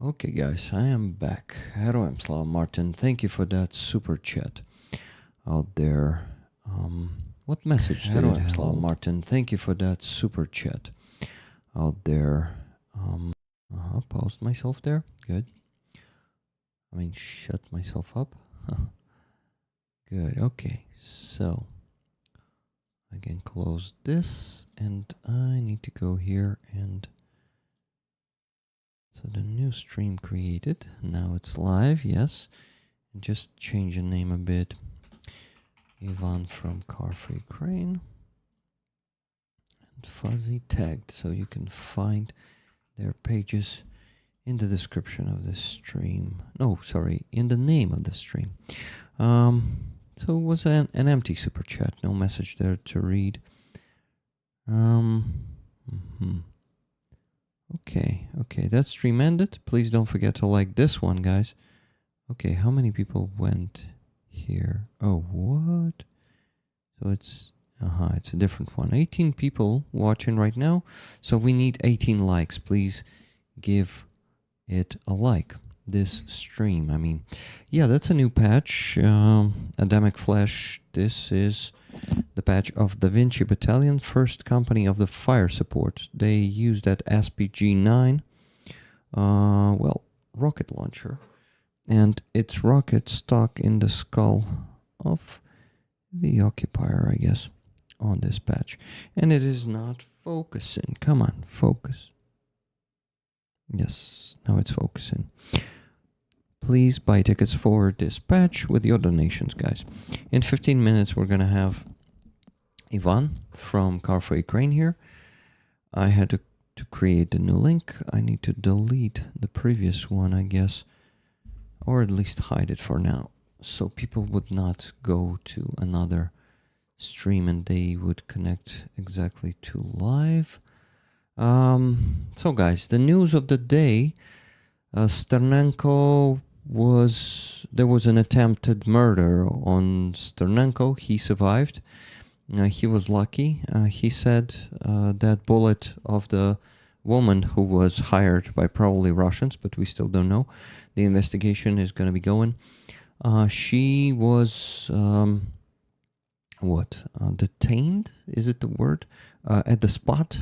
Okay, guys, I am back. Heroem Slava Martin, thank you for that super chat out there. What message did it Slava Martin, thank you for that super chat out there. Paused myself there. Good. I mean, shut myself up. Good. Okay, so I can close this, and I need to go here and. So the new stream created, now it's live, yes. Just change the name a bit. Ivan from Car for Ukraine. And Fuzzy tagged, so you can find their pages in the description of this stream. No, sorry, in the name of the stream. So it was an empty super chat, no message there to read. Okay, that stream ended. Please don't forget to like this one, guys. Okay, how many people went here? Oh, what? So it's a different one. 18 people watching right now. So we need 18 likes. Please give it a like. This stream. I mean, yeah, that's a new patch. Adamic Flash. This is the patch of Da Vinci Battalion, first company of the fire support. They use that SPG-9, rocket launcher, and its rocket stuck in the skull of the occupier, I guess, on this patch. And it is not focusing. Come on, focus. Yes, now it's focusing. Please buy tickets for this patch with your donations, guys. In 15 minutes, we're going to have Ivan from Car for Ukraine here. I had to create a new link. I need to delete the previous one, I guess, or at least hide it for now, so people would not go to another stream and they would connect exactly to live. So guys, the news of the day, Sternenko there was an attempted murder on Sternenko. He survived. He was lucky. He said that bullet of the woman who was hired by probably Russians, but we still don't know. The investigation is going to be going. She was detained? Is it the word? At the spot.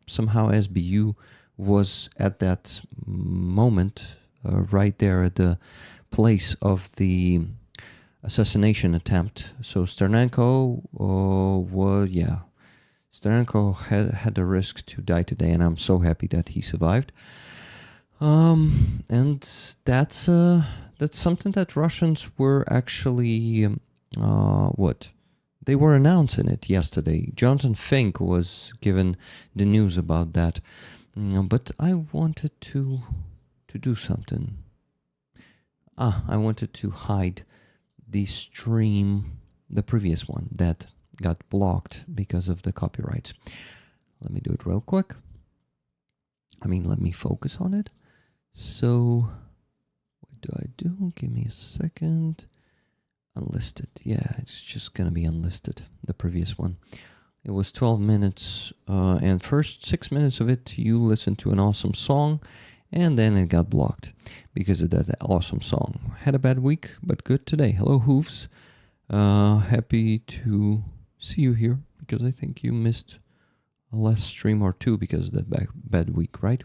Somehow SBU was at that moment right there at the place of the assassination attempt. So Sternenko Sternenko had a risk to die today, and I'm so happy that he survived. And that's something that Russians were actually they were announcing it yesterday. Jonathan Fink was given the news about that, but I wanted to do something. I wanted to hide the stream, the previous one that got blocked because of the copyrights. Let me do it real quick. Let me focus on it. So what do I do? Give me a second. Unlisted. Yeah, it's just gonna be unlisted, the previous one. It was 12 minutes, and first 6 minutes of it you listened to an awesome song, and then it got blocked because of that awesome song. Had a bad week, but good today. Hello, Hoofs. Happy to see you here, because I think you missed a last stream or two because of that bad week, right?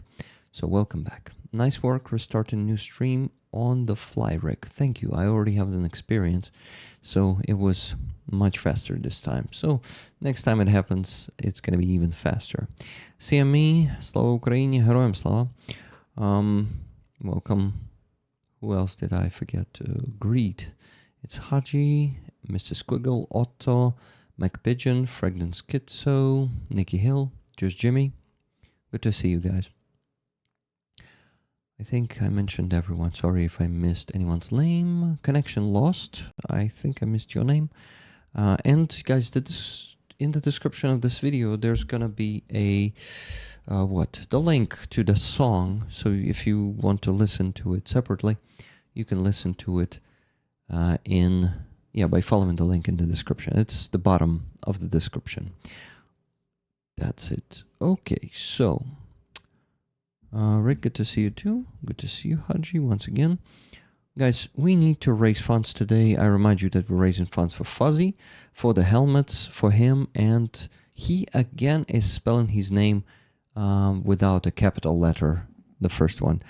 So welcome back. Nice work restarting a new stream on the fly, Rick. Thank you. I already have an experience, so it was much faster this time. So next time it happens, it's going to be even faster. CME, Slava Ukraini, Heroem Slava. Welcome. Who else did I forget to greet? It's Haji, Mr. Squiggle, Otto, McPigeon, Fragrant Schizo, Nikki Hill, Just Jimmy. Good to see you guys. I think I mentioned everyone. Sorry if I missed anyone's name. Connection lost. I think I missed your name. And guys, in the description of this video, there's gonna be the link to the song. So if you want to listen to it separately, you can listen to it by following the link in the description. It's the bottom of the description. That's it. Okay, so Rick, good to see you too. Good to see you, Haji, once again. Guys, we need to raise funds today. I remind you that we're raising funds for Fuzzy, for the helmets, for him, and he again is spelling his name without a capital letter, the first one.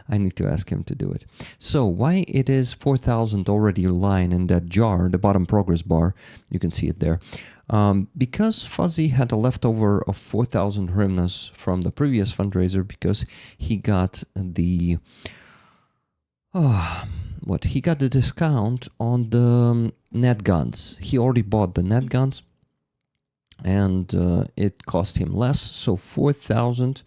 I need to ask him to do it. So why it is 4,000 already lying in that jar, the bottom progress bar, you can see it there. Because Fuzzy had a leftover of 4,000 hryvnias from the previous fundraiser because he got the... he got the discount on the net guns. He already bought the net guns and it cost him less. So 4,000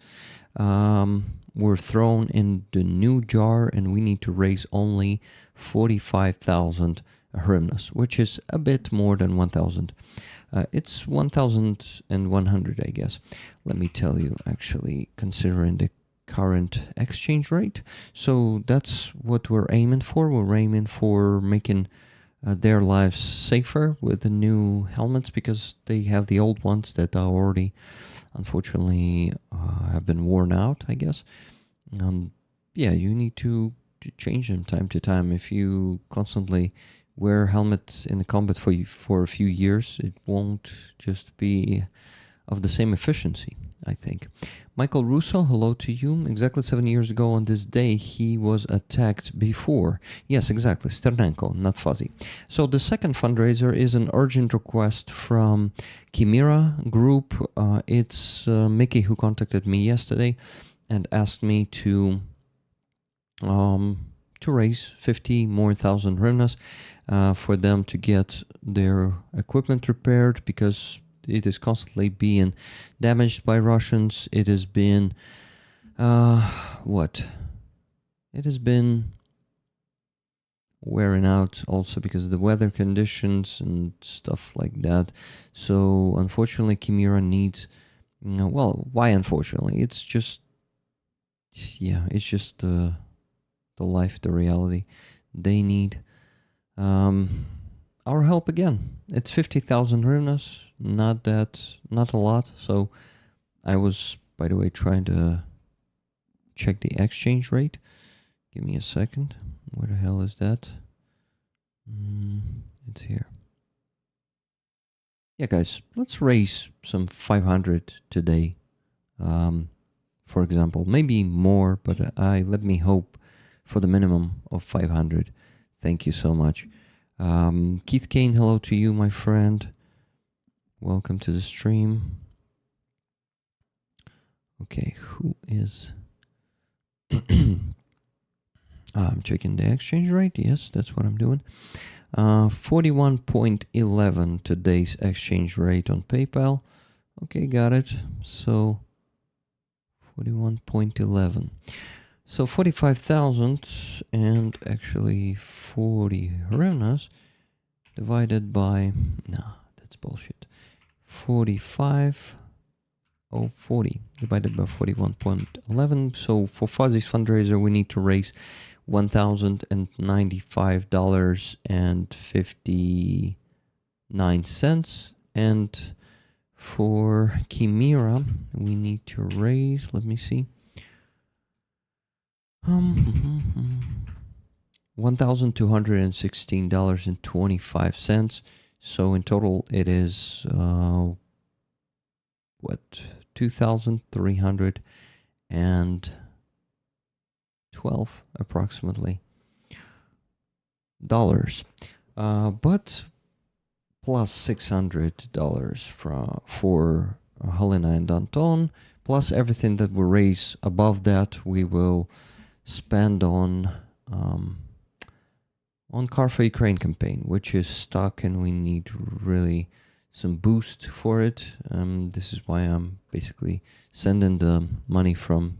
were thrown in the new jar and we need to raise only 45,000 hryvnias, which is a bit more than 1,000. It's 1,100, I guess. Let me tell you, actually, considering the current exchange rate. So that's what we're aiming for. We're aiming for making their lives safer with the new helmets because they have the old ones that are already, unfortunately, have been worn out, I guess. Yeah, you need to change them time to time. If you constantly wear helmets in the combat for a few years, it won't just be of the same efficiency, I think. Michael Russo, hello to you. Exactly 7 years ago on this day, he was attacked before. Yes, exactly, Sternenko, not Fuzzy. So the second fundraiser is an urgent request from Chimera Group. It's Mickey who contacted me yesterday and asked me to raise 50 more thousand hryvnias for them to get their equipment repaired because it is constantly being damaged by Russians. It has been It has been wearing out also because of the weather conditions and stuff like that. So unfortunately, Chimera needs. Well, why unfortunately? It's just the life, the reality. They need our help again. It's 50,000 hryvnias, not a lot. So I was, by the way, trying to check the exchange rate. Give me a second. Where the hell is that? It's here. Yeah, guys, let's raise some 500 today. For example, maybe more, but let me hope for the minimum of 500. Thank you so much. Keith Kane, hello to you, my friend. Welcome to the stream. Okay, who is... I'm checking the exchange rate. Yes, that's what I'm doing. 41.11 today's exchange rate on PayPal. Okay, got it. So 41.11. So 45,000 and actually 40 hryvnias divided by, no, that's bullshit. 40 divided by 41.11. So for Fuzzy's fundraiser, we need to raise $1,095.59. And for Chimera, we need to raise, let me see, $1,216.25. So in total, it is $2,312 approximately dollars, but plus $600 for Helena and Anton, plus everything that we raise above that, we will spend on Car for Ukraine campaign, which is stuck, and we need really some boost for it. This is why I'm basically sending the money from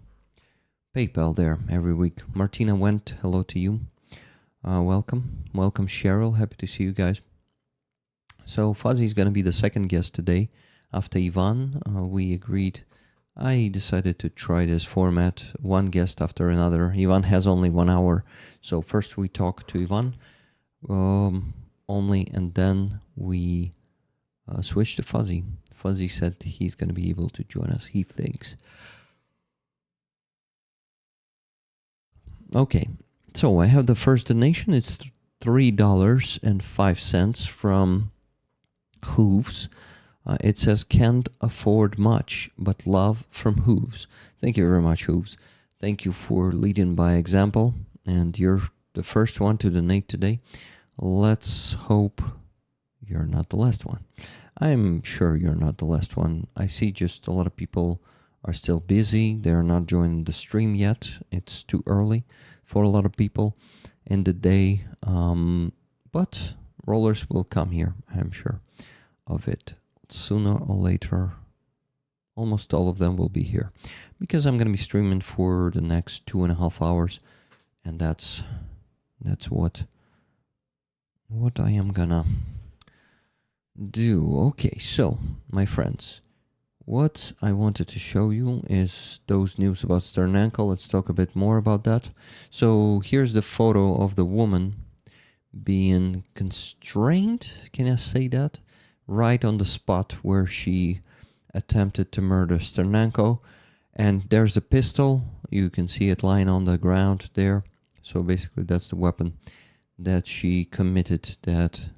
PayPal there every week. Martina Wendt, hello to you. Welcome Cheryl, happy to see you guys. So Fuzzy is going to be the second guest today after Ivan. We agreed. I decided to try this format, one guest after another. Ivan has only 1 hour, so first we talk to Ivan only, and then we switch to Fuzzy. Fuzzy said he's going to be able to join us, he thinks. Okay, so I have the first donation. It's $3.05 from Hooves. It says, can't afford much, but love from Hooves. Thank you very much, Hooves. Thank you for leading by example, and you're the first one to donate today. Let's hope you're not the last one. I'm sure you're not the last one. I see just a lot of people are still busy. They're not joining the stream yet. It's too early for a lot of people in the day. But rollers will come here, I'm sure of it. Sooner or later, almost all of them will be here, because I'm going to be streaming for the next 2.5 hours, and that's what I am gonna do. Okay, so my friends, what I wanted to show you is those news about Sternanko. Let's talk a bit more about that. So here's the photo of the woman being constrained, can I say that? Right on the spot where she attempted to murder Sternanko. And there's a pistol. You can see it lying on the ground there. So basically that's the weapon that she committed that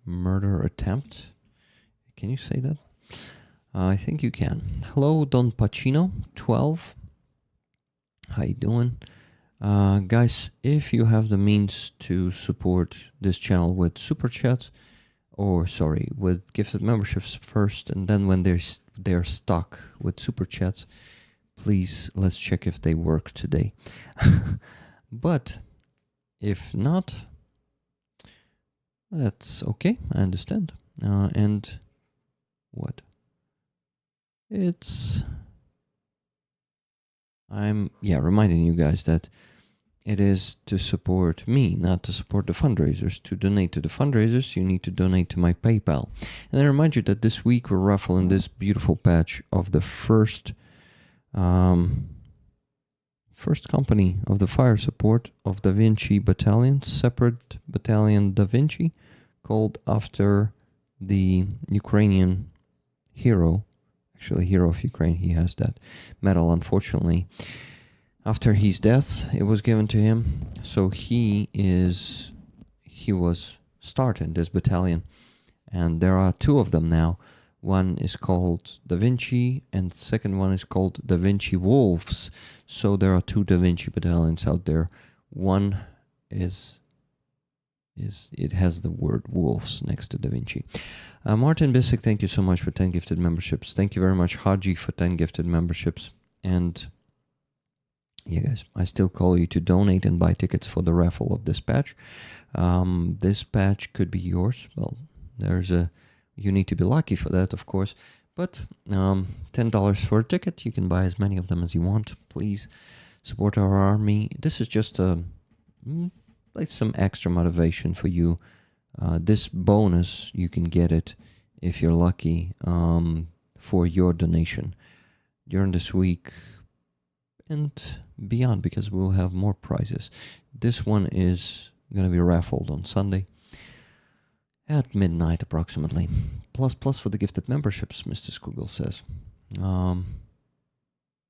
murder attempt. Can you say that? I think you can. Hello, Don Pacino 12. How you doing? Guys, if you have the means to support this channel with super chats, with gifted memberships first, and then when they're stuck with super chats, please let's check if they work today. But if not, that's okay. I understand. And what? I'm reminding you guys that it is to support me, not to support the fundraisers. To donate to the fundraisers, you need to donate to my PayPal. And I remind you that this week we're raffling this beautiful patch of the first company of the fire support of Da Vinci Battalion, separate battalion Da Vinci, called after the Ukrainian hero, actually hero of Ukraine. He has that medal, unfortunately. After his death, it was given to him. So he was starting this battalion, and there are two of them now. One is called Da Vinci, and the second one is called Da Vinci Wolves. So there are two Da Vinci battalions out there. One it has the word wolves next to Da Vinci. Martin Bissick, thank you so much for 10 gifted memberships. Thank you very much, Haji, for 10 gifted memberships. And yeah, guys, I still call you to donate and buy tickets for the raffle of this patch. This patch could be yours. Well, you need to be lucky for that, of course. But $10 for a ticket. You can buy as many of them as you want. Please support our army. This is just like some extra motivation for you. This bonus, you can get it if you're lucky for your donation during this week and beyond, because we'll have more prizes. This one is going to be raffled on Sunday at midnight approximately. Plus for the gifted memberships, Mr. Skugel says.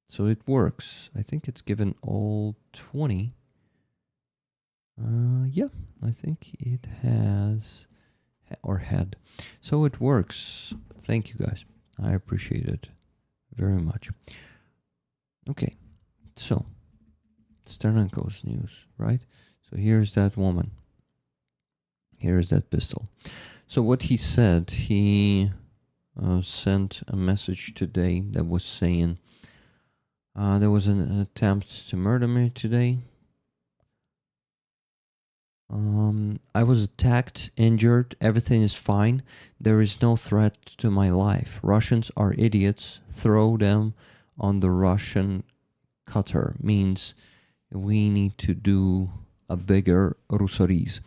So it works. I think it's given all 20. Yeah, I think it has or had. So it works. Thank you, guys. I appreciate it very much. Okay, so Sternanko's news, right? So here's that woman. Here's that pistol. So what he said, he sent a message today that was saying, there was an attempt to murder me today. I was attacked, injured, everything is fine. There is no threat to my life. Russians are idiots. Throw them on the Russian cutter. Means we need to do a bigger Russories.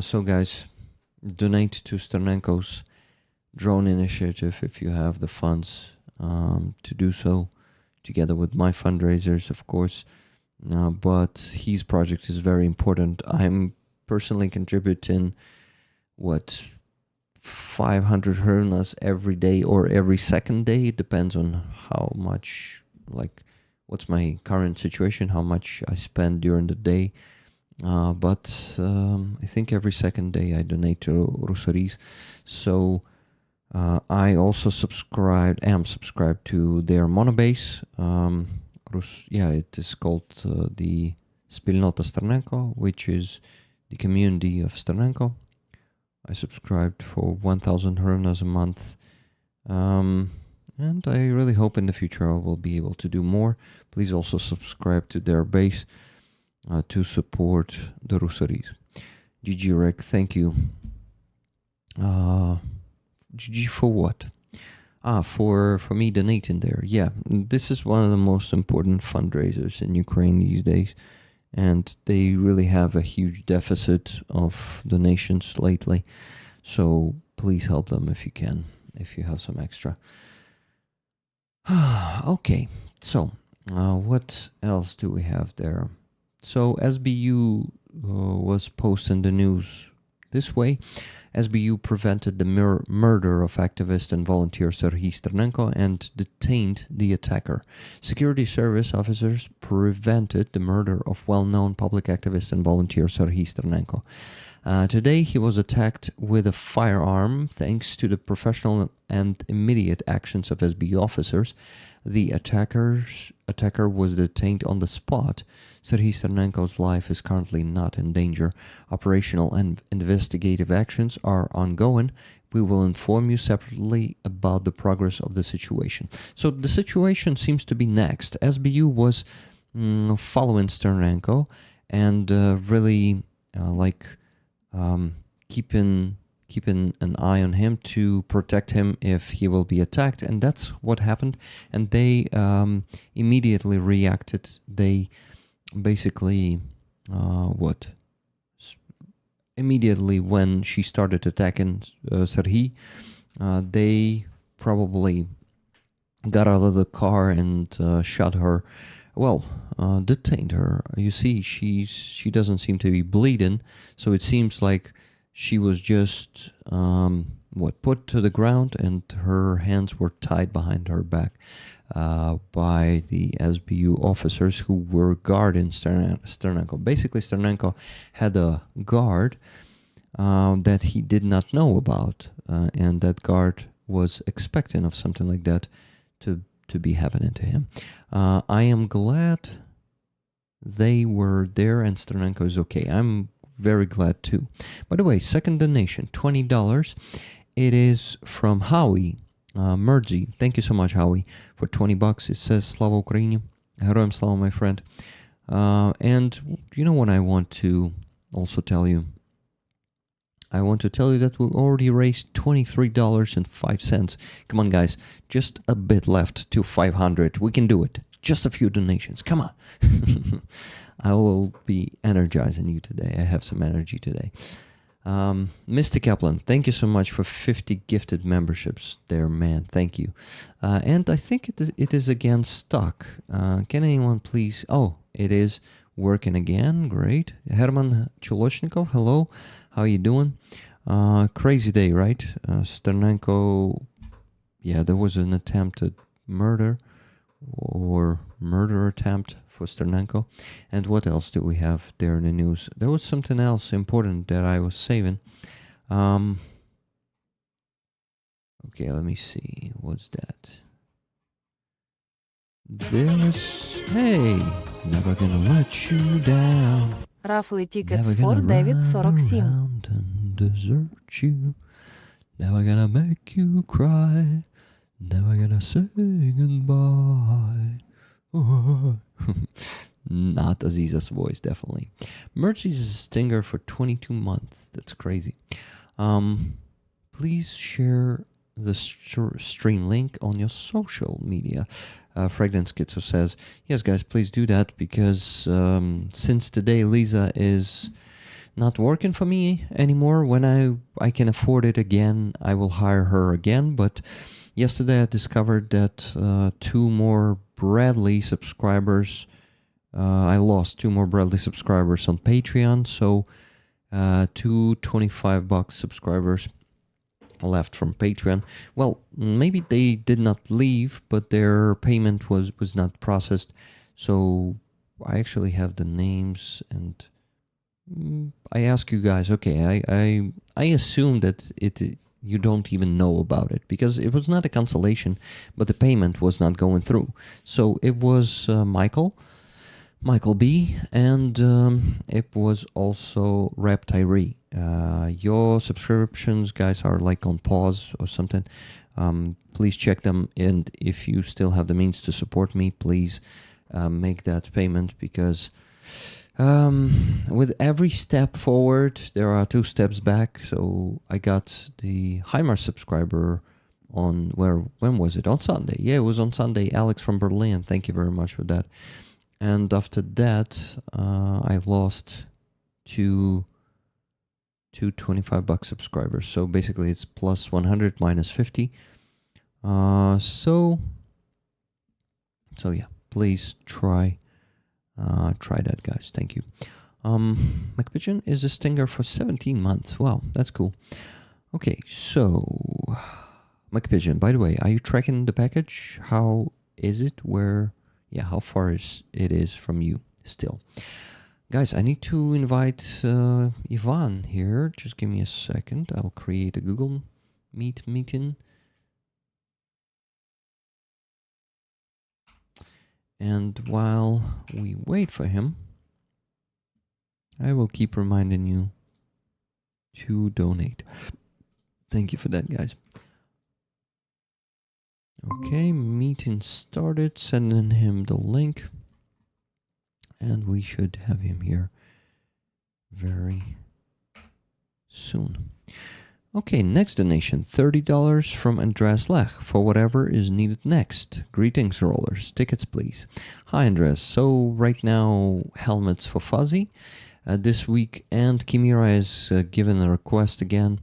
So guys, donate to Sternenko's drone initiative if you have the funds to do so, together with my fundraisers, of course. But his project is very important. I'm personally contributing 500 hryvnias every day or every second day. It depends on how much, what's my current situation, how much I spend during the day. But I think every second day I donate to Rusaris. So I also am subscribed to their monobase. It is called the Spilnota Sternenko, which is the community of Sternenko. I subscribed for 1,000 hryvnias a month. And I really hope in the future I will be able to do more. Please also subscribe to their base to support the Rusaris. GG Rek, thank you. GG for what? For me donating there. Yeah, this is one of the most important fundraisers in Ukraine these days. And they really have a huge deficit of donations lately. So please help them if you can, if you have some extra. Okay, so what else do we have there? So SBU was posting the news this way. SBU prevented the murder of activist and volunteer Serhiy Sternenko and detained the attacker. Security service officers prevented the murder of well-known public activist and volunteer Serhiy Sternenko. Today he was attacked with a firearm thanks to the professional and immediate actions of SBU officers. The attacker was detained on the spot. Serhiy Sternenko's life is currently not in danger. Operational and investigative actions are ongoing. We will inform you separately about the progress of the situation. So the situation seems to be next. SBU was following Sternenko and really keeping an eye on him to protect him if he will be attacked, and that's what happened. And they immediately reacted. They basically immediately when she started attacking Serhiy, they probably got out of the car and shot her. Well, detained her. You see, she doesn't seem to be bleeding, so it seems like she was just put to the ground, and her hands were tied behind her back by the SBU officers who were guarding Sternenko. Basically, Sternenko had a guard that he did not know about, and that guard was expecting of something like that to be happening to him. I am glad they were there and Sternenko is okay. I'm very glad too. By the way, second donation, $20. It is from Howie Murzi. Thank you so much, Howie, for $20. It says Slava Ukraini. Heroям Slava, my friend. And you know what I want to also tell you? I want to tell you that we already raised $23.05. Come on, guys. Just a bit left to 500. We can do it. Just a few donations. Come on. I will be energizing you today. I have some energy today. Mr. Kaplan, thank you so much for 50 gifted memberships there, man. Thank you. And I think it is again stuck. Can anyone please... Oh, it is working again. Great. Herman Chulochnikov, hello. How you doing? Crazy day, right? Sternenko, yeah, there was an attempted murder or murder attempt for Sternenko. And what else do we have there in the news? There was something else important that I was saving. Okay, let me see. What's that? Hey, never gonna let you down. Raffle tickets for David 47. Desert you. Never gonna make you cry. Never gonna say goodbye. Not Aziza's voice, definitely. Mercy's a stinger for 22 months. That's crazy. Please share the stream link on your social media. Fragrance Schizo says, yes, guys, please do that because since today Lisa is not working for me anymore, when I can afford it again, I will hire her again. But yesterday I discovered that 2 more Bradley subscribers, I lost 2 more Bradley subscribers on Patreon, so 2 $25 subscribers left from Patreon. Well, maybe they did not leave, but their payment was not processed, So I actually have the names, and I ask you guys. Okay, I assume that you don't even know about it because it was not a cancellation, but the payment was not going through. So it was Michael B, and it was also Rap Tyree. Your subscriptions, guys, are like on pause or something. Please check them, and if you still have the means to support me, please make that payment, because with every step forward, there are 2 steps back. So I got the Heimer subscriber on when was it? On Sunday. Yeah, it was on Sunday. Alex from Berlin. Thank you very much for that. And after that, I lost two $25 subscribers. So basically, it's plus 100 minus 50. So yeah, please try that, guys. Thank you. McPigeon is a stinger for 17 months. Wow, that's cool. Okay, so McPigeon, by the way, are you tracking the package? How is it? How far it is from you still? Guys, I need to invite Ivan here. Just give me a second. I'll create a Google Meet meeting. And while we wait for him, I will keep reminding you to donate. Thank you for that, guys. Okay, meeting started. Sending him the link. And we should have him here very soon. Okay, next donation, $30 from Andreas Lech for whatever is needed next. Greetings, rollers. Tickets, please. Hi, Andreas. So right now, helmets for Fuzzy. This week, and Kimira has given a request again.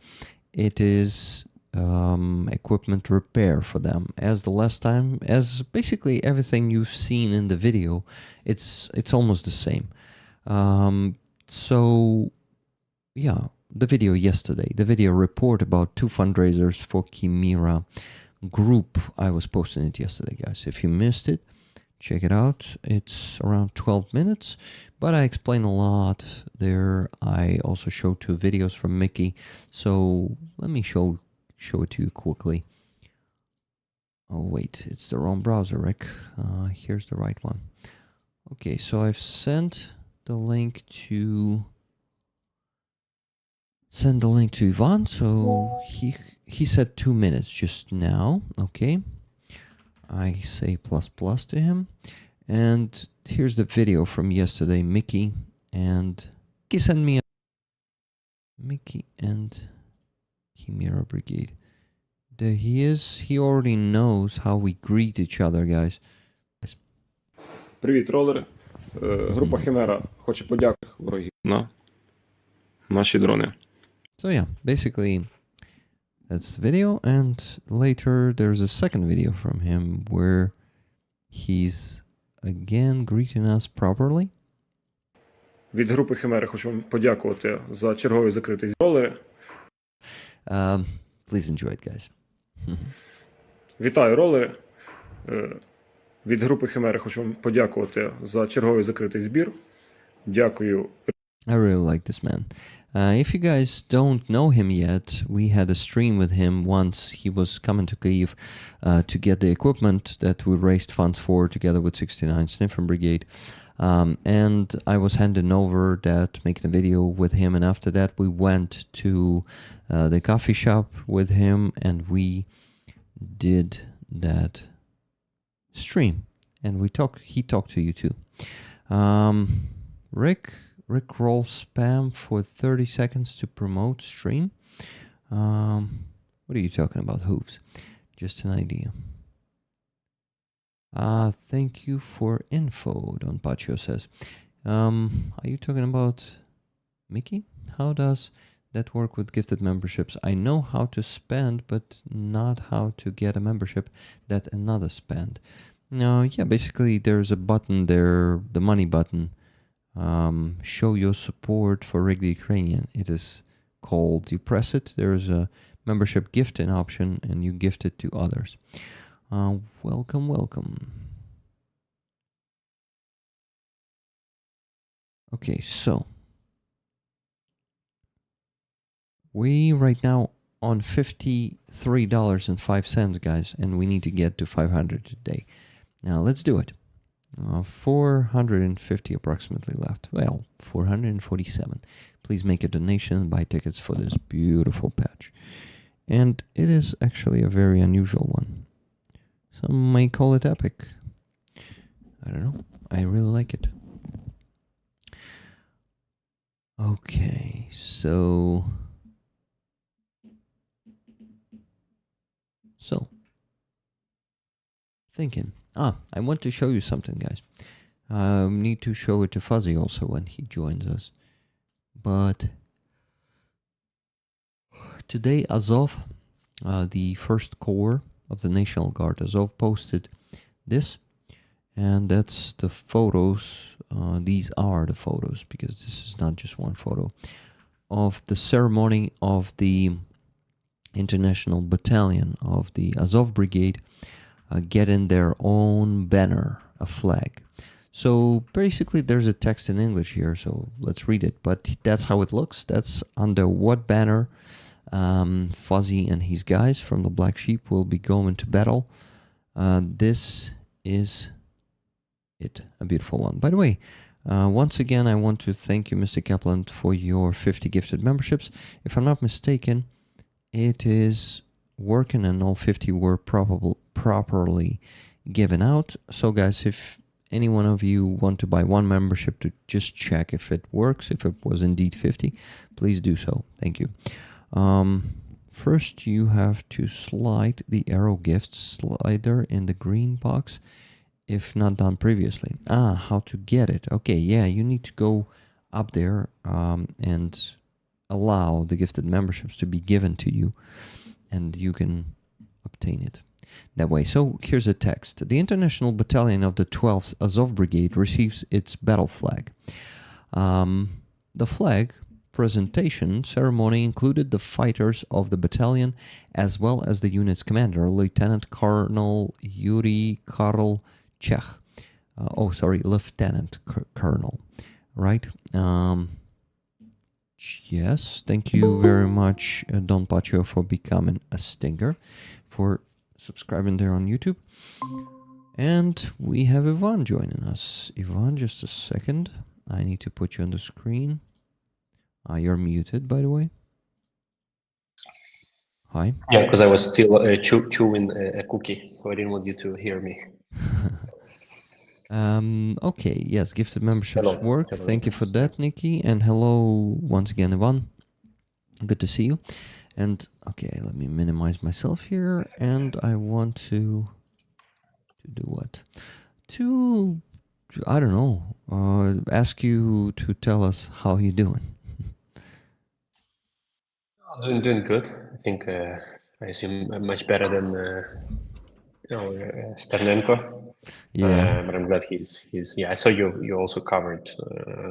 It is equipment repair for them. As the last time, as basically everything you've seen in the video, it's almost the same. So yeah, the video yesterday, the video report about 2 fundraisers for Kimira group. I was posting it yesterday, guys. If you missed it, check it out. It's around 12 minutes, but I explain a lot there. I also show 2 videos from Mickey. So let me show it to you quickly. Oh wait, it's the wrong browser, Rick. Here's the right one. Okay, so I've sent the link to Ivan. So he said 2 minutes just now. Okay, I say plus to him, and here's the video from yesterday. Mickey and he sent me Mickey and Chimera Brigade. There he is. He already knows how we greet each other, guys. Привіт, ролери. Група Химера хоче подякувати ворогів на наші дрони. So yeah, basically that's the video, and later there's a second video from him where he's again greeting us properly. Від групи Химери хочу вам подякувати за черговий закритий ролери. Please enjoy it, guys. Вітаю, ролери. Від групи Химери хочу вам подякувати за черговий закритий збір. Дякую. I really like this man. If you guys don't know him yet, we had a stream with him once. He was coming to Kyiv to get the equipment that we raised funds for together with 69 Sniffing Brigade. And I was handing over that, making a video with him. And after that, we went to the coffee shop with him, and we did that stream. And he talked to you too. Rick roll spam for 30 seconds to promote stream. What are you talking about, Hooves? Just an idea. Thank you for info, Don Pacho says. Are you talking about Mickey? How does that work with gifted memberships? I know how to spend, but not how to get a membership that another spend. No, yeah, basically there's a button there, the money button. Show your support for Rig the Ukrainian. It is called, you press it, there's a membership gifting option, and you gift it to others. Welcome. Okay, so we right now on $53.05, guys, and we need to get to 500 today. Now let's do it. 450 approximately left. Well, 447. Please make a donation and buy tickets for this beautiful patch. And it is actually a very unusual one. Some may call it epic. I don't know. I really like it. Okay, so thinking. I want to show you something, guys. Need to show it to Fuzzy also when he joins us. But today, Azov, the first corps of the National Guard, Azov posted this, and that's the photos. These are the photos, because this is not just one photo, of the ceremony of the International Battalion of the Azov Brigade getting their own banner, a flag. So basically there's a text in English here, so let's read it. But that's how it looks. That's under what banner Fuzzy and his guys from the Black Sheep will be going to battle. This is it, a beautiful one. By the way, once again, I want to thank you, Mr. Kaplan, for your 50 gifted memberships. If I'm not mistaken, it is working and all 50 were properly given out. So guys, if any one of you want to buy one membership to just check if it works, if it was indeed 50, please do so. Thank you. First, you have to slide the arrow gifts slider in the green box if not done previously. How to get it. Okay, yeah, you need to go up there and allow the gifted memberships to be given to you, and you can obtain it that way. So here's the text. The International Battalion of the 12th Azov Brigade receives its battle flag. The flag presentation ceremony included the fighters of the battalion as well as the unit's commander, Lieutenant Colonel Yuri Karl Czech. Lieutenant Colonel, right? Yes, thank you very much, Don Pacho, for becoming a stinger, for subscribing there on YouTube. And we have Ivan joining us. Ivan, just a second. I need to put you on the screen. You're muted, by the way. Hi. Yeah, because I was still chewing a cookie, so I didn't want you to hear me. Okay, yes, gifted memberships work. Hello. Thank you for that, Nikki. And hello once again, Ivan. Good to see you. And okay, let me minimize myself here. And I want to do what? I don't know, ask you to tell us how you're doing. Doing good. I think I assume much better than Sternenko. Yeah. But I'm glad he's. Yeah, I saw you also covered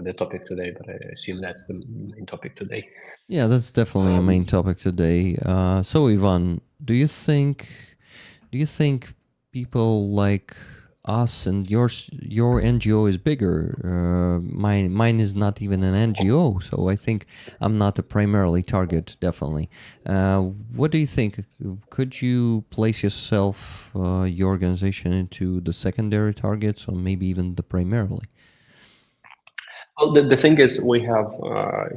the topic today, but I assume that's the main topic today. Yeah, that's definitely a main topic today. So Ivan, do you think people like us and your NGO is bigger? Mine is not even an NGO, so I think I'm not a primarily target. Definitely. What do you think? Could you place yourself, your organization, into the secondary targets, or maybe even the primarily? Well, the thing is, we have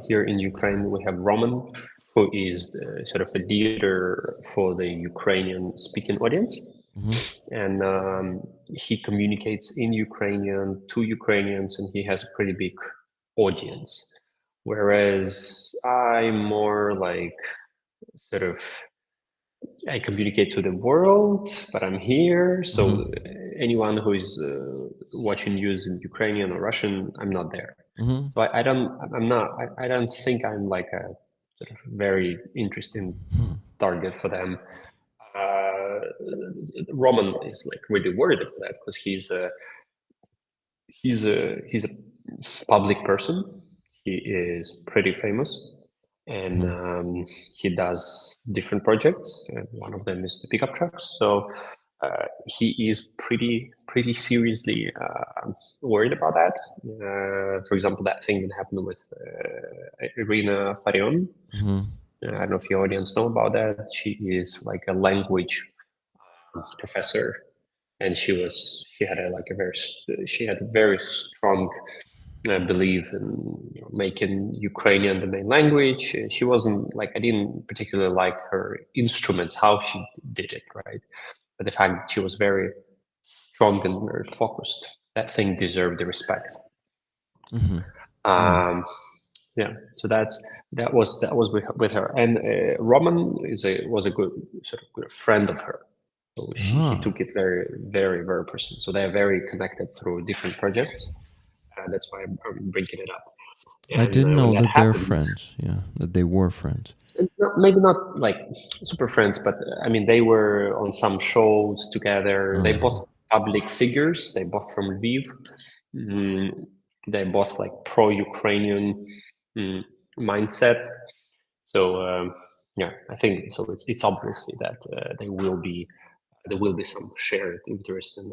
here in Ukraine, we have Roman, who is sort of a leader for the Ukrainian-speaking audience. Mm-hmm. And he communicates in Ukrainian to Ukrainians, and he has a pretty big audience. Whereas I'm more like sort of, I communicate to the world, but I'm here. So anyone who is watching news in Ukrainian or Russian, I'm not there. Mm-hmm. So I don't think I'm like a sort of very interesting target for them. Roman is like really worried about that because he's a public person. He is pretty famous, and he does different projects. And one of them is the pickup trucks. So he is pretty seriously worried about that. For example, that thing that happened with Irina Farion. Mm-hmm. I don't know if your audience know about that. She is like a language professor, and she had a very strong belief in making Ukrainian the main language. She wasn't like, I didn't particularly like her instruments, how she did it, right? But the fact that she was very strong and very focused, that thing deserved the respect. Mm-hmm. Yeah, so that was with her, and Roman was a good sort of good friend of her. So he took it very, very, very personal. So they're very connected through different projects. That's why I'm bringing it up. I And didn't know when that that they're happened, friends. Yeah, that they were friends. maybe not like super friends, but I mean, they were on some shows together. They both public figures. They both from Lviv. They both like pro-Ukrainian mindset. So yeah, I think so. It's obviously that there will be some shared interest, and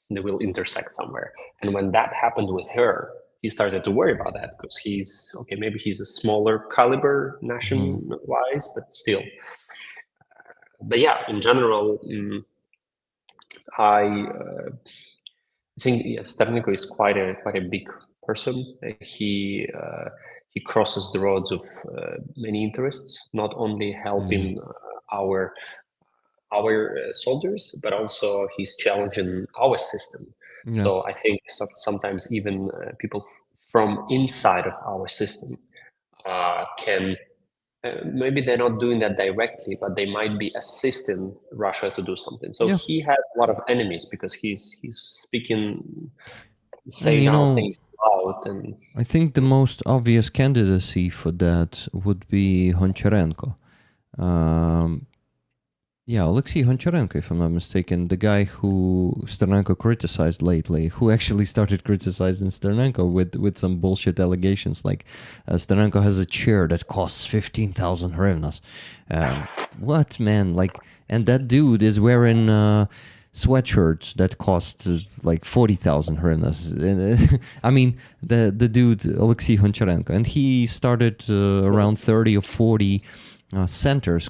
they will intersect somewhere. And when that happened with her, he started to worry about that, because he's okay. Maybe he's a smaller caliber nation-wise, but still. But yeah, in general, I think Stephenko is quite a big person. He crosses the roads of many interests, not only helping our soldiers, but also he's challenging our system. Yeah. So I think sometimes even people from inside of our system can maybe they're not doing that directly, but they might be assisting Russia to do something. So he has a lot of enemies because he's speaking, saying out things out. And I think the most obvious candidacy for that would be Honcharenko. Alexei Honcharenko, if I'm not mistaken, the guy who Sternenko criticized lately, who actually started criticizing Sternenko with some bullshit allegations, like Sternenko has a chair that costs 15,000 hryvnias. What, man? Like, and that dude is wearing sweatshirts that cost like 40,000 hryvnias. I mean, the dude, Alexei Honcharenko, and he started around 30 or 40 centers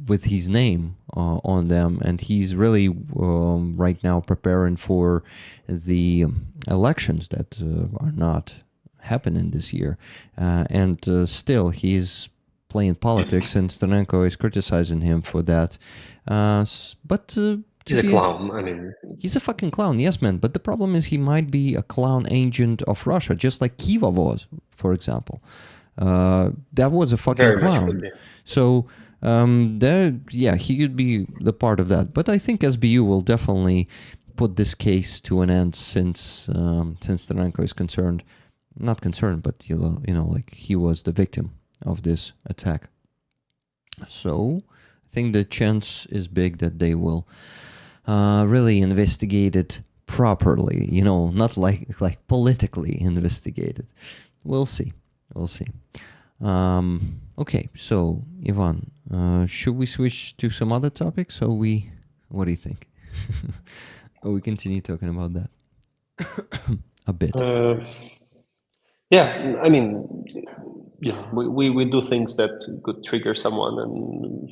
with his name on them, and he's really right now preparing for the elections that are not happening this year, and still he's playing politics, and Sternenko is criticizing him for that, but he's a clown. I mean, he's a fucking clown, yes, man. But the problem is he might be a clown agent of Russia, just like Kiva was, for example. That was a fucking clown. So he could be the part of that. But I think SBU will definitely put this case to an end since Sternenko is concerned, not concerned, but like he was the victim of this attack. So I think the chance is big that they will really investigate it properly. Not like politically investigate it. We'll see. Okay, so Ivan, should we switch to some other topics, or what do you think? Or we continue talking about that a bit? Yeah, I mean, we do things that could trigger someone, and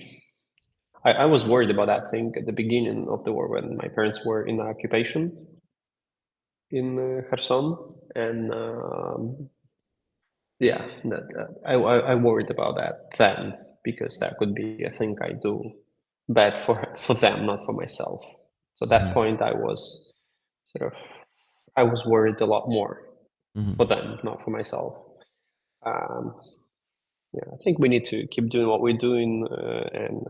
I was worried about that thing at the beginning of the war when my parents were in occupation in Kherson, and I worried about that then, because that could be a thing I do bad for them, not for myself. So at that point, I was worried a lot more for them, not for myself. I think we need to keep doing what we're doing and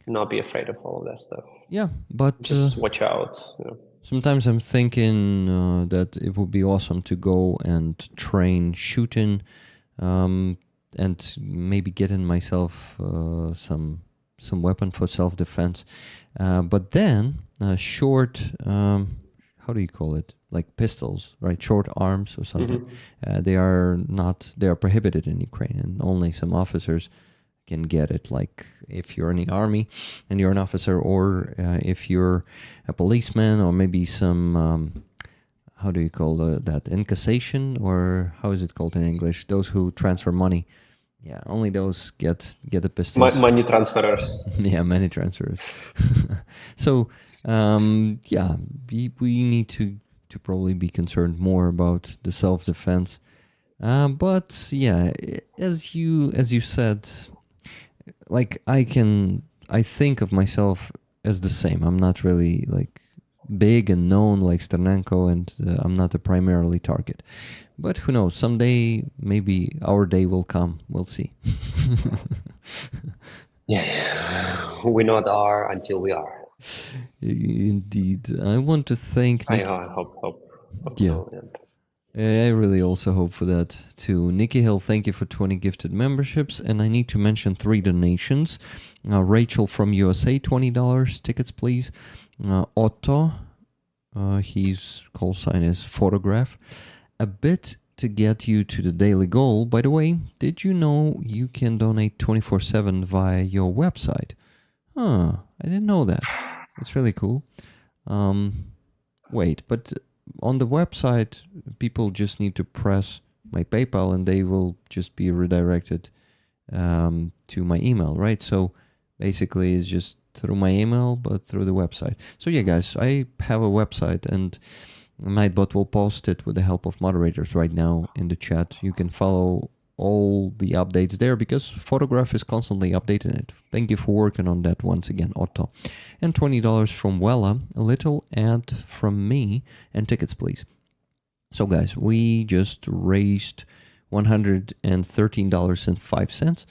not be afraid of all of that stuff. Yeah, but just watch out. Sometimes I'm thinking that it would be awesome to go and train shooting, and maybe getting myself some weapon for self-defense. But then short, how do you call it? Like pistols, right? Short arms or something. They are prohibited in Ukraine, and only some officers can get it. Like if you're in the army and you're an officer, or if you're a policeman, or maybe some how do you call that, incassation, or how is it called in English? Those who transfer money. Yeah, only those get the pistols. Money transferers. Yeah, money transfers. So yeah, we need to probably be concerned more about the self-defense. But yeah, as you said, like I think of myself as the same. I'm not really like big and known like Sternenko, and I'm not a primarily target. But who knows? Someday, maybe our day will come. We'll see. Yeah, we not are until we are. Indeed. I want to thank I Nick. hope. Yeah. I really also hope for that too. Nikki Hill, thank you for 20 gifted memberships. And I need to mention 3 donations. Rachel from USA, $20. Tickets, please. Otto, his call sign is photograph. A bit to get you to the daily goal. By the way, did you know you can donate 24/7 via your website? I didn't know that. It's really cool. Wait, but on the website, people just need to press my PayPal and they will just be redirected to my email, right? So basically it's just through my email, but through the website. So yeah, guys, I have a website, and Nightbot will post it with the help of moderators right now in the chat. You can follow all the updates there because Photograph is constantly updating it. Thank you for working on that once again, Otto. And $20 from Wella, a little ad from me, and tickets, please. So guys, we just raised $113.05.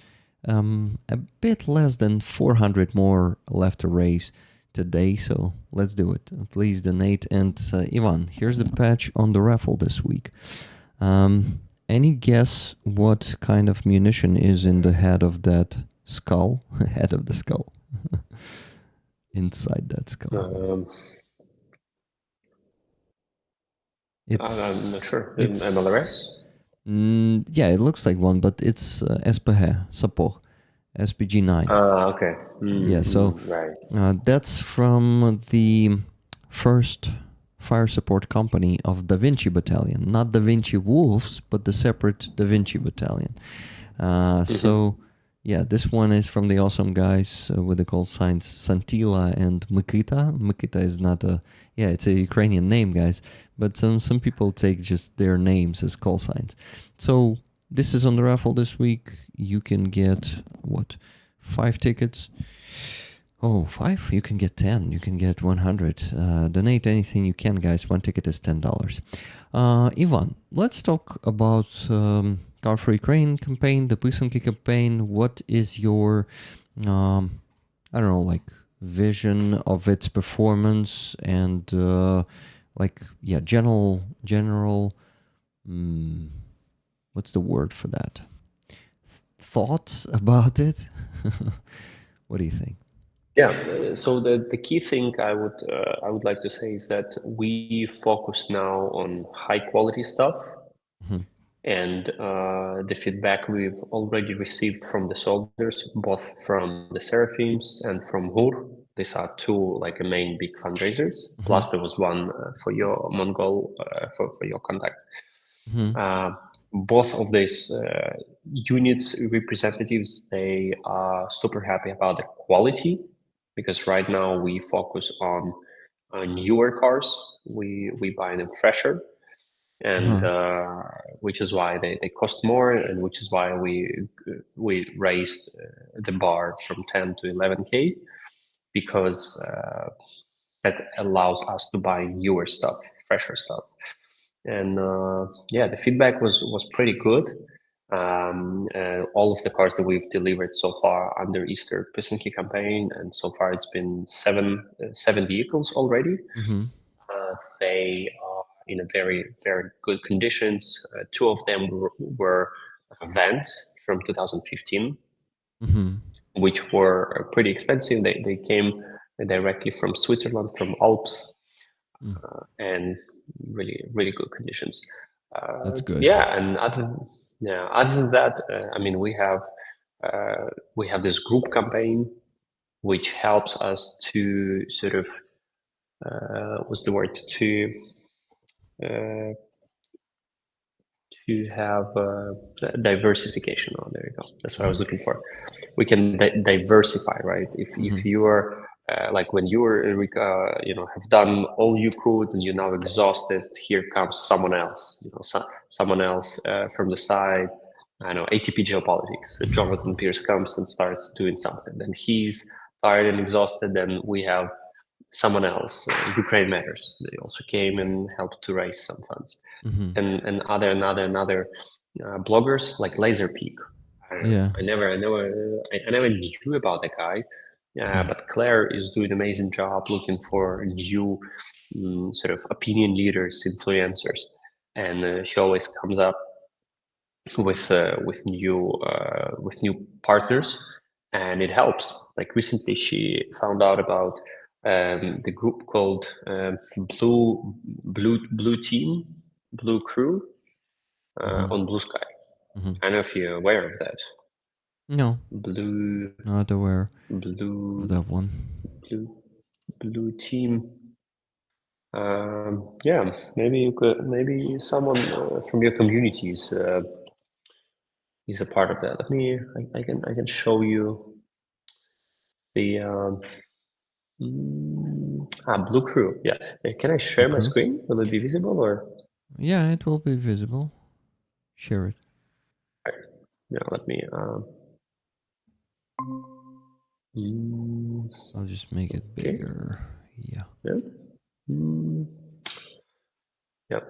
A bit less than 400 more left to raise today, so let's do it. Please donate. And Ivan, here's the patch on the raffle this week. Any guess what kind of munition is in the head of that skull? Head of the skull. Inside that skull. I'm not sure. MLRS? Yeah, it looks like one, but it's SPG, support. SPG-9. Okay. Yeah, so right. that's from the first fire support company of Da Vinci Battalion. Not Da Vinci Wolves, but the separate Da Vinci Battalion. So, yeah, this one is from the awesome guys with the call signs Santila and Mikita. Mikita is not it's a Ukrainian name, guys, but some people take just their names as call signs. So this is on the raffle this week. You can get, 5 tickets? Oh, 5? You can get 10. You can get 100. Donate anything you can, guys. 1 ticket is $10. Ivan, let's talk about Car for Ukraine campaign, the Писанки campaign. What is your, vision of its performance and, general, what's the word for that? Thoughts about it? What do you think? Yeah. So the key thing I would like to say is that we focus now on high quality stuff, and the feedback we've already received from the soldiers, both from the Seraphims and from HUR. These are 2 main big fundraisers. Plus there was one for your Mongol for your contact. Both of these units representatives, they are super happy about the quality, because right now we focus on newer cars. We buy them fresher, and which is why they cost more, and which is why we raised the bar from 10 to 11K, because that allows us to buy newer stuff, fresher stuff. And the feedback was pretty good. All of the cars that we've delivered so far under Easter Pysonki campaign, and so far it's been seven vehicles already. They are in a very, very good conditions. 2 of them were vans from 2015, which were pretty expensive. They came directly from Switzerland, from Alps, and really, really good conditions. That's good. Yeah, and other than that, we have we have this group campaign, which helps us to sort of what's the word, to have diversification. Oh, there you go. That's what I was looking for. We can diversify, right? If you are like when you are have done all you could and you're now exhausted, here comes someone else. Someone else from the side. I know, ATP geopolitics. So Jonathan Pierce comes and starts doing something. Then he's tired and exhausted. Then we have someone else, Ukraine Matters. They also came and helped to raise some funds, and other bloggers like Laserpeak. I never knew about the guy, but Claire is doing an amazing job looking for new sort of opinion leaders, influencers, and she always comes up with new partners, and it helps. Like recently, she found out about the group called Blue Team, Blue Crew on Blue Sky. I don't know if you're aware of that. No. Not aware of that one. Blue Team. Yeah, maybe someone from your communities is a part of that. I can show you the Blue Crew. Yeah, can I share my screen? Will it be visible or? Yeah, it will be visible. Share it. Right. Yeah, let me. I'll just make it bigger. Yeah. Yep.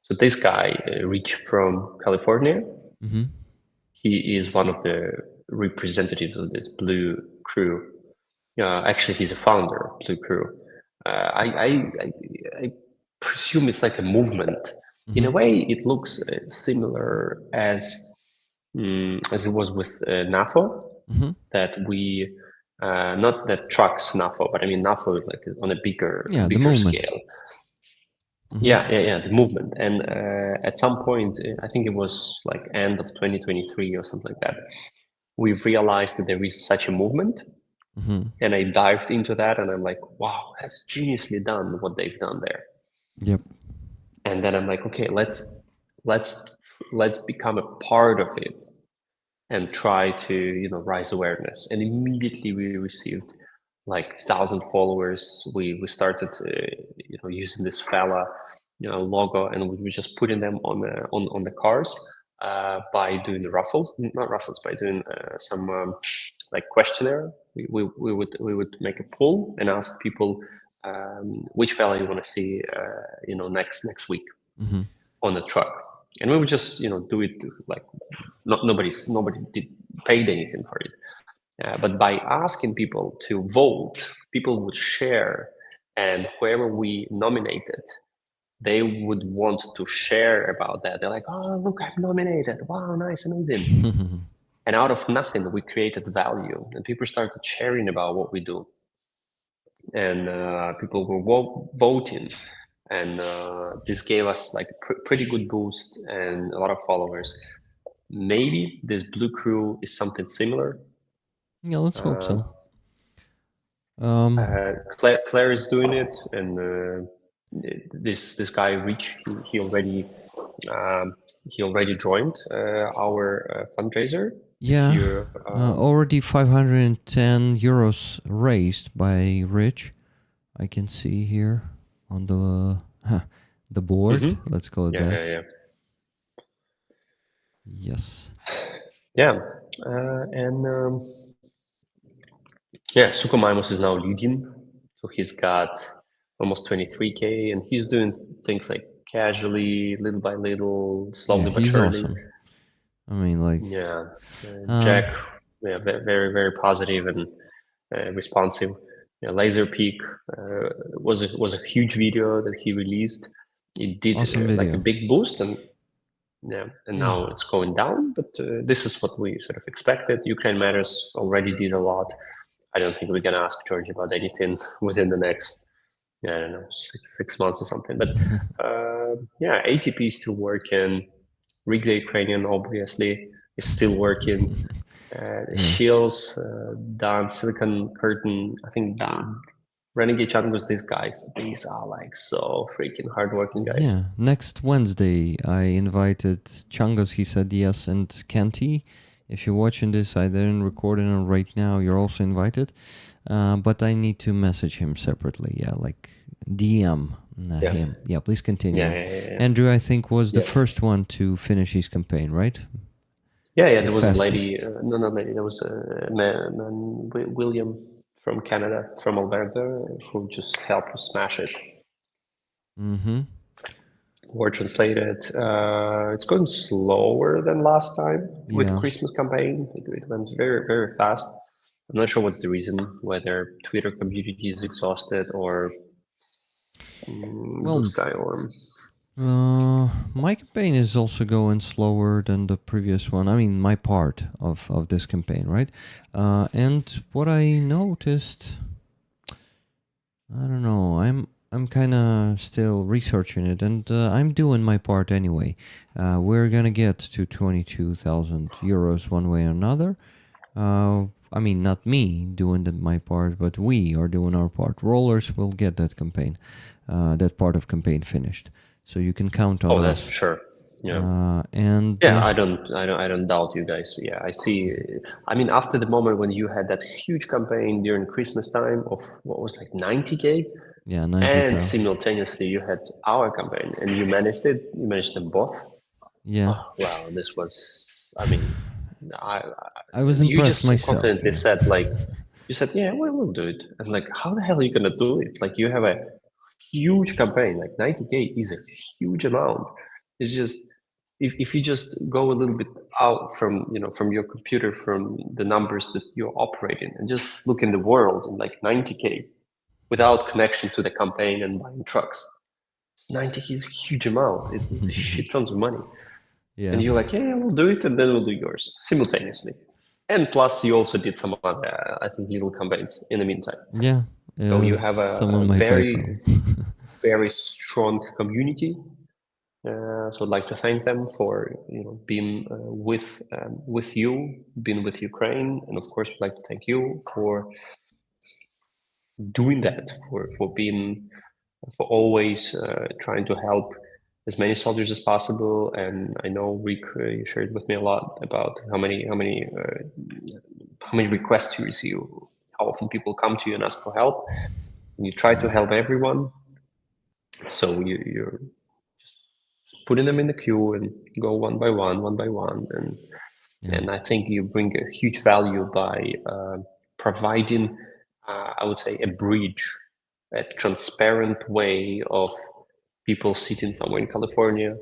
So this guy reached from California. He is one of the representatives of this Blue Crew. Actually, he's a founder of Blue Crew. I presume it's like a movement. In a way, it looks similar as it was with NAFO. That we not that trucks NAFO, but I mean NAFO is like on a bigger scale. The movement. And at some point, I think it was like end of 2023 or something like that, we've realized that there is such a movement. And I dived into that and I'm like, wow, that's geniusly done what they've done there. Yep. And then I'm like, okay, let's become a part of it and try to raise awareness. And immediately we received like 1,000 followers. We started using this fella logo, and we were just putting them on the cars by doing the by doing some like questionnaire. We would make a poll and ask people which fella you want to see next week on the truck. And we would just, do it like nobody did paid anything for it. But by asking people to vote, people would share, and whoever we nominated, they would want to share about that. They're like, oh, look, I'm nominated. Wow, nice, amazing. And out of nothing, we created value, and people started sharing about what we do. And people were voting. And this gave us like a pretty good boost and a lot of followers. Maybe this Blue Crew is something similar. Yeah, let's hope so. Claire is doing it, and this guy Rich, he already joined our fundraiser. Yeah, already 510 euros raised by Rich. I can see here on the board. Let's call it that. Yeah. Yes. Yeah, and Sukomaimos is now leading, so he's got almost 23K, and he's doing things like casually, little by little, slowly but surely. Awesome. I mean, like Jack, very very positive and responsive. Laserpeak was a huge video that he released. It did like a big boost, and now it's going down. But this is what we sort of expected. Ukraine Matters already did a lot. I don't think we can ask George about anything within the next, I don't know, six months or something. But ATP is still working. Rig the Ukrainian obviously is still working. Shields, done, Silicon Curtain, I think done. Renegade Chungos, these guys, these are like so freaking hardworking guys. Yeah, next Wednesday I invited Changos, he said yes, and Kanti. If you're watching this, I didn't record it right now, you're also invited. But I need to message him separately, like DM him. Yeah, please continue. Yeah. Andrew, I think, was the first one to finish his campaign, right? Yeah, there was a lady, not lady, there was a man, William from Canada, from Alberta, who just helped to smash it. Mm-hmm. Word translated. It's going slower than last time with Christmas campaign. It went very, very fast. I'm not sure what's the reason, whether Twitter community is exhausted or blue sky or... my campaign is also going slower than the previous one. I mean, my part of this campaign, right? And what I noticed, I don't know, I'm kind of still researching it, and I'm doing my part anyway. We're gonna get to 22,000 euros one way or another. I mean, not me doing my part, but we are doing our part. Rollers will get that campaign, that part of campaign finished. So you can count on us. Oh, that's for sure. Yeah. I don't doubt you guys. Yeah, I see. I mean, after the moment when you had that huge campaign during Christmas time of what was like 90K. Yeah, 90,000. And simultaneously you had our campaign, and you managed it. You managed them both. Yeah. Oh, wow, this was. I mean, I was impressed myself. You just confidently said, like, you said, yeah, we'll do it. And like, how the hell are you gonna do it? Like, you have a huge campaign. Like 90K is a huge amount. It's just if you just go a little bit out from your computer, from the numbers that you're operating, and just look in the world, and like 90K without connection to the campaign and buying trucks, 90K is a huge amount. It's a shit tons of money. Yeah. And you're like, yeah, we'll do it, and then we'll do yours simultaneously. And plus, you also did some other, I think, little campaigns in the meantime. Yeah. So you have a very, very strong community. So I'd like to thank them for being with you, being with Ukraine, and of course, I'd like to thank you for doing that, for always trying to help as many soldiers as possible. And I know Rick, you shared with me a lot about how many requests you receive, how often people come to you and ask for help, and you try to help everyone. So you're just putting them in the queue and go one by one, and I think you bring a huge value by providing, I would say, a bridge, a transparent way of people sitting somewhere in California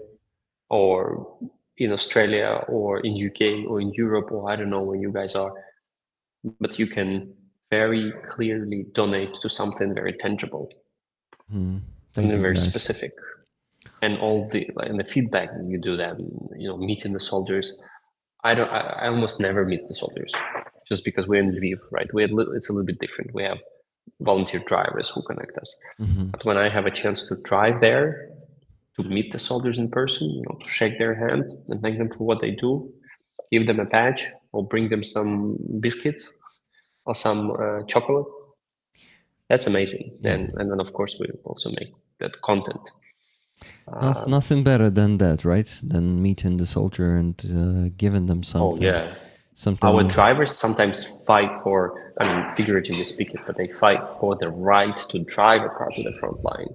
or in Australia or in UK or in Europe, or I don't know where you guys are, but you can very clearly donate to something very tangible and very specific. And all the feedback that you do, that meeting the soldiers. I almost never meet the soldiers, just because we're in Lviv, right? It's a little bit different. We have volunteer drivers who connect us. But when I have a chance to drive there, to meet the soldiers in person, to shake their hand and thank them for what they do, give them a badge, or bring them some biscuits or some chocolate, that's amazing. And then of course we also make that content. Nothing better than that, right? Than meeting the soldier and giving them something. Oh yeah. Our drivers sometimes fight for, figuratively speaking, but they fight for the right to drive a car to the front line.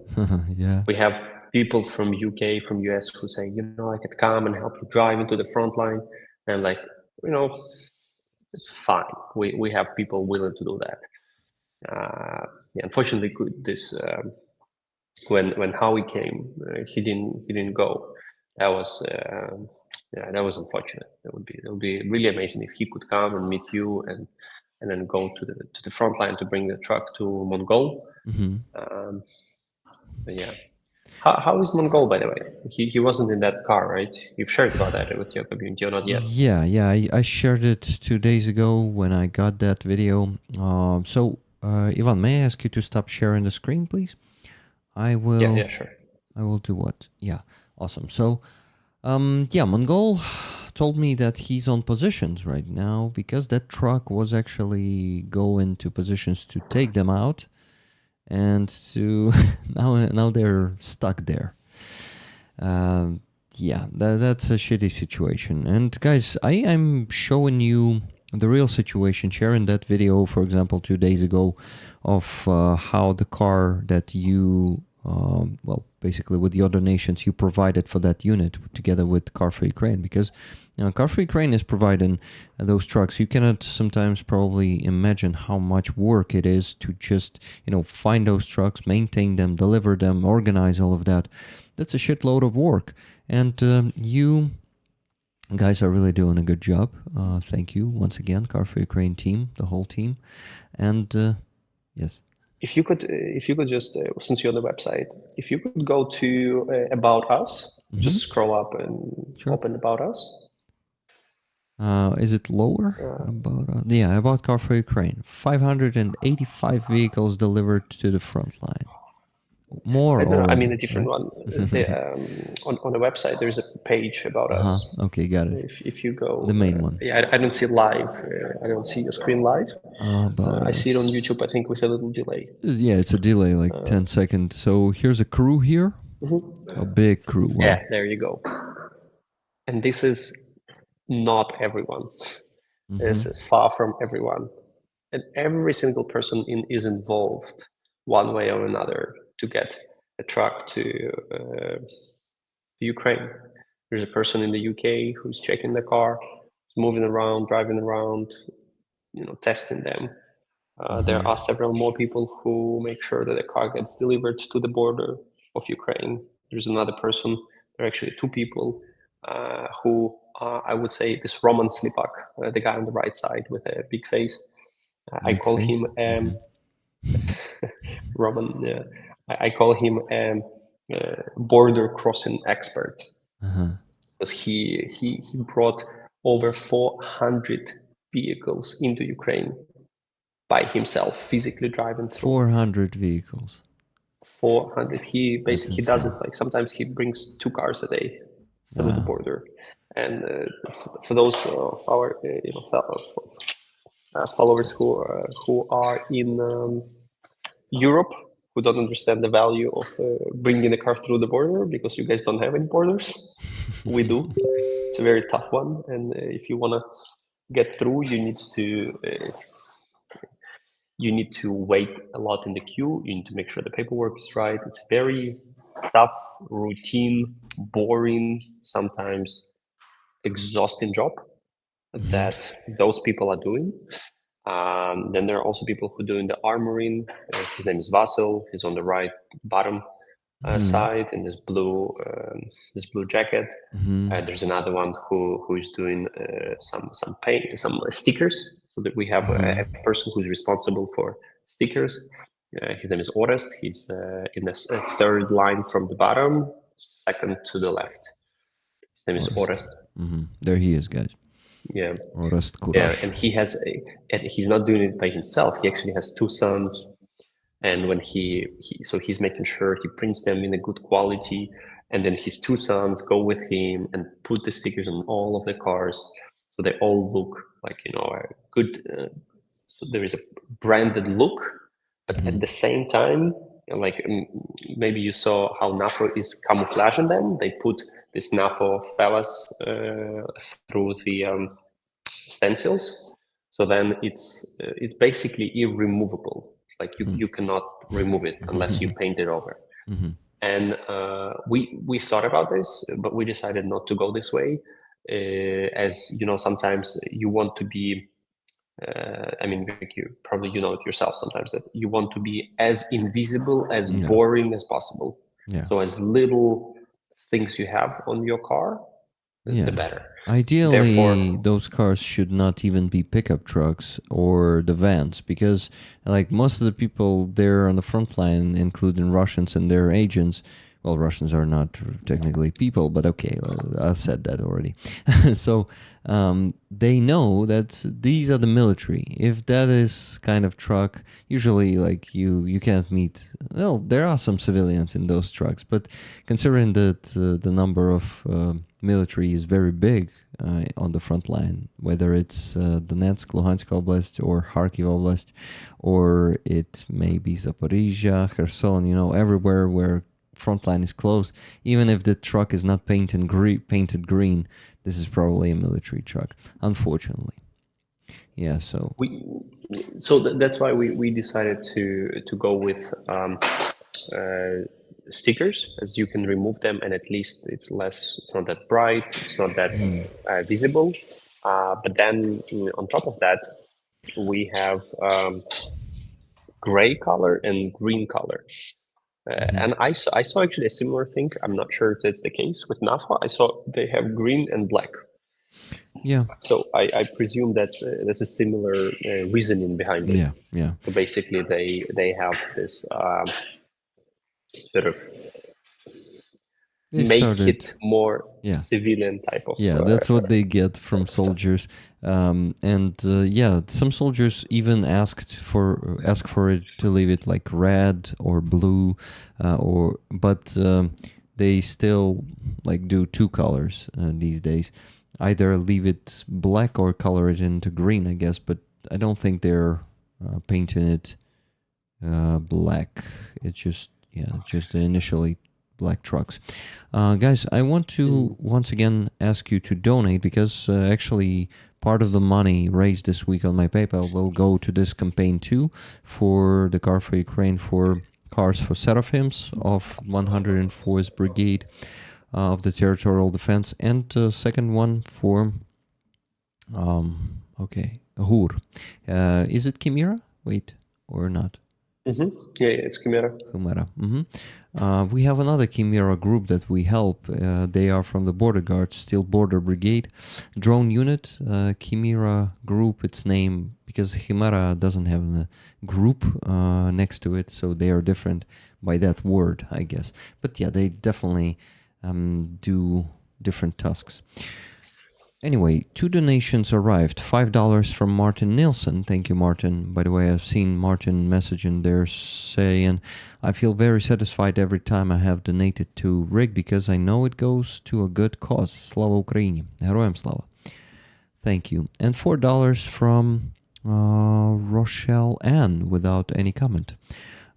Yeah. We have people from UK, from US who say, I could come and help you drive into the front line. And it's fine. We have people willing to do that. Unfortunately, when Howie came, he didn't go. That was unfortunate. It would be really amazing if he could come and meet you and then go to the front line to bring the truck to Mongol. But yeah, how is Mongol, by the way? He wasn't in that car, right? You've shared about that with your community, or not yet? Yeah. I shared it 2 days ago when I got that video. So Ivan, may I ask you to stop sharing the screen, please? I will. Yeah, sure. I will do what? Yeah, awesome. So, Mongol told me that he's on positions right now because that truck was actually going to positions to take them out, and to now they're stuck there. Yeah, that's a shitty situation. And guys, I'm showing you the real situation, sharing that video, for example, 2 days ago, of how the car that you, well, basically with your donations, you provided for that unit together with Car for Ukraine, because Car for Ukraine is providing those trucks. You cannot sometimes probably imagine how much work it is to just, find those trucks, maintain them, deliver them, organize all of that. That's a shitload of work. And you guys are really doing a good job. Thank you once again, Car for Ukraine team, the whole team. And yes. If you could just, since you're on the website, if you could go to About Us, just scroll up and open About Us. Is it lower? About Car for Ukraine. 585 vehicles delivered to the front line. More? I mean a different one. On the website, there's a page about us. Okay, got it. If you go... The main one. Yeah, I don't see it live. I don't see your screen live. I see it on YouTube, I think, with a little delay. Yeah, it's a delay, like 10 seconds. So here's a crew here. A big crew. Wow. Yeah, there you go. And this is not everyone. This is far from everyone. And every single person is involved one way or another to get a truck to Ukraine. There's a person in the UK who's checking the car, moving around, driving around, testing them. There are several more people who make sure that the car gets delivered to the border of Ukraine. There's another person, there are actually two people who are, I would say, this Roman Slipak, the guy on the right side with a big face. I call him Roman. I call him border crossing expert, because he brought over 400 vehicles into Ukraine by himself, physically driving through. 400 vehicles. 400. He basically does it like sometimes he brings 2 cars a day through the border. And for those of our followers who are in Europe, who don't understand the value of bringing a car through the border, because you guys don't have any borders. We do. It's a very tough one, and if you want to get through, you need to wait a lot in the queue. You need to make sure the paperwork is right. It's a very tough, routine, boring, sometimes exhausting job that those people are doing. Then there are also people who are doing the armoring. His name is Vasil. He's on the right bottom side in this blue jacket. There's another one who is doing some paint, some stickers. So that we have a person who's responsible for stickers. His name is Orest. He's in the third line from the bottom, second to the left. His name is Orest. There he is, guys. Yeah. Orest Kurash. Yeah, and he's not doing it by himself. He actually has 2 sons, and when so he's making sure he prints them in a good quality, and then his 2 sons go with him and put the stickers on all of the cars, so they all look like a good. So there is a branded look, but at the same time, like maybe you saw how NAFO is camouflaging them. They put this NAFO fellas through the stencils, so then it's basically irremovable. Like you cannot remove it unless you paint it over. And we thought about this, but we decided not to go this way. As sometimes you want to be. I mean, you probably it yourself sometimes, that you want to be as invisible, as boring as possible. So as little things you have on your car, the better. Ideally, therefore, those cars should not even be pickup trucks or the vans, because like most of the people there on the front line, including Russians and their agents, well, Russians are not technically people, but okay, I said that already. So they know that these are the military. If that is kind of truck, usually like you can't meet. Well, there are some civilians in those trucks, but considering that the number of military is very big on the front line, whether it's Donetsk, Luhansk Oblast, or Kharkiv Oblast, or it may be Zaporizhia, Kherson, everywhere where front line is closed, even if the truck is not painted green, this is probably a military truck, unfortunately. Yeah, so that's why we decided to go with stickers, as you can remove them, and at least it's not that bright, it's not that visible. But then on top of that, we have gray color and green color. And I saw actually a similar thing. I'm not sure if that's the case with NAFA. I saw they have green and black. Yeah. So I presume that's a similar reasoning behind it. Yeah, yeah. So basically, they have this sort of it more civilian type of. Yeah, that's what they get from soldiers. Some soldiers even ask for it to leave it like red or blue, but they still like do two colors these days. Either leave it black or color it into green, I guess. But I don't think they're painting it black. It's just initially black trucks. Guys, I want to once again ask you to donate, because actually part of the money raised this week on my PayPal will go to this campaign too, for the Car for Ukraine, for cars for Seraphims of 104th Brigade of the Territorial Defense, and second one for Hur. Is it Chimera? Wait, or not? Mm-hmm. Yeah, it's Chimera. Mm-hmm. We have another Chimera group that we help. They are from the Border Guard, Steel Border Brigade. Drone unit, Chimera group, its name, because Chimera doesn't have a group next to it, so they are different by that word, I guess. But yeah, they definitely do different tasks. Anyway, 2 donations arrived. $5 from Martin Nilsson. Thank you, Martin. By the way, I've seen Martin message in there saying, I feel very satisfied every time I have donated to Rig, because I know it goes to a good cause. Slava Ukraini. Героям слава. Thank you. And $4 from Rochelle Ann without any comment.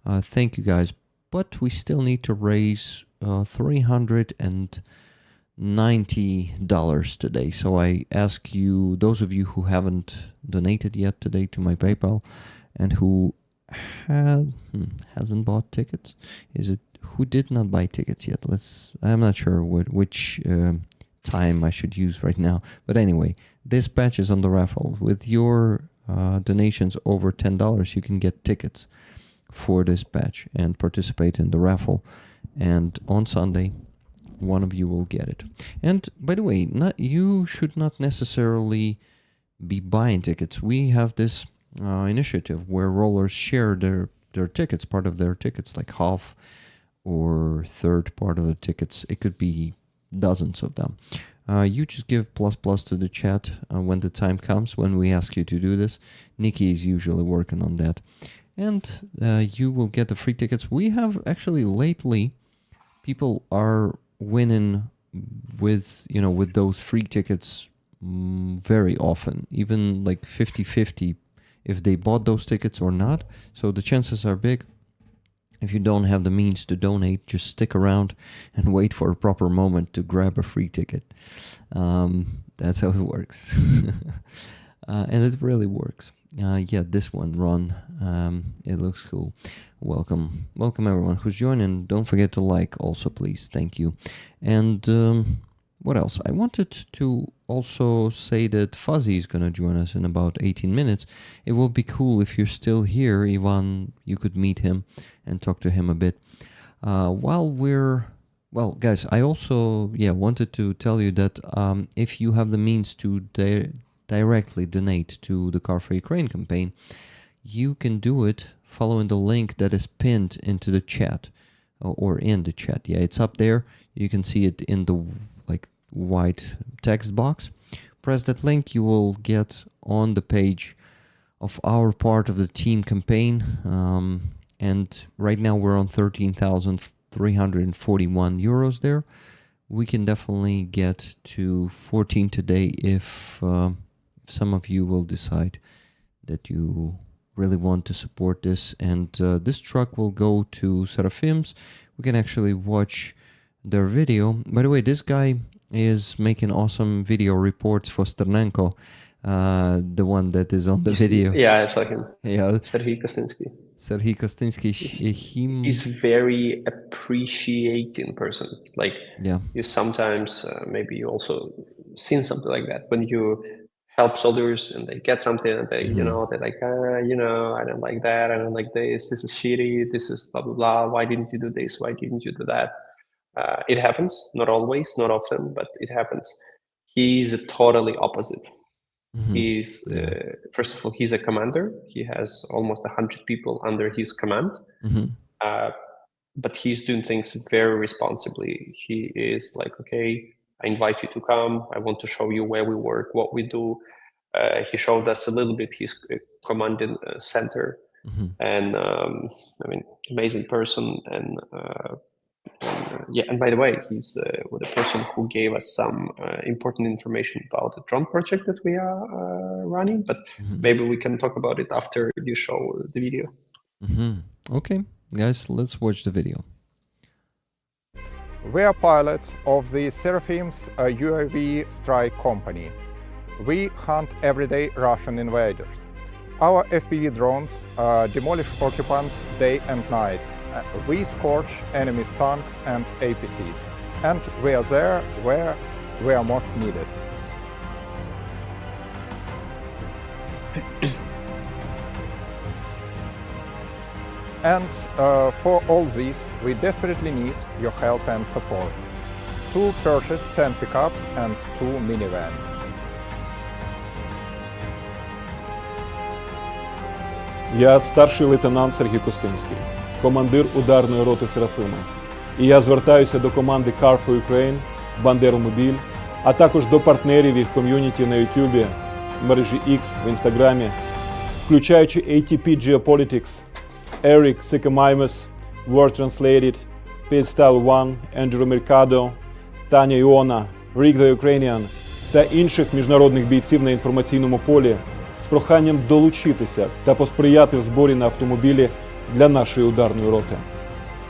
Thank you, guys. But we still need to raise $390 today. So I ask you, those of you who haven't donated yet today to my PayPal, and who hasn't bought tickets, who did not buy tickets yet? I'm not sure which time I should use right now. But anyway, this batch is on the raffle. With your donations over $10, you can get tickets for this batch and participate in the raffle. And on Sunday, one of you will get it. And by the way, you should not necessarily be buying tickets. We have this initiative where rollers share their tickets, part of their tickets, like half or third part of the tickets. It could be dozens of them. You just give plus to the chat when the time comes, when we ask you to do this. Nikki is usually working on that. And you will get the free tickets. We have actually lately, people are winning with those free tickets very often, even like 50-50 if they bought those tickets or not. So the chances are big. If you don't have the means to donate, just stick around and wait for a proper moment to grab a free ticket. That's how it works. And it really works. This one, Ron, it looks cool. Welcome everyone who's joining. Don't forget to like also, please. Thank you. And what else? I wanted to also say that Fuzzy is going to join us in about 18 minutes. It will be cool if you're still here, Ivan. You could meet him and talk to him a bit. Guys, I also wanted to tell you that if you have the means to directly donate to the Car for Ukraine campaign, you can do it following the link that is pinned into the chat. or in the chat. Yeah, it's up there. You can see it in the like white text box. Press that link, you will get on the page of our part of the team campaign. And right now we're on 13,341 euros there. We can definitely get to 14 today if some of you will decide that you really want to support this. And this truck will go to Saraphims. We can actually watch their video. By the way, this guy is making awesome video reports for Sternenko, the one that is on the video. Yeah, I saw him. Yeah, Serhiy Kostynsky. Serhiy Kostynsky. He's very appreciating person. Like, yeah, you sometimes maybe you also seen something like that when you help soldiers and they get something and they they're like, I don't like that, I don't like this is shitty, this is blah blah blah, why didn't you do this, why didn't you do that? It happens, not always, not often, but it happens. He's totally opposite. He's first of all, he's a commander. He has almost 100 people under his command, but he's doing things very responsibly. He is like, okay, I invite you to come. I want to show you where we work, what we do. He showed us a little bit his commanding center, and amazing person. And by the way, he's the person who gave us some important information about the drone project that we are running. But maybe we can talk about it after you show the video. Okay, guys, let's watch the video. We are pilots of the Seraphim's UAV strike company. We hunt everyday Russian invaders. Our FPV drones demolish occupants day and night. We scorch enemy's tanks and APCs. And we are there where we are most needed. And for all this, we desperately need your help and support. To purchase 10 pickups and 2 minivans. Я старший лейтенант Сергій Костинський, командир ударної роти Серафима. І я звертаюся до команди Car for Ukraine, Бандеромобіль, а також до партнерів їх ком'юніті на YouTube, в мережі X, в Інстаграмі, включаючи ATP Geopolitics, Eric Sikamimus, Word Translated, Pistol One, Andrew Mercado, Таня Іона, Rick the Ukrainian та інших міжнародних бійців на інформаційному полі з проханням долучитися та посприяти в зборі на автомобілі для нашої ударної роти.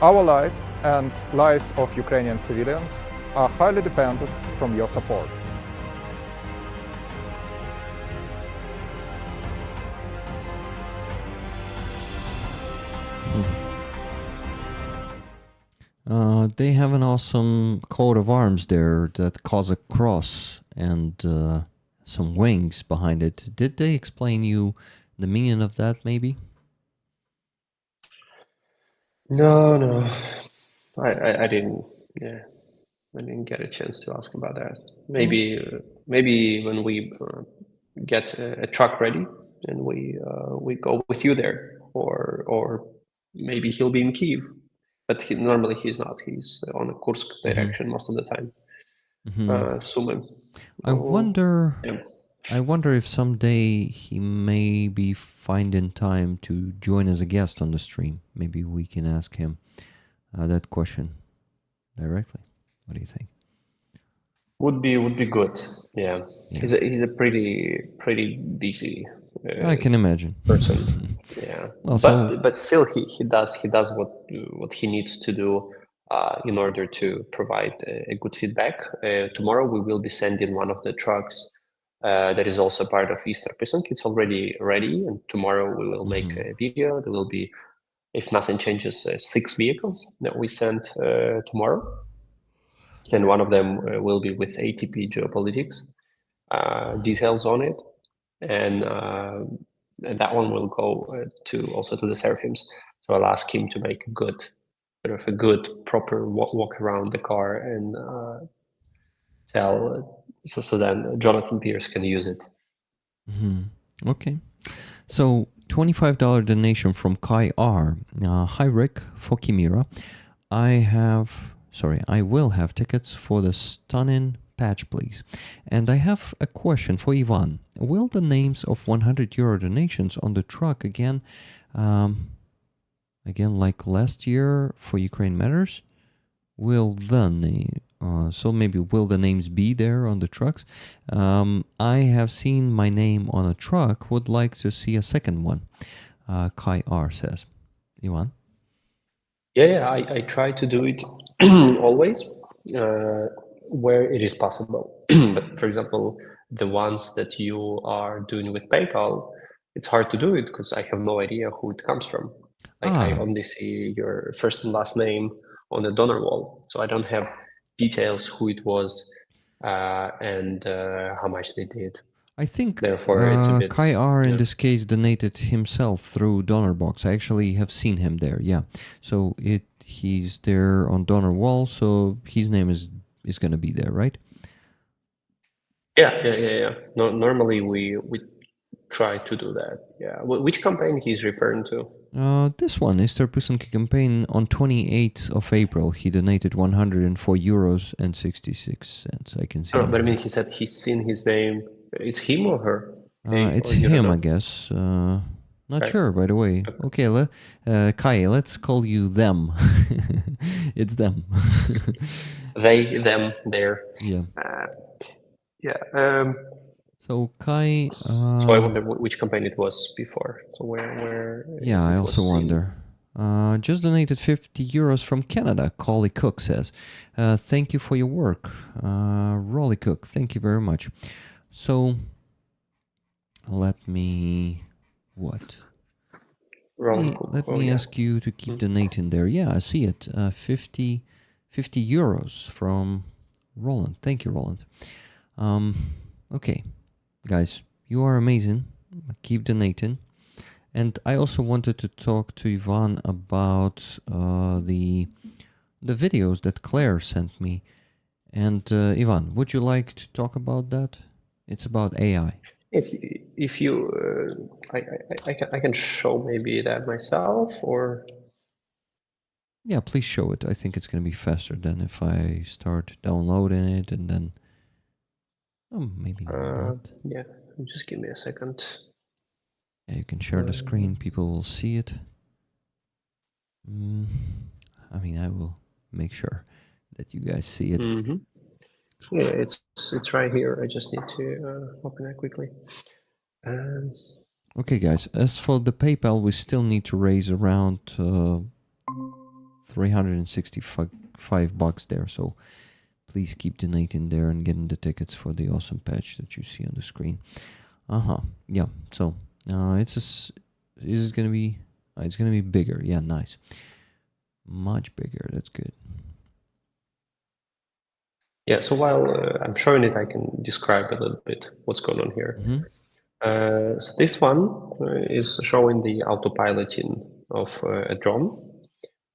Our lives and lives of Ukrainian civilians are highly dependent from your support. They have an awesome coat of arms there that calls a cross and some wings behind it. Did they explain you the meaning of that, maybe? No, I didn't. Yeah, I didn't get a chance to ask about that. Maybe when we get a truck ready and we go with you there, or maybe he'll be in Kyiv. But normally he's not. He's on a Kursk direction most of the time. Sumy. I wonder if someday he may be finding time to join as a guest on the stream. Maybe we can ask him that question directly. What do you think? Would be good. Yeah. He's a pretty busy. I can imagine. Person. Yeah. But still he does what he needs to do in order to provide a good feedback. Tomorrow we will be sending one of the trucks that is also part of Easter Present. It's already ready, and tomorrow we will make a video. There will be, if nothing changes, 6 vehicles that we send tomorrow, and one of them will be with ATP Geopolitics, details on it, and that one will go also to the Seraphims. So I'll ask him to make a good proper walk around the car and tell. So then Jonathan Pierce can use it. Okay. So $25 donation from Kai R. Hi Rick, for Kimira. I will have tickets for the stunning patch, please. And I have a question for Ivan. Will the names of 100 euro donations on the truck again like last year for Ukraine Matters? Will the names be there on the trucks? I have seen my name on a truck, would like to see a second one. Kai R says. Ivan? Yeah, I try to do it always where it is possible. But for example, the ones that you are doing with PayPal, it's hard to do it because I have no idea who it comes from. Like I only see your first and last name on the donor wall, so I don't have details who it was and how much they did. I think therefore it's a bit, Kai R in this case donated himself through DonorBox. I actually have seen him there, yeah. So he's there on donor wall, so his name is going to be there, right? Yeah. No, normally we try to do that. Yeah. Which campaign he's referring to? This one, Easter Pusanki campaign on 28th of April. He donated 104 euros and 66 cents. I can see. But I mean, he said he's seen his name. It's him or her? It's him, I guess. Not sure, by the way. Okay, Kai, let's call you them. It's them. They, them, there. Yeah. Yeah. So Kai. So I wonder which campaign it was before. So where? Yeah, I also wonder. Just donated 50 euros from Canada. Collie Cook says, "Thank you for your work, Rolly Cook. Thank you very much." So let me ask you to keep donating there. Yeah, I see it. 50 euros from Roland. Thank you, Roland. Okay, guys, you are amazing. Keep donating. And I also wanted to talk to Ivan about the videos that Claire sent me. And Ivan, would you like to talk about that? It's about AI. If you, I can show maybe that myself, or. Yeah, please show it. I think it's going to be faster than if I start downloading it and then. Oh, maybe not. Yeah, just give me a second. Yeah, you can share the screen. People will see it. I mean, I will make sure that you guys see it. Mm-hmm. Yeah, it's right here. I just need to open it quickly. Okay, guys. As for the PayPal, we still need to raise around $365 there. So please keep donating there and getting the tickets for the awesome patch that you see on the screen. Yeah. So it's gonna be bigger. Yeah, nice. Much bigger. That's good. Yeah, so while I'm showing it, I can describe a little bit what's going on here. Mm-hmm. So this one is showing the autopiloting of a drone,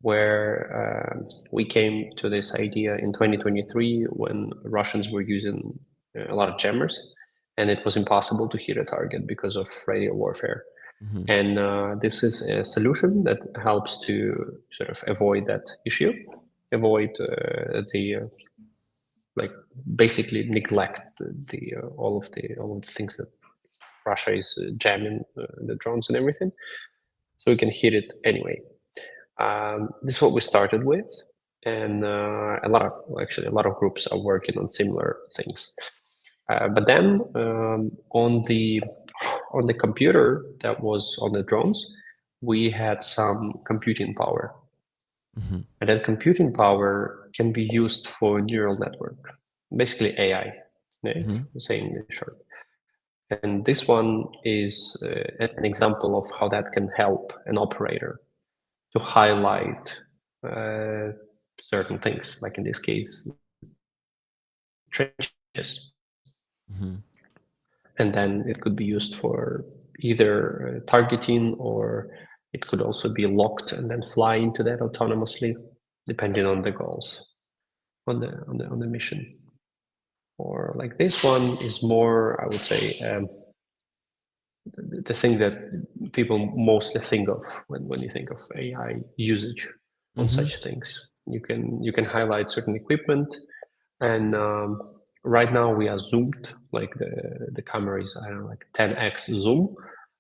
where we came to this idea in 2023 when Russians were using a lot of jammers, and it was impossible to hit a target because of radio warfare. Mm-hmm. And this is a solution that helps to sort of avoid that issue, avoid like basically neglect all of the things that Russia is jamming the drones and everything, so we can hit it anyway. This is what we started with, and a lot of groups are working on similar things. But then on the computer that was on the drones, we had some computing power. Mm-hmm. And that computing power can be used for neural network, basically AI, saying in short. And this one is an example of how that can help an operator to highlight certain things, like in this case, trenches. Mm-hmm. And then it could be used for either targeting, or it could also be locked and then fly into that autonomously, depending on the goals on the mission. Or like this one is more, I would say, the thing that people mostly think of when you think of AI usage on such things. you can highlight certain equipment, and right now we are zoomed, like the camera is, I don't know, like 10x zoom.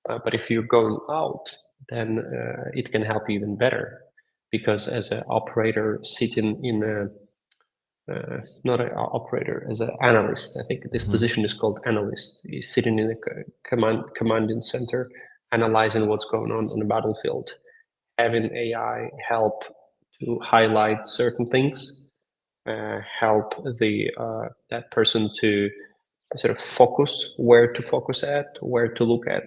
But if you're going out, then it can help you even better, because as an operator sitting in a not an operator, as an analyst, I think this position is called analyst. He's sitting in a commanding center, analyzing what's going on the battlefield, having AI help to highlight certain things, help that person to sort of focus where to focus at, where to look at.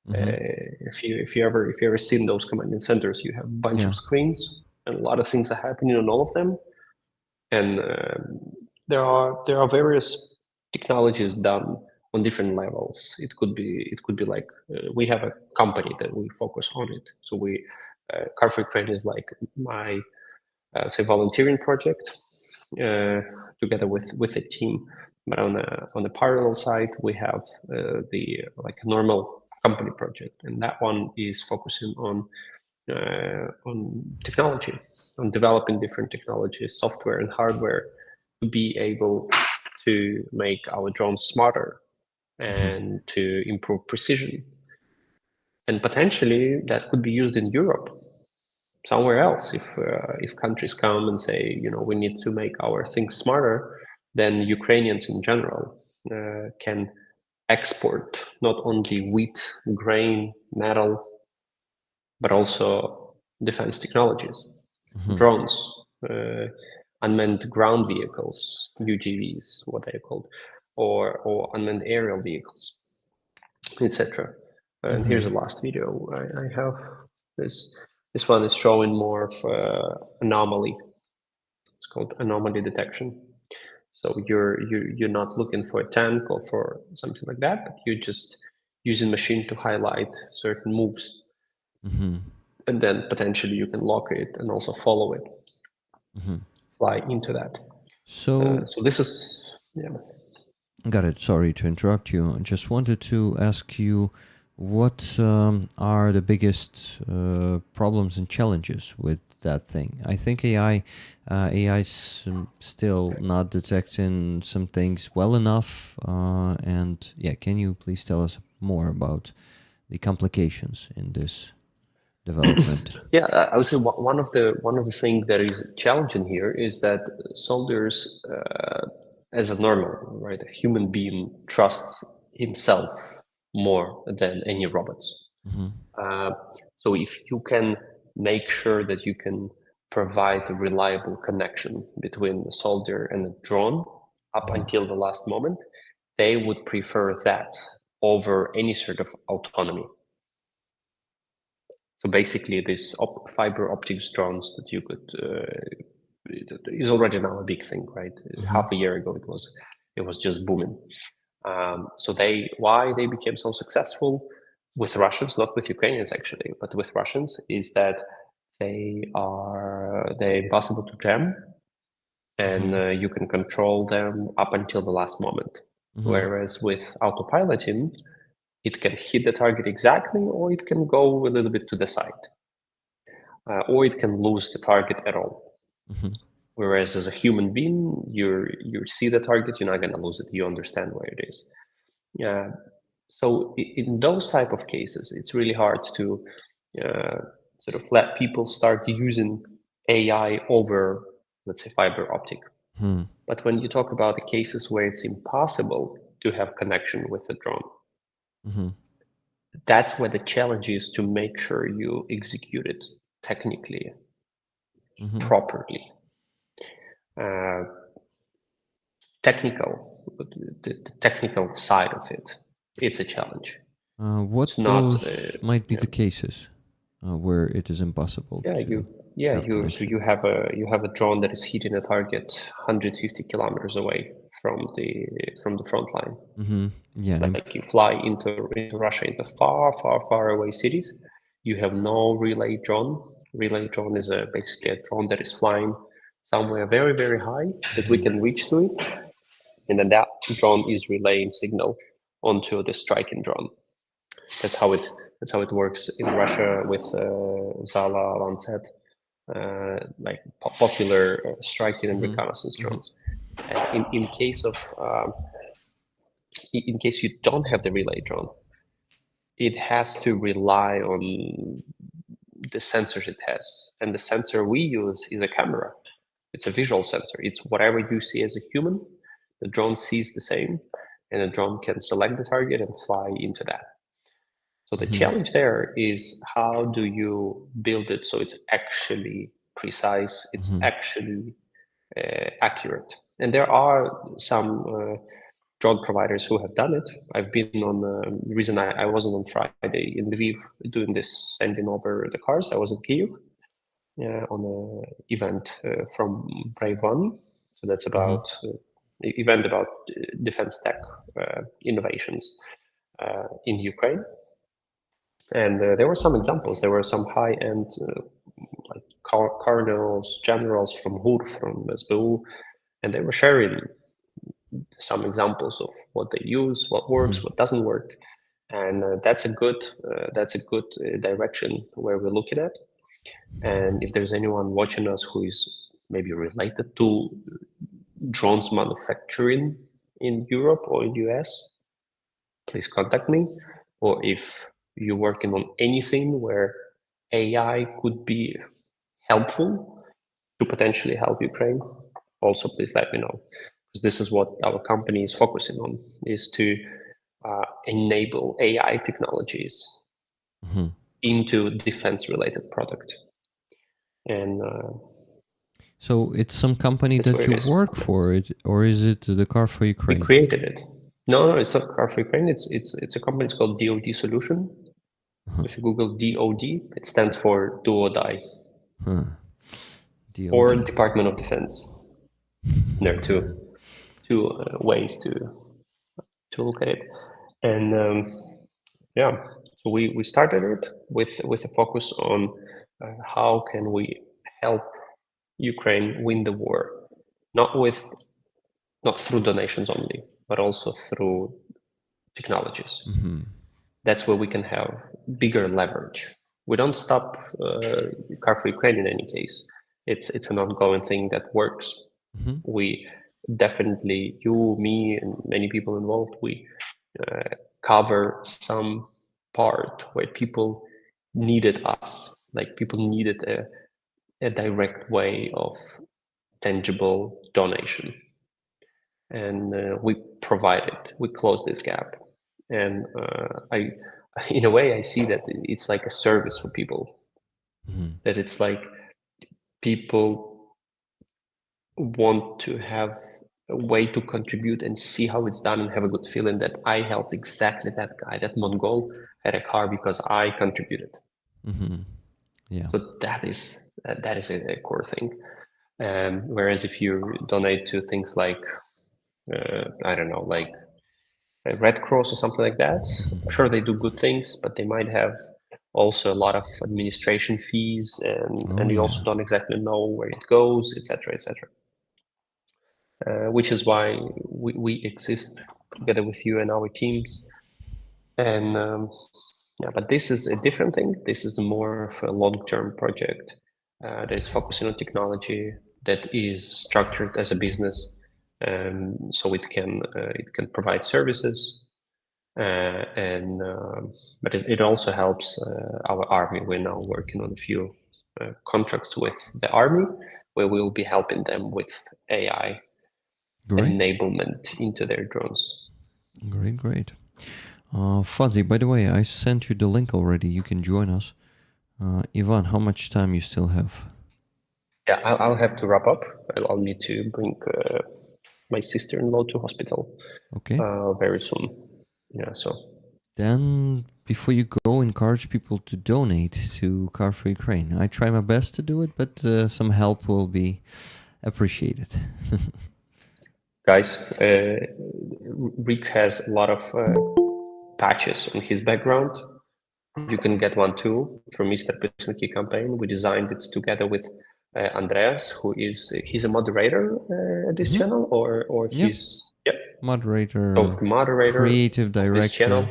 If you ever seen those commanding centers, you have a bunch of screens and a lot of things are happening on all of them, and there are various technologies done on different levels. It could be like we have a company that we focus on it. So we Car for Ukraine is like my say volunteering project together with a team. But on the parallel side, we have the like normal company project, and that one is focusing on technology, on developing different technologies, software and hardware, to be able to make our drones smarter and to improve precision. And potentially that could be used in Europe, somewhere else. If countries come and say, we need to make our things smarter, then Ukrainians in general can export not only wheat, grain, metal, but also defense technologies, drones, unmanned ground vehicles, UGVs, what they're called, or unmanned aerial vehicles, etc. And here's the last video I have. This one is showing more of anomaly. It's called anomaly detection. So you're not looking for a tank or for something like that, but you're just using machine to highlight certain moves. And then potentially you can lock it and also follow it, fly into that. So this is, Got it. Sorry to interrupt you. I just wanted to ask you, what are the biggest problems and challenges with that thing? I think AI's still not detecting some things well enough. And yeah, can you please tell us more about the complications in this development? Yeah, I would say one of the things that is challenging here is that soldiers, as a normal, right, a human being trusts himself more than any robots. So if you can make sure that you can provide a reliable connection between the soldier and the drone up until the last moment, they would prefer that over any sort of autonomy. So basically, this fiber optics drones that you could is already now a big thing, right? Half a year ago, it was just booming. So why they became so successful with Russians, not with Ukrainians actually, but with Russians, is that they're impossible to jam, and you can control them up until the last moment. Whereas with autopiloting, it can hit the target exactly, or it can go a little bit to the side, or it can lose the target at all. Whereas as a human being, you see the target, you're not going to lose it. You understand where it is. So in those type of cases, it's really hard to sort of let people start using AI over, let's say, fiber optic. But when you talk about the cases where it's impossible to have connection with the drone, that's where the challenge is to make sure you execute it technically properly. The technical side of it, it's a challenge. What those might be the cases where it is impossible? So you have a drone that is hitting a target 150 kilometers away from the front line. Like you fly into Russia, into far away cities. You have no relay drone. Relay drone is basically a drone that is flying somewhere very, very high that we can reach to it, and then that drone is relaying signal onto the striking drone. That's how it works in Russia with Zala, Lancet, like popular striking and reconnaissance drones. And in case you don't have the relay drone, it has to rely on the sensors it has. And the sensor we use is a camera. It's a visual sensor. It's whatever you see as a human, the drone sees the same, and the drone can select the target and fly into that. So the challenge there is, how do you build it so it's actually precise, it's actually accurate? And there are some drone providers who have done it. I've been on the reason I wasn't on Friday in Lviv doing this, sending over the cars. I was in Kyiv on an event from Brave One. So that's about event about defense tech innovations in Ukraine. And there were some examples. There were some high-end like colonels, generals from HUR, from SBU, and they were sharing some examples of what they use, what works, what doesn't work, and that's a good direction where we're looking at. And if there's anyone watching us who is maybe related to drones manufacturing in Europe or in US, please contact me. Or if you're working on anything where AI could be helpful to potentially help Ukraine, also please let me know. Because this is what our company is focusing on, is to enable AI technologies into defense-related product. And so it's some company that you work for, it, or is it the Car for Ukraine? We created it. No, it's not Car for Ukraine. It's a company. It's called DoD Solution. If you Google DoD, it stands for Do or Die, or Department of Defense. There are two ways to look at it. And so we started it with a focus on how can we help Ukraine win the war, not through donations only, but also through technologies. That's where we can have bigger leverage. We don't stop Car for Ukraine in any case. It's an ongoing thing that works. We definitely, you, me, and many people involved, we cover some part where people needed us, like people needed a direct way of tangible donation. And we provided, we closed this gap. And in a way, I see that it's like a service for people, that it's like people want to have a way to contribute and see how it's done and have a good feeling that I helped exactly that guy. That Mongol had a car because I contributed. Yeah. So that is a core thing. Whereas if you donate to things like, I don't know, like Red Cross or something like that, sure, they do good things, but they might have also a lot of administration fees, and you also don't exactly know where it goes, etc., etc. Which is why we exist together with you and our teams. And but this is a different thing. This is more of a long-term project that is focusing on technology, that is structured as a business, so it can provide services, but it also helps our army. We're now working on a few contracts with the army, where we will be helping them with AI enablement into their drones. Great. Fuzzy, by the way, I sent you the link already. You can join us. Ivan, how much time you still have? Yeah, I'll have to wrap up. I'll need to bring my sister-in-law to hospital very soon. Yeah, so. Then, before you go, encourage people to donate to Car for Ukraine. I try my best to do it, but some help will be appreciated. Guys, Rick has a lot of patches on his background. You can get one too from Mr. Pesniki campaign. We designed it together with Andreas, he's a moderator at this channel, or he's moderator, creative director this channel.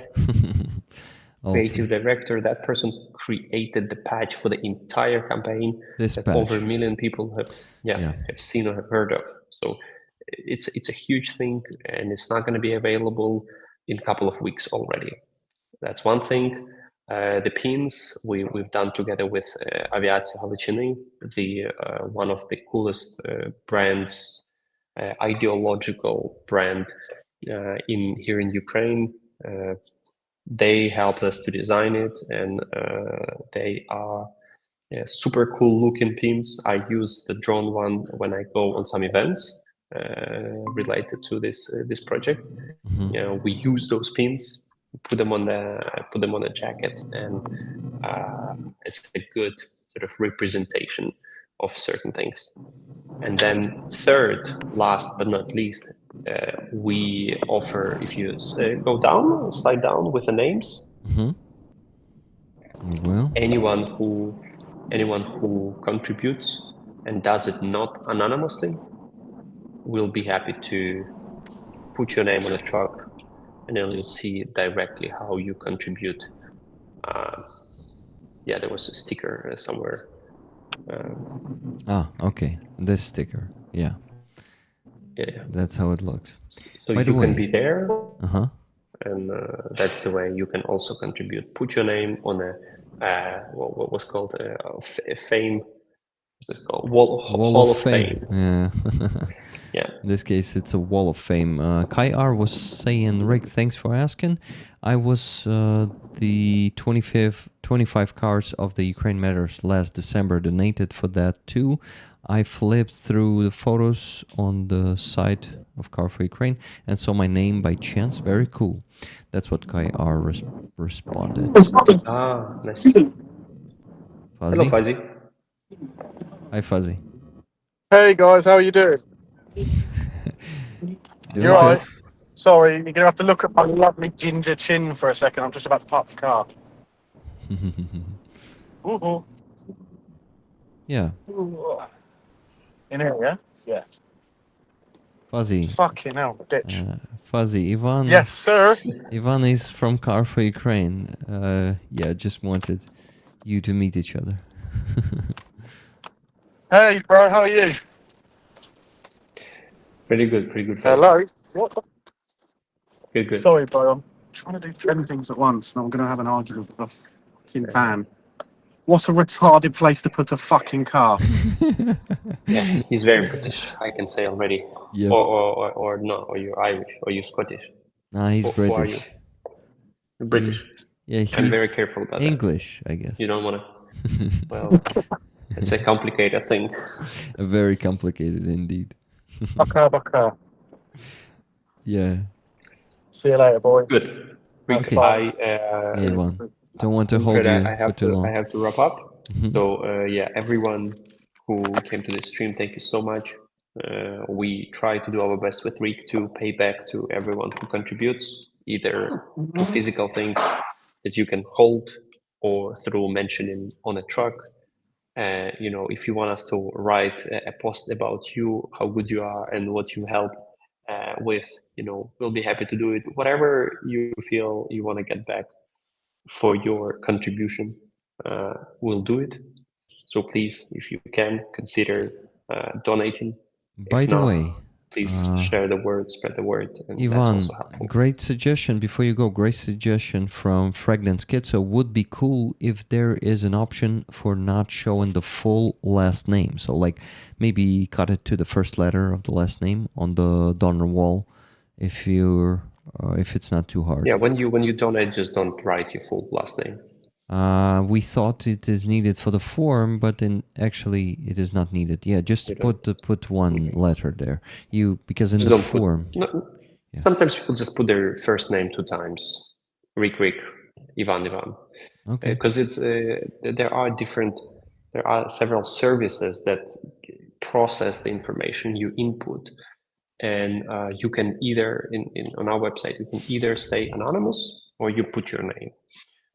creative director. That person created the patch for the entire campaign that over 1 million people have seen or have heard of. So it's a huge thing, and it's not going to be available in a couple of weeks already. That's one thing. The pins we've done together with Aviacja Halachiny, one of the coolest brands, ideological brand here in Ukraine. They helped us to design it, and they are super cool looking pins. I use the drone one when I go on some events related to this project. We use those pins, put them on a jacket, and it's a good sort of representation of certain things. And then third, last but not least, we offer, if you slide down with the names, anyone who contributes and does it not anonymously will be happy to put your name on a truck, and then you'll see directly how you contribute. There was a sticker somewhere. Okay. This sticker. Yeah. That's how it looks. So you can be there. And that's the way you can also contribute. Put your name on a what was called a fame. What's it called? Hall of Fame. Yeah. Yeah. In this case, it's a wall of fame. Kai R was saying, Rick, thanks for asking. I was the 25 cars of the Ukraine Matters last December donated for that too. I flipped through the photos on the site of Car for Ukraine and saw my name by chance. Very cool. That's what Kai R responded. Nice. Fuzzy? Hello, Fuzzy. Hi, Fuzzy. Hey guys, how are you doing? You're right. Sorry, you're gonna have to look at my lovely ginger chin for a second. I'm just about to park the car. Yeah. In here, yeah? Yeah. Fuzzy. Fucking hell, ditch. Fuzzy, Ivan. Yes, sir. Ivan is from Car for Ukraine. Just wanted you to meet each other. Hey, bro, how are you? Pretty good. Hello. What? Good. Sorry, bro. I'm trying to do 10 things at once, and I'm going to have an argument with a fucking van. What a retarded place to put a fucking car. Yeah, he's very British, I can say already. Yep. Or no, or you're Irish, or you're Scottish. Nah, he's British. Who are you? You're British. Yeah, he's I'm very careful about English, I guess. You don't want to. Well, it's a complicated thing. A very complicated indeed. Baka. Yeah. See you later, boy. Good. Okay. Ivan. Don't want to hold you for too long. I have to wrap up. So everyone who came to this stream, thank you so much. We try to do our best with Rick to pay back to everyone who contributes, either through physical things that you can hold or through mentioning on a truck. If you want us to write a post about you, how good you are and what you help with, we'll be happy to do it. Whatever you feel you want to get back for your contribution, we'll do it. So please, if you can, consider donating. By the way, please share the word, spread the word. And Ivan, that's also helpful. Great suggestion. Before you go, great suggestion from Fragrant Schizo. Would be cool if there is an option for not showing the full last name. So like maybe cut it to the first letter of the last name on the donor wall if it's not too hard. Yeah, when you donate, just don't write your full last name. We thought it is needed for the form, but then actually it is not needed. Yeah, just put one letter there. Because in the form. Sometimes people just put their first name 2 times. Rick, Ivan. Okay. Because there are several services that process the information you input, and you can either on our website you can either stay anonymous or you put your name.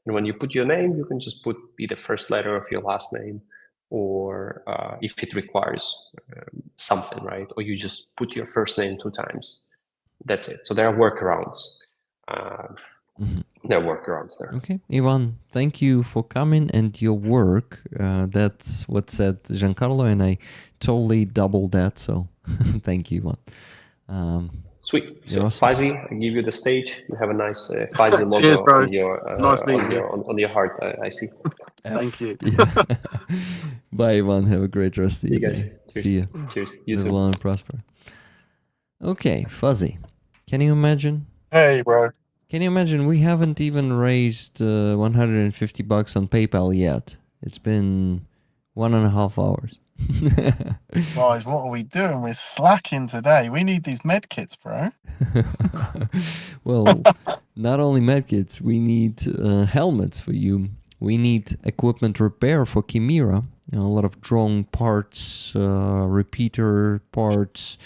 And when you put your name, you can just put either first letter of your last name, or if it requires something, right? Or you just put your first name 2 times. That's it. So there are workarounds. there are workarounds there. Okay, Ivan, thank you for coming and your work. That's what said Giancarlo, and I totally doubled that. So thank you, Ivan. Sweet. You're So awesome. Fuzzy, I give you the stage. You have a nice Fuzzy logo Cheers, bro. on your Nice meeting you. on your heart. I see. Thank you. Yeah. Bye, Ivan. Have a great rest of See your you guys. day. Cheers. See you. Cheers. You Live too. long and prosper. Okay, Fuzzy. Can you imagine? Hey, bro. Can you imagine? We haven't even raised $150 on PayPal yet. It's been 1.5 hours. Guys, what are we doing? We're slacking today. We need these med kits, bro. Well, not only medkits, we need helmets for you. We need equipment repair for Chimera. A lot of drone parts, repeater parts,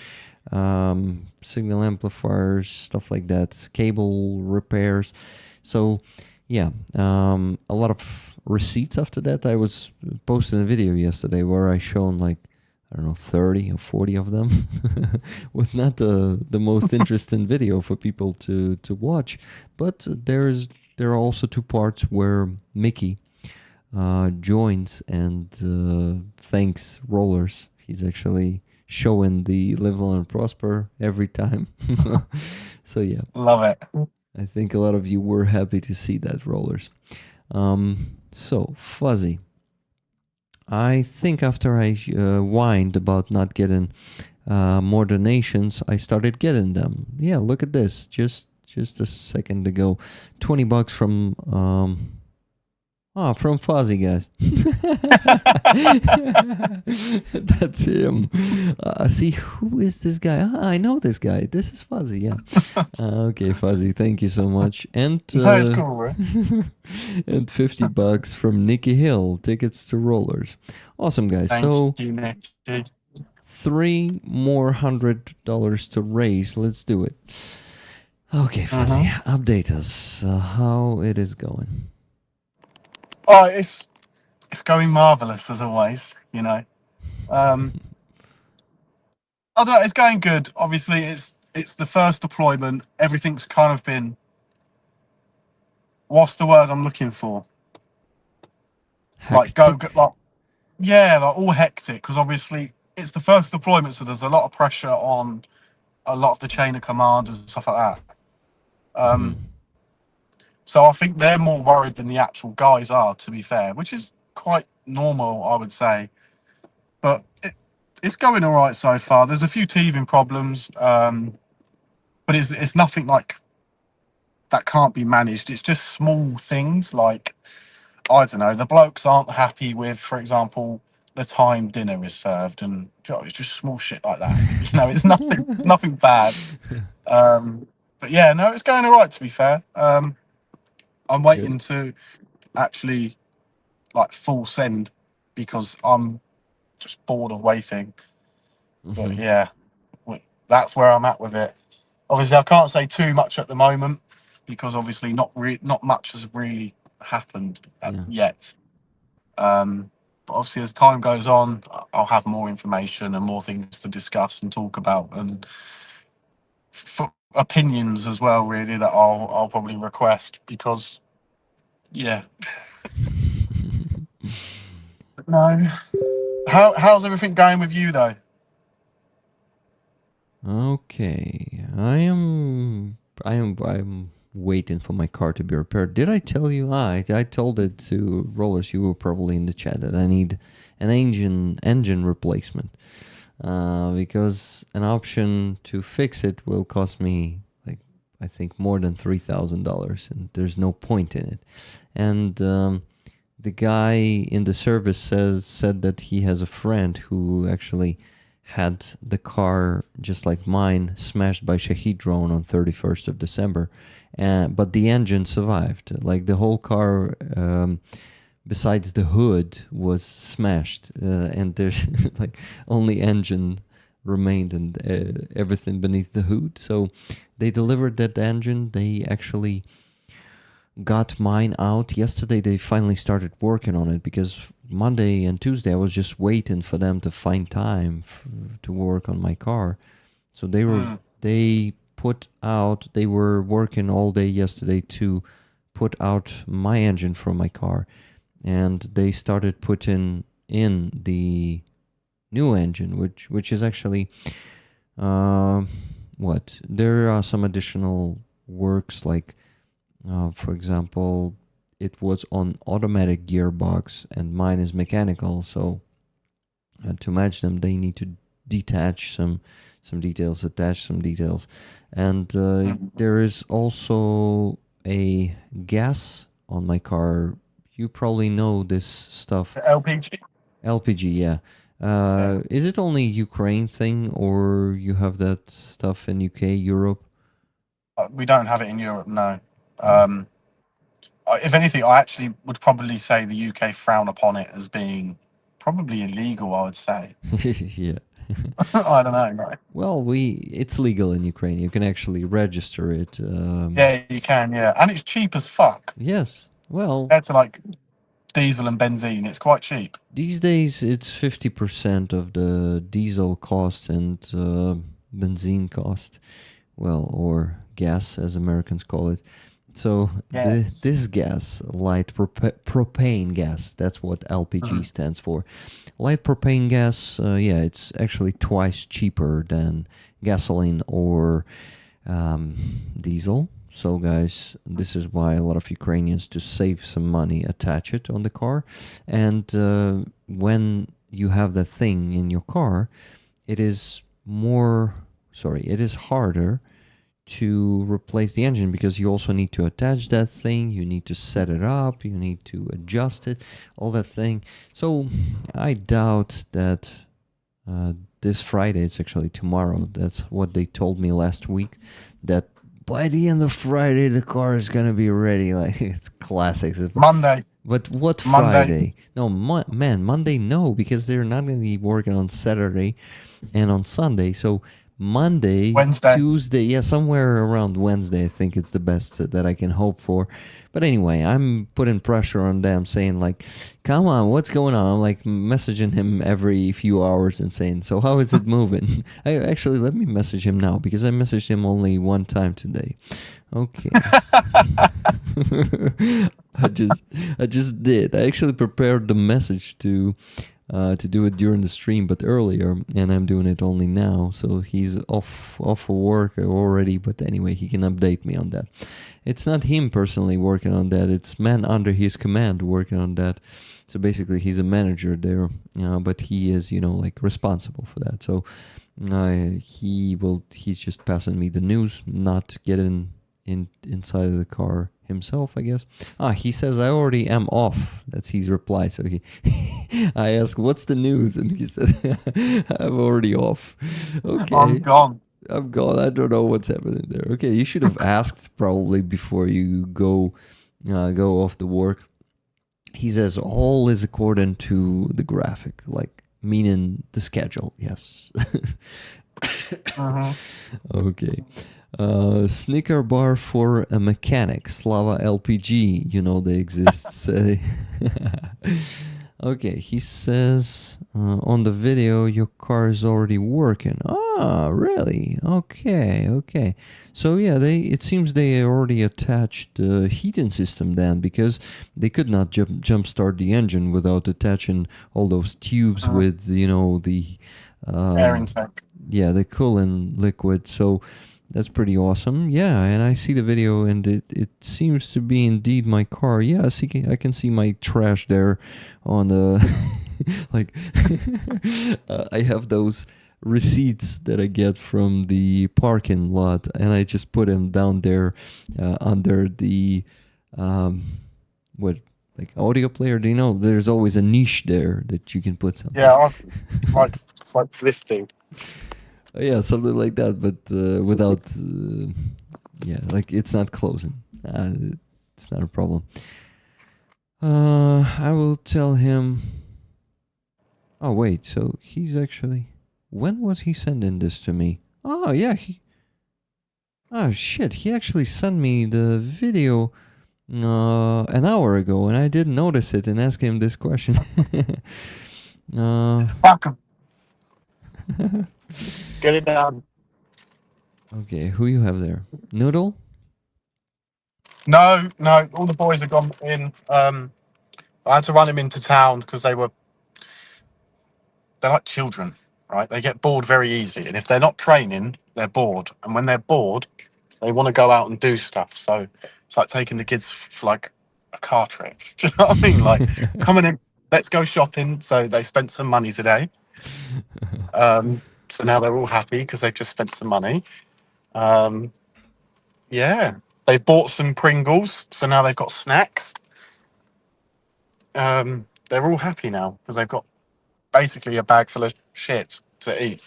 signal amplifiers, stuff like that, cable repairs. So, yeah, a lot of receipts after that. I was posting a video yesterday where I shown like, I don't know, 30 or 40 of them. Was not the most interesting video for people to watch, but there are also 2 parts where Mickey joins and thanks Rollers. He's actually showing the Live Long and Prosper every time. So yeah, Love it. I think a lot of you were happy to see that, Rollers. So Fuzzy, I think after I whined about not getting more donations, I started getting them. Yeah, look at this. Just a second ago, $20 from Fuzzy, guys. That's him. See, who is this guy? I know this guy. This is Fuzzy, yeah. Okay, Fuzzy, thank you so much. And That's cool, bro. and $50 from Nikki Hill, tickets to Rollers. Awesome, guys. Thank you, Nick. $3 more $100 to raise. Let's do it. Okay, Fuzzy, update us how it is going. Oh, it's going marvelous as always. You know, I don't know. It's going good. Obviously, it's the first deployment. Everything's kind of been. What's the word I'm looking for? Like like all hectic, because obviously it's the first deployment, so there's a lot of pressure on a lot of the chain of command and stuff like that. So I think they're more worried than the actual guys are, to be fair, which is quite normal, I would say. But it's going all right so far. There's a few teething problems, but it's nothing like that can't be managed. It's just small things like, I don't know, the blokes aren't happy with, for example, the time dinner is served, and it's just small shit like that. You know, it's nothing bad. But yeah, no, it's going all right, to be fair. I'm waiting to actually like full send because I'm just bored of waiting. But yeah, that's where I'm at with it. Obviously, I can't say too much at the moment because obviously not much has really happened yet. But obviously, as time goes on, I'll have more information and more things to discuss and talk about, and opinions as well. Really, that I'll probably request because, yeah. No. How's everything going with you though? Okay, I'm waiting for my car to be repaired. Did I tell you? I told it to Rollers. You were probably in the chat that I need an engine replacement because an option to fix it will cost me like I think more than $3,000, and there's no point in it. And the guy in the service said that he has a friend who actually had the car, just like mine, smashed by Shahed drone on 31st of December. But the engine survived. Like the whole car, besides the hood, was smashed. And there's like only engine remained and everything beneath the hood. So they delivered that engine. They actually got mine out yesterday. They finally started working on it because Monday and Tuesday I was just waiting for them to find time to work on my car. So they were working all day yesterday to put out my engine from my car, and they started putting in the new engine, which is actually what there are some additional works, like for example, it was on automatic gearbox and mine is mechanical, so to match them they need to detach some details, attach some details, and there is also a gas on my car. You probably know this stuff. LPG, yeah. Is it only Ukraine thing, or you have that stuff in UK, Europe? We don't have it in Europe, no. If anything, I actually would probably say the UK frown upon it as being probably illegal, I would say. Yeah. I don't know, right? Well, it's legal in Ukraine. You can actually register it. Yeah, you can, yeah. And it's cheap as fuck. Yes. Well, Compared to like diesel and benzene, it's quite cheap. these days it's 50% of the diesel cost and benzene cost. Well, or gas, as Americans call it. So Yes. this gas, light propane gas, that's what LPG stands for. Light propane gas, yeah, it's actually twice cheaper than gasoline or diesel. So guys, this is why a lot of Ukrainians, to save some money, attach it on the car. And when you have that thing in your car, it is harder to replace the engine, because you also need to attach that thing, you need to set it up, you need to adjust it, all that thing. So I doubt that this Friday, it's actually tomorrow, that's what they told me last week, that by the end of Friday the car is gonna be ready. Like, it's classics. Monday. But what Monday. Friday? No, man, Monday no, because they're not gonna be working on Saturday and on Sunday. So Monday, Wednesday. Tuesday, yeah, somewhere around Wednesday, I think it's the best that I can hope for. But anyway, I'm putting pressure on them, saying like, come on, what's going on? I'm like messaging him every few hours and saying, so how is it moving? Actually, let me message him now, because I messaged him only one time today. Okay. I just did. I actually prepared the message to do it during the stream, but earlier, and I'm doing it only now, so he's off of work already. But anyway, he can update me on that. It's not him personally working on that, it's men under his command working on that. So basically he's a manager there, but he is, like, responsible for that. So he's just passing me the news, not getting inside of the car himself, I guess. He says I already am off. That's his reply. So I asked, what's the news? And he said, I'm already off. Okay. I'm gone. I don't know what's happening there. Okay, you should have asked probably before you go off the work. He says all is according to the graphic, like meaning the schedule. Yes. Okay. Snicker bar for a mechanic, Slava LPG, they exist. Okay, he says on the video your car is already working. Really? Okay. So yeah, it seems they already attached the heating system then, because they could not jumpstart the engine without attaching all those tubes with the Air intake. Yeah, the coolant liquid. So that's pretty awesome. Yeah, and I see the video, and it seems to be indeed my car. Yeah, I can see my trash there on the like I have those receipts that I get from the parking lot, and I just put them down there under the like audio player. Do you know there's always a niche there that you can put something? Yeah, like this thing. Yeah, something like that, but without, like it's not closing. It's not a problem. I will tell him. Oh wait, so he's actually. When was he sending this to me? Oh yeah, oh shit, he actually sent me the video an hour ago, and I didn't notice it and ask him this question. Fuck him. Get it down. Okay, who you have there? Noodle? No, all the boys have gone in. I had to run them into town because they're like children, right? They get bored very easily, and if they're not training, they're bored. And when they're bored, they want to go out and do stuff. So it's like taking the kids for like a car trip. Do you know what I mean? Like coming in, let's go shopping. So they spent some money today. So now they're all happy because they've just spent some money. Yeah, they've bought some Pringles, so now they've got snacks. They're all happy now because they've got basically a bag full of shit to eat.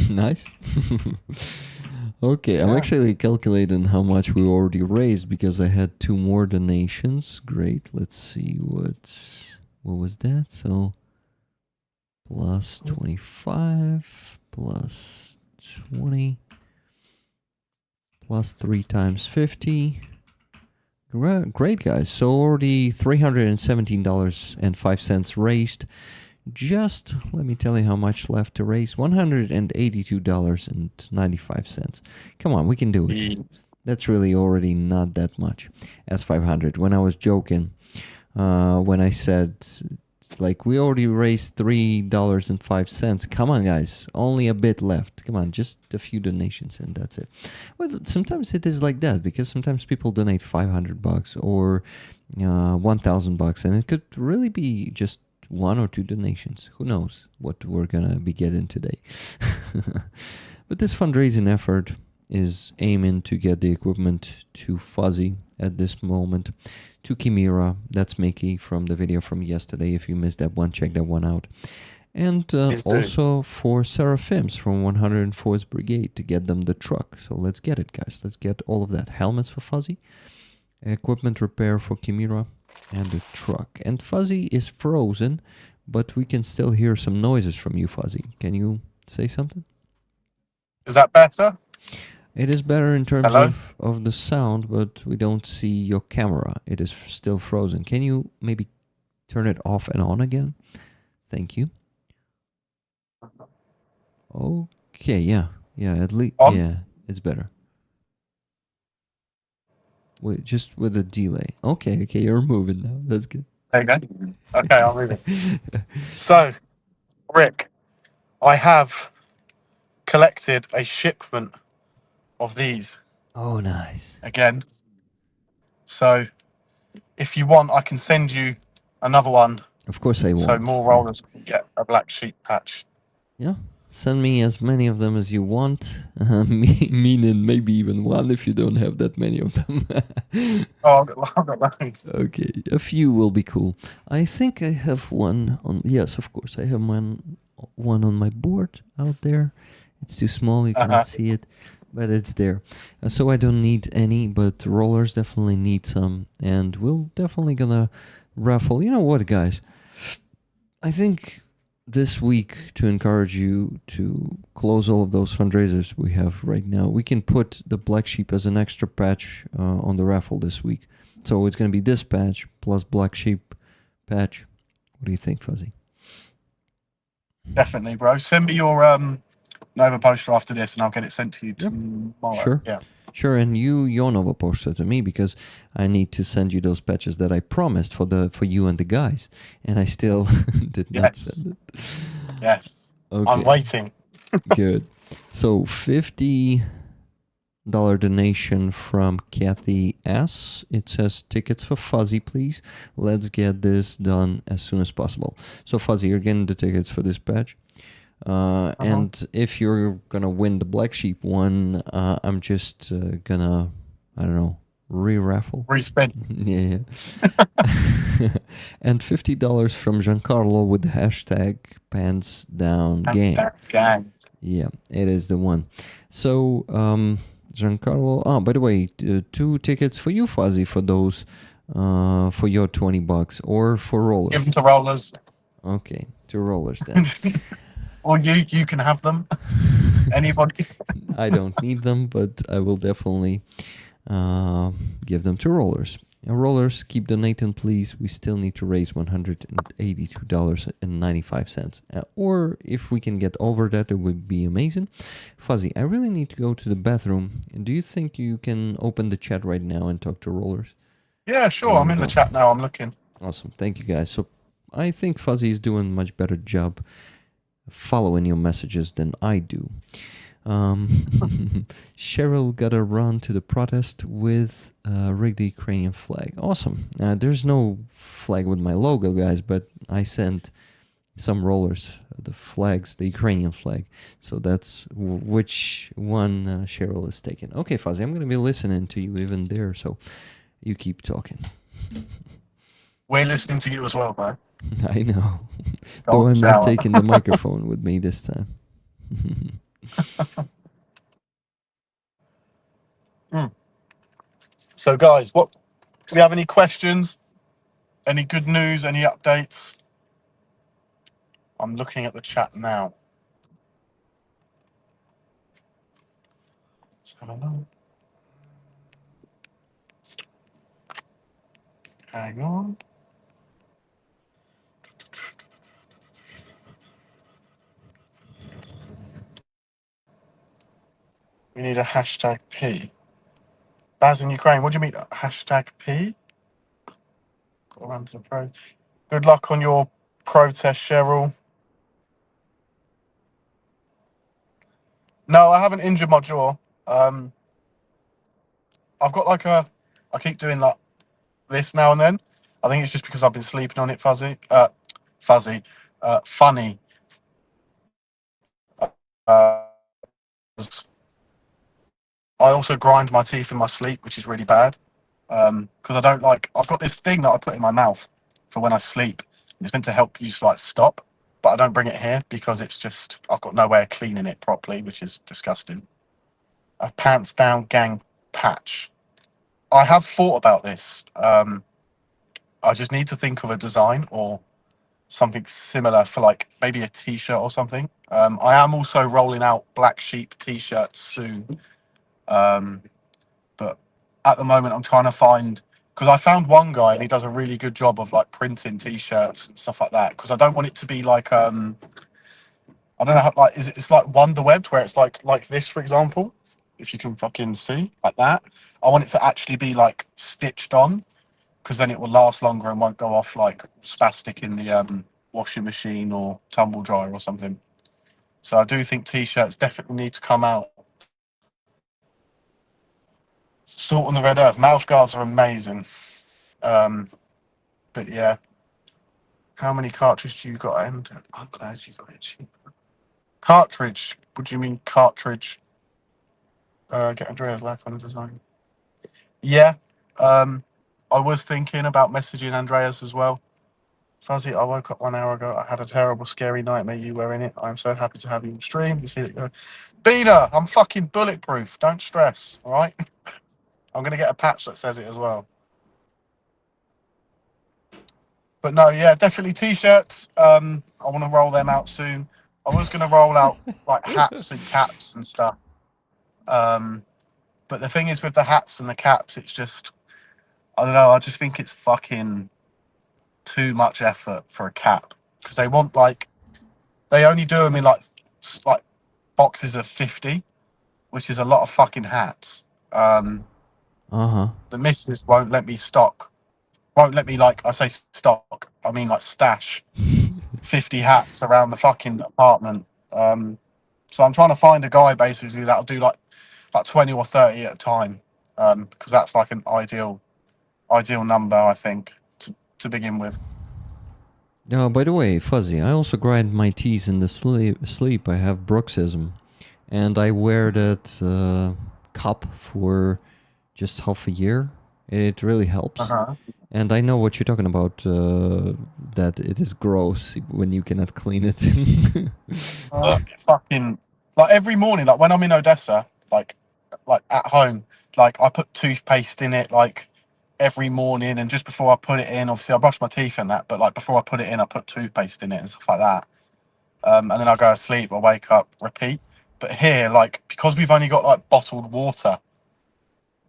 Nice. Okay, I'm actually calculating how much we already raised because I had 2 more donations. Great. Let's see what was that? So plus 25 plus 20 plus 3 times 50. Great, guys. So already $317.05 raised. Just let me tell you how much left to raise. $182.95. Come on, we can do it. That's really already not that much. As 500. When I was joking, when I said like we already raised $3.05. Come on, guys, only a bit left. Come on, just a few donations and that's it. Well, sometimes it is like that because sometimes people donate $500 or $1,000, and it could really be just 1 or 2 donations. Who knows what we're gonna be getting today. But this fundraising effort is aiming to get the equipment to Fuzzy at this moment, to Chimera, that's Mickey from the video from yesterday. If you missed that one, check that one out. And also for Saraphims from 104th Brigade to get them the truck. So let's get it, guys. Let's get all of that. Helmets for Fuzzy, equipment repair for Chimera, and the truck. And Fuzzy is frozen, but we can still hear some noises from you, Fuzzy. Can you say something? Is that better? It is better in terms Hello? of the sound, but we don't see your camera. It is still frozen. Can you maybe turn it off and on again? Thank you. Okay, yeah, at least, yeah, it's better. Wait, just with a delay. Okay, you're moving now. That's good. There you go. Okay, I'll move it. So, Rick, I have collected a shipment of these. Oh, nice. Again. So, if you want, I can send you another one. Of course I want. So more rollers can get a black sheep patch. Yeah. Send me as many of them as you want. Meaning maybe even 1 if you don't have that many of them. I've got loads. Okay, a few will be cool. I think I have one on... Yes, of course. I have one on my board out there. It's too small, you cannot see it. But it's there. So I don't need any, but rollers definitely need some. And we're definitely gonna raffle. You know what, guys? I think this week, to encourage you to close all of those fundraisers we have right now, we can put the Black Sheep as an extra patch on the raffle this week. So it's going to be this patch plus Black Sheep patch. What do you think, Fuzzy? Definitely, bro. Send me your Nova poster after this and I'll get it sent to you tomorrow. Sure. Yeah. Sure, and your Nova poster to me because I need to send you those patches that I promised for you and the guys, and I still did not send it. Yes. Okay. I'm waiting. Good. So $50 donation from Kathy S. It says tickets for Fuzzy, please. Let's get this done as soon as possible. So Fuzzy, you're getting the tickets for this patch. And if you're gonna win the Black Sheep one, I'm just gonna, I don't know, re-raffle. Respin. Yeah. And $50 from Giancarlo with the hashtag Pants Down Gang. Yeah, it is the one. So, Giancarlo, by the way, 2 tickets for you, Fuzzy, for those, for your $20 or for rollers. Give them to rollers. Okay, 2 rollers then. Or you can have them. Anybody. I don't need them, but I will definitely give them to rollers. Rollers, keep donating, please. We still need to raise $182.95. Or if we can get over that, it would be amazing. Fuzzy, I really need to go to the bathroom. Do you think you can open the chat right now and talk to Rollers? Yeah, sure. I'm in the chat now. I'm looking. Awesome. Thank you, guys. So I think Fuzzy is doing a much better job following your messages than I do. Cheryl got a run to the protest with rigged Ukrainian flag. Awesome. There's no flag with my logo, guys, but I sent some rollers, the flags, the Ukrainian flag. So that's which one Cheryl is taking. Okay, Fuzzy, I'm going to be listening to you even there, so you keep talking. We're listening to you as well, man. I know. Though I'm not taking the microphone with me this time. So, guys, do we have any questions? Any good news? Any updates? I'm looking at the chat now. Let's have a look. Hang on. We need a hashtag P. Baz in Ukraine, what do you mean hashtag P? Got to run to the pros. Good luck on your protest, Cheryl. No, I haven't injured my jaw. I've got I keep doing like this now and then. I think it's just because I've been sleeping on it, funny. I also grind my teeth in my sleep, which is really bad. Because I don't I've got this thing that I put in my mouth for when I sleep. It's meant to help you stop, but I don't bring it here because it's just, I've got no way of cleaning it properly, which is disgusting. A pants down gang patch. I have thought about this. I just need to think of a design or something similar for maybe a t-shirt or something. I am also rolling out black sheep t-shirts soon. But at the moment I'm trying to find, because I found one guy and he does a really good job of printing t-shirts and stuff like that. Because I don't want it to be I don't know how, it's like Wonder Webbed where it's like this, for example, if you can fucking see like that. I want it to actually be stitched on, because then it will last longer and won't go off spastic in the washing machine or tumble dryer or something. So I do think t-shirts definitely need to come out. Salt on the Red Earth. Mouth guards are amazing. But yeah. How many cartridges do you got? And I'm glad you got it. Cartridge. What do you mean cartridge? Get Andrea's lack on the design. Yeah. I was thinking about messaging Andreas as well. Fuzzy, I woke up 1 hour ago. I had a terrible, scary nightmare. You were in it. I'm so happy to have you on stream. You see it go. Bina, I'm fucking bulletproof. Don't stress. All right. I'm gonna get a patch that says it as well. But no, yeah, definitely t-shirts. I want to roll them out soon. I was gonna roll out hats and caps and stuff. But the thing is with the hats and the caps, it's just, I don't know. I just think it's fucking too much effort for a cap, because they want they only do them in like boxes of 50, which is a lot of fucking hats. The missus won't let me stock. Won't let me I say stock. I mean stash 50 hats around the fucking apartment. So I'm trying to find a guy basically that'll do like 20 or 30 at a time, because that's an ideal number, I think, to begin with. By the way, Fuzzy, I also grind my teeth in the sleep. I have bruxism, and I wear that cup for just half a year. It really helps. And I know what you're talking about, that it is gross when you cannot clean it. Fucking, every morning, when I'm in Odessa, at home, I put toothpaste in it, every morning, and just before I put it in, obviously I brush my teeth and that, but before I put it in, I put toothpaste in it and stuff like that. And then I go to sleep, I wake up, repeat. But here, because we've only got bottled water,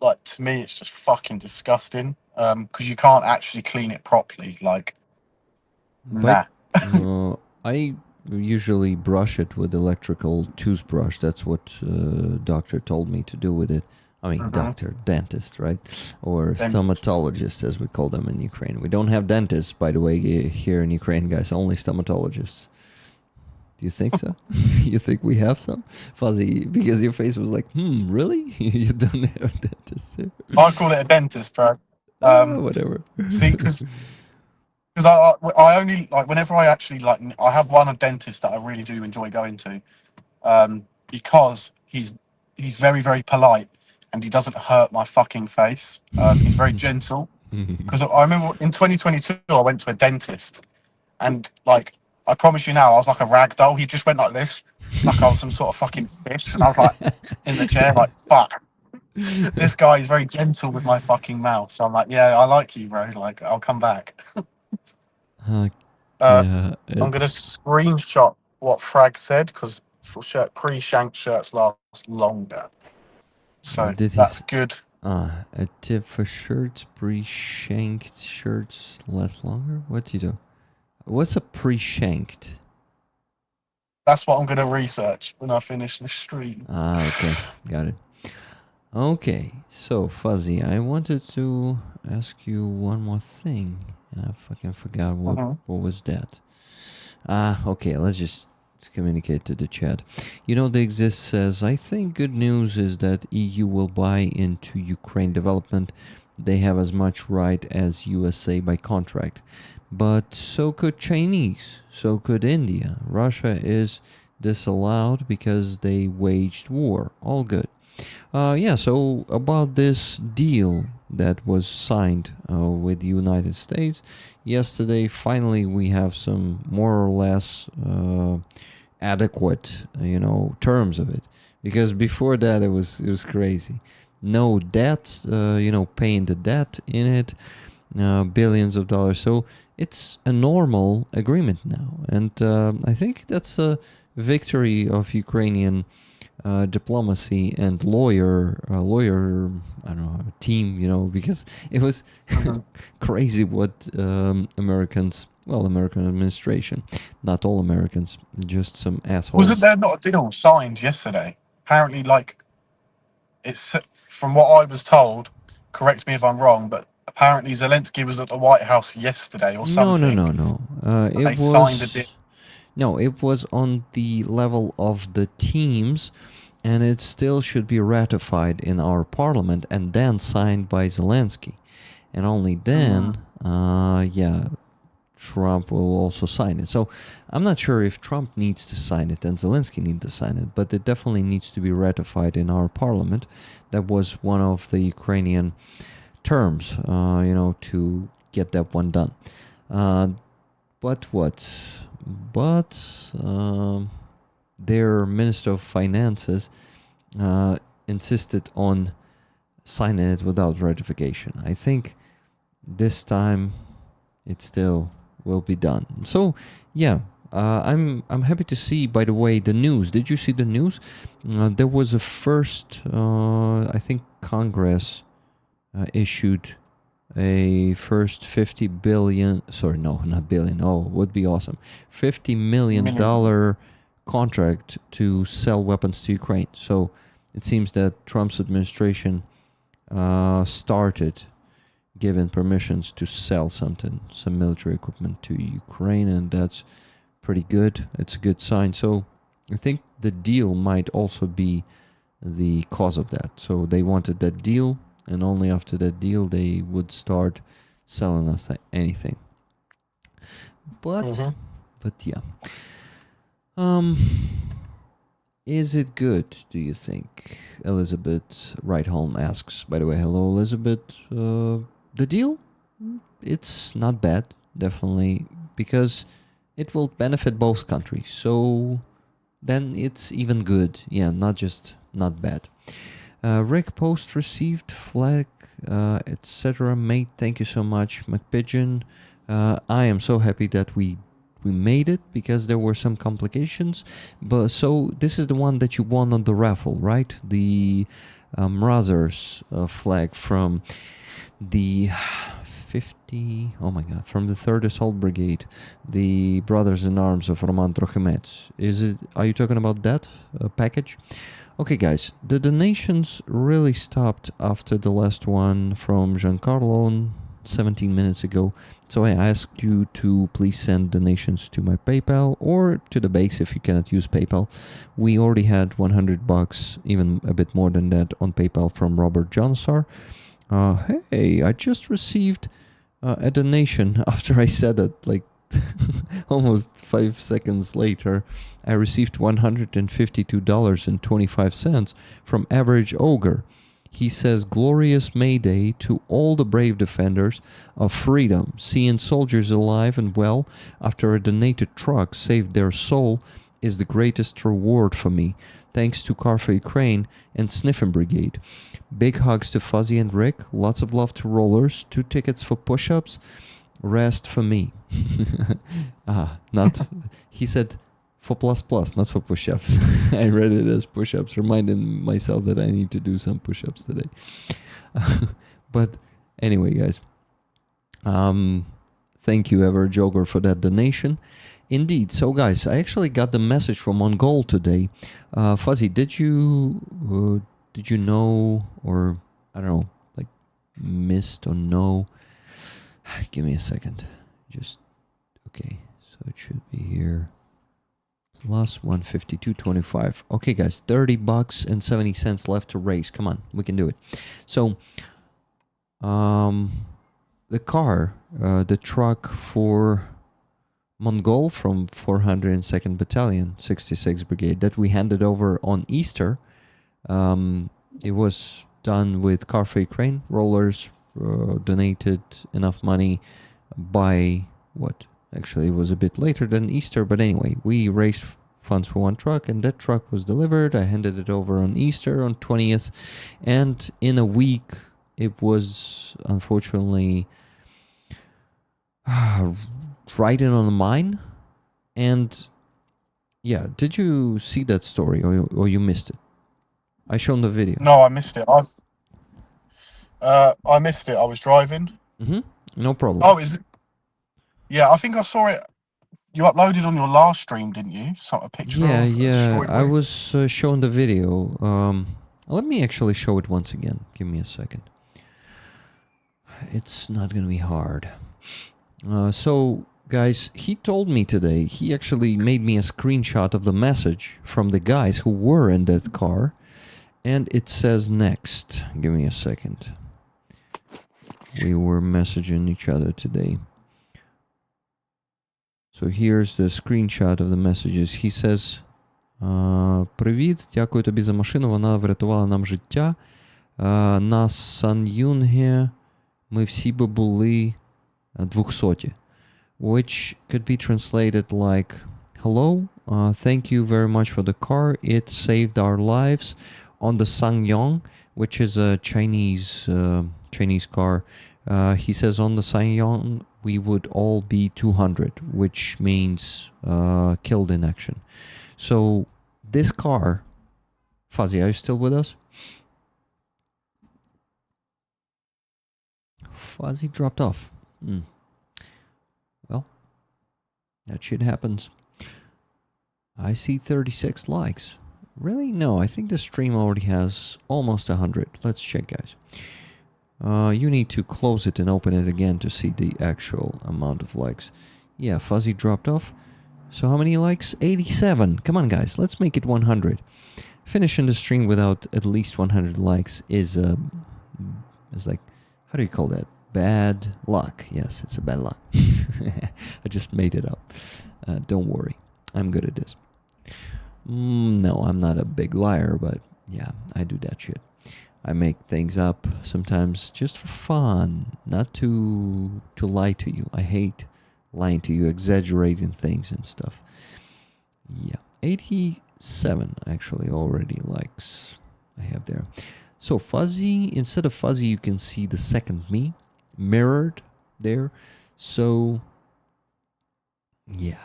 like, to me, it's just fucking disgusting. Because you can't actually clean it properly. Like, nah. I usually brush it with electrical toothbrush. That's what doctor told me to do with it. I mean, doctor, dentist, right? Or stomatologist, as we call them in Ukraine. We don't have dentists, by the way, here in Ukraine, guys. Only stomatologists. Do you think so? You think we have some? Fuzzy, because your face was like, really? You don't have dentists here? I call it a dentist, bro. Whatever. See, because I only, like, whenever I actually, like, I have one dentist that I really do enjoy going to, because he's very, very polite and he doesn't hurt my fucking face. He's very gentle. Because I remember in 2022, I went to a dentist and, like, I promise you now, I was like a rag doll. He just went like this, like I was some sort of fucking fish. And I was like in the chair, like, fuck. This guy is very gentle with my fucking mouth. So I'm like, yeah, I like you, bro. Like, I'll come back. Yeah, I'm going to screenshot what Frag said because pre-shanked shirts last longer. So that's good. A tip for shirts, pre-shanked shirts last longer? What do you do? What's a pre-shanked? That's what I'm going to research when I finish the stream. Okay. Got it. Okay. So, Fuzzy, I wanted to ask you one more thing. And I fucking forgot what was that. Okay. Let's just communicate to the chat. You know, the Exist says, I think good news is that EU will buy into Ukraine development. They have as much right as USA by contract. But so could Chinese, so could India. Russia is disallowed because they waged war. All good. So about this deal that was signed with the United States yesterday, finally we have some more or less adequate, terms of it. Because before that it was crazy. No debt, paying the debt in it, billions of dollars. So it's a normal agreement now, and I think that's a victory of Ukrainian diplomacy and lawyer team, because it was crazy what American administration, not all Americans, just some assholes. Wasn't there not a deal signed yesterday? Apparently, like, it's, from what I was told, correct me if I'm wrong, but apparently Zelensky was at the White House yesterday or something. No. They signed a deal. No, it was on the level of the teams, and it still should be ratified in our parliament and then signed by Zelensky. And only then, Trump will also sign it. So I'm not sure if Trump needs to sign it and Zelensky needs to sign it, but it definitely needs to be ratified in our parliament. That was one of the Ukrainian terms, to get that one done. But their Minister of Finances insisted on signing it without ratification. I think this time it still will be done. So, I'm happy to see, by the way, the news. Did you see the news? There was a first, I think Congress issued a first $50 million contract to sell weapons to Ukraine. So it seems that Trump's administration started giving permissions to sell some military equipment to Ukraine, and that's pretty good. It's a good sign. So I think the deal might also be the cause of that. So they wanted that deal, and only after that deal they would start selling us anything. But yeah. Is it good, do you think? Elizabeth Wright-Holm asks. By the way, hello, Elizabeth. The deal? It's not bad, definitely, because it will benefit both countries. So then it's even good. Yeah, not bad. Rick Post received flag, etc. Mate, thank you so much. McPigeon, I am so happy that we made it, because there were some complications. But so this is the one that you won on the raffle, right? The Mrazer's flag from the from the 3rd Assault Brigade, the Brothers in Arms of Roman Trochimets. Are you talking about that package? Okay, guys, the donations really stopped after the last one from Giancarlo 17 minutes ago. So I asked you to please send donations to my PayPal or to the base if you cannot use PayPal. We already had $100, even a bit more than that, on PayPal from Robert Johnsar. Hey, I just received a donation after I said it, like almost 5 seconds later. I received $152.25 from Average Ogre. He says, glorious May Day to all the brave defenders of freedom. Seeing soldiers alive and well after a donated truck saved their soul is the greatest reward for me. Thanks to Car for Ukraine and Sniffin Brigade. Big hugs to Fuzzy and Rick. Lots of love to Rollers. 2 tickets for push-ups. Rest for me. He said for plus, not for push-ups. I read it as push-ups, reminding myself that I need to do some push-ups today. But anyway, guys. Thank you, Ever Joker, for that donation. Indeed. So, guys, I actually got the message from Mongol today. Fuzzy, did you know, or I don't know, like missed or know? Give me a second. Okay. So it should be here. Plus 152.25. Okay, guys, $30.70 left to raise. Come on, we can do it. So, the truck for Mongol from 402nd Battalion, 66th Brigade, that we handed over on Easter. It was done with Car for Ukraine. Rollers donated enough money by what? Actually, it was a bit later than Easter, but anyway, we raised funds for one truck, and that truck was delivered. I handed it over on Easter on 20th, and in a week, it was unfortunately right in on the mine. And yeah, did you see that story, or you missed it? I shown the video. No, I missed it. I missed it. I was driving. No problem. Oh, is it? Yeah, I think I saw it. You uploaded on your last stream, didn't you? A picture of a destroyed I roof? was showing the video. Let me actually show it once again. Give me a second. It's not gonna be hard. So, guys, he told me today, he actually made me a screenshot of the message from the guys who were in that car, and it says next. Give me a second. We were messaging each other today. So here's the screenshot of the messages. He says, привіт, дякую тобі за машину, вона врятувала нам життя. На Сан-Юнге ми всі би були 200. Which could be translated like, hello, thank you very much for the car. It saved our lives on the Sangyong, which is a Chinese car. He says on the Sangyong, we would all be 200, which means killed in action. So this car, Fuzzy, are you still with us? Fuzzy dropped off. Well, that shit happens. I see 36 likes. Really? No, I think the stream already has almost 100. Let's check, guys. You need to close it and open it again to see the actual amount of likes. Yeah, Fuzzy dropped off. So how many likes? 87. Come on, guys. Let's make it 100. Finishing the stream without at least 100 likes is like, how do you call that? Bad luck. Yes, it's a bad luck. I just made it up. Don't worry. I'm good at this. No, I'm not a big liar, but yeah, I do that shit. I make things up sometimes just for fun, not to lie to you. I hate lying to you, exaggerating things and stuff. Yeah, 87 actually already likes I have there. So Fuzzy, instead of Fuzzy, you can see the second me mirrored there. So yeah.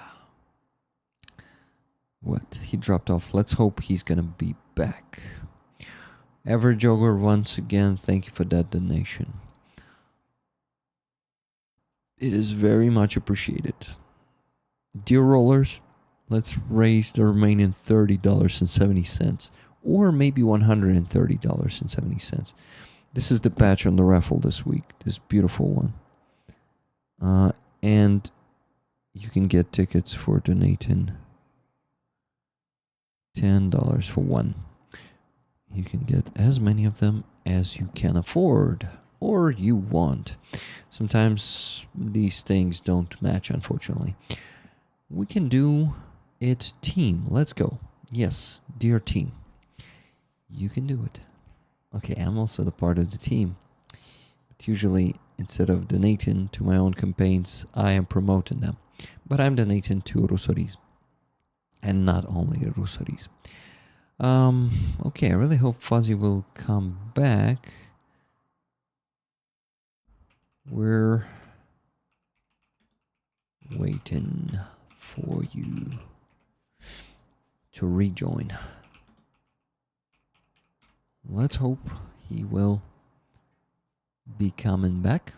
What? He dropped off. Let's hope he's gonna be back. Average Ogre, once again, thank you for that donation. It is very much appreciated. Dear Rollers, let's raise the remaining $30.70, or maybe $130.70. This is the patch on the raffle this week, this beautiful one. And you can get tickets for donating $10 for one. You can get as many of them as you can afford or you want. Sometimes these things don't match, unfortunately. We can do it team. Let's go. Yes, dear team. You can do it. Okay, I'm also the part of the team. But usually, instead of donating to my own campaigns, I am promoting them. But I'm donating to Rusoris. And not only Rusoris. Okay, I really hope Fuzzy will come back. We're waiting for you to rejoin. Let's hope he will be coming back.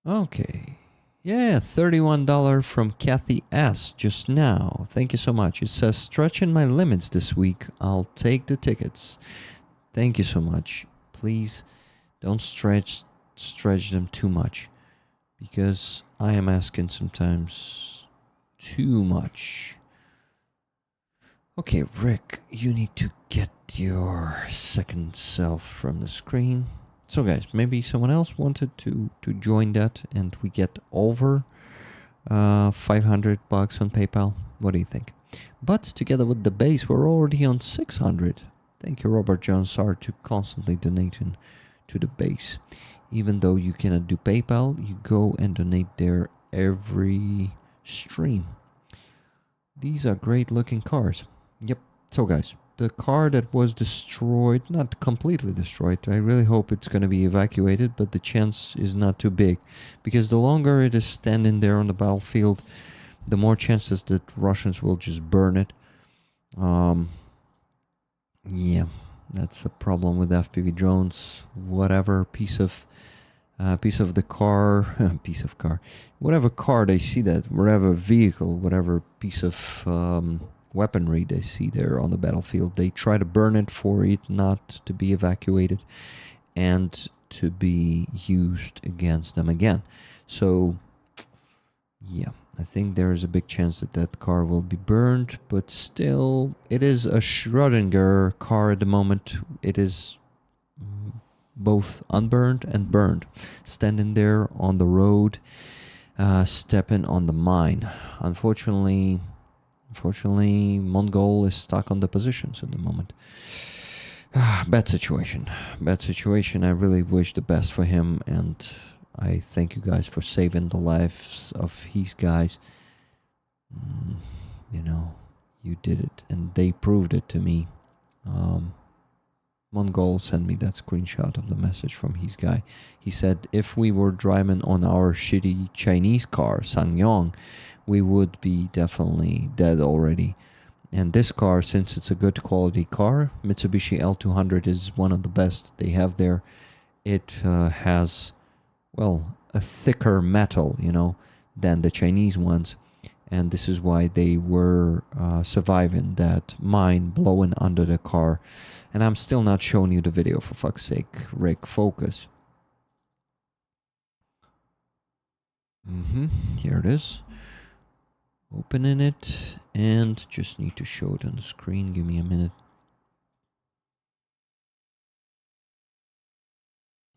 Okay. Yeah, $31 from Kathy S. just now. Thank you so much. It says, stretching my limits this week. I'll take the tickets. Thank you so much. Please don't stretch them too much, because I am asking sometimes too much. Okay, Rick, you need to get your second self from the screen. So guys, maybe someone else wanted to join that and we get over $500 on PayPal. What do you think? But together with the base, we're already on 600. Thank you, Robert John Sar, to constantly donating to the base. Even though you cannot do PayPal, you go and donate there every stream. These are great looking cars. Yep. So guys, the car that was destroyed, not completely destroyed, I really hope it's going to be evacuated, but the chance is not too big, because the longer it is standing there on the battlefield, the more chances that Russians will just burn it. Yeah, that's a problem with FPV drones. Whatever piece of the car, whatever car they see, that whatever vehicle, whatever piece of weaponry they see there on the battlefield, they try to burn it for it not to be evacuated and to be used against them again. So yeah, I think there is a big chance that that car will be burned, but still it is a Schrödinger car at the moment. It is both unburned and burned, standing there on the road, stepping on the mine. Unfortunately, Mongol is stuck on the positions at the moment. Bad situation. I really wish the best for him, and I thank you guys for saving the lives of his guys. You know, you did it, and they proved it to me. Mongol sent me that screenshot of the message from his guy. He said, if we were driving on our shitty Chinese car, Sangyong, we would be definitely dead already. And this car, since it's a good quality car, Mitsubishi L200 is one of the best they have there. It has, well, a thicker metal, you know, than the Chinese ones. And this is why they were surviving that mine blowing under the car. And I'm still not showing you the video, for fuck's sake. Rick, focus. Here it is. Opening it, and just need to show it on the screen. Give me a minute.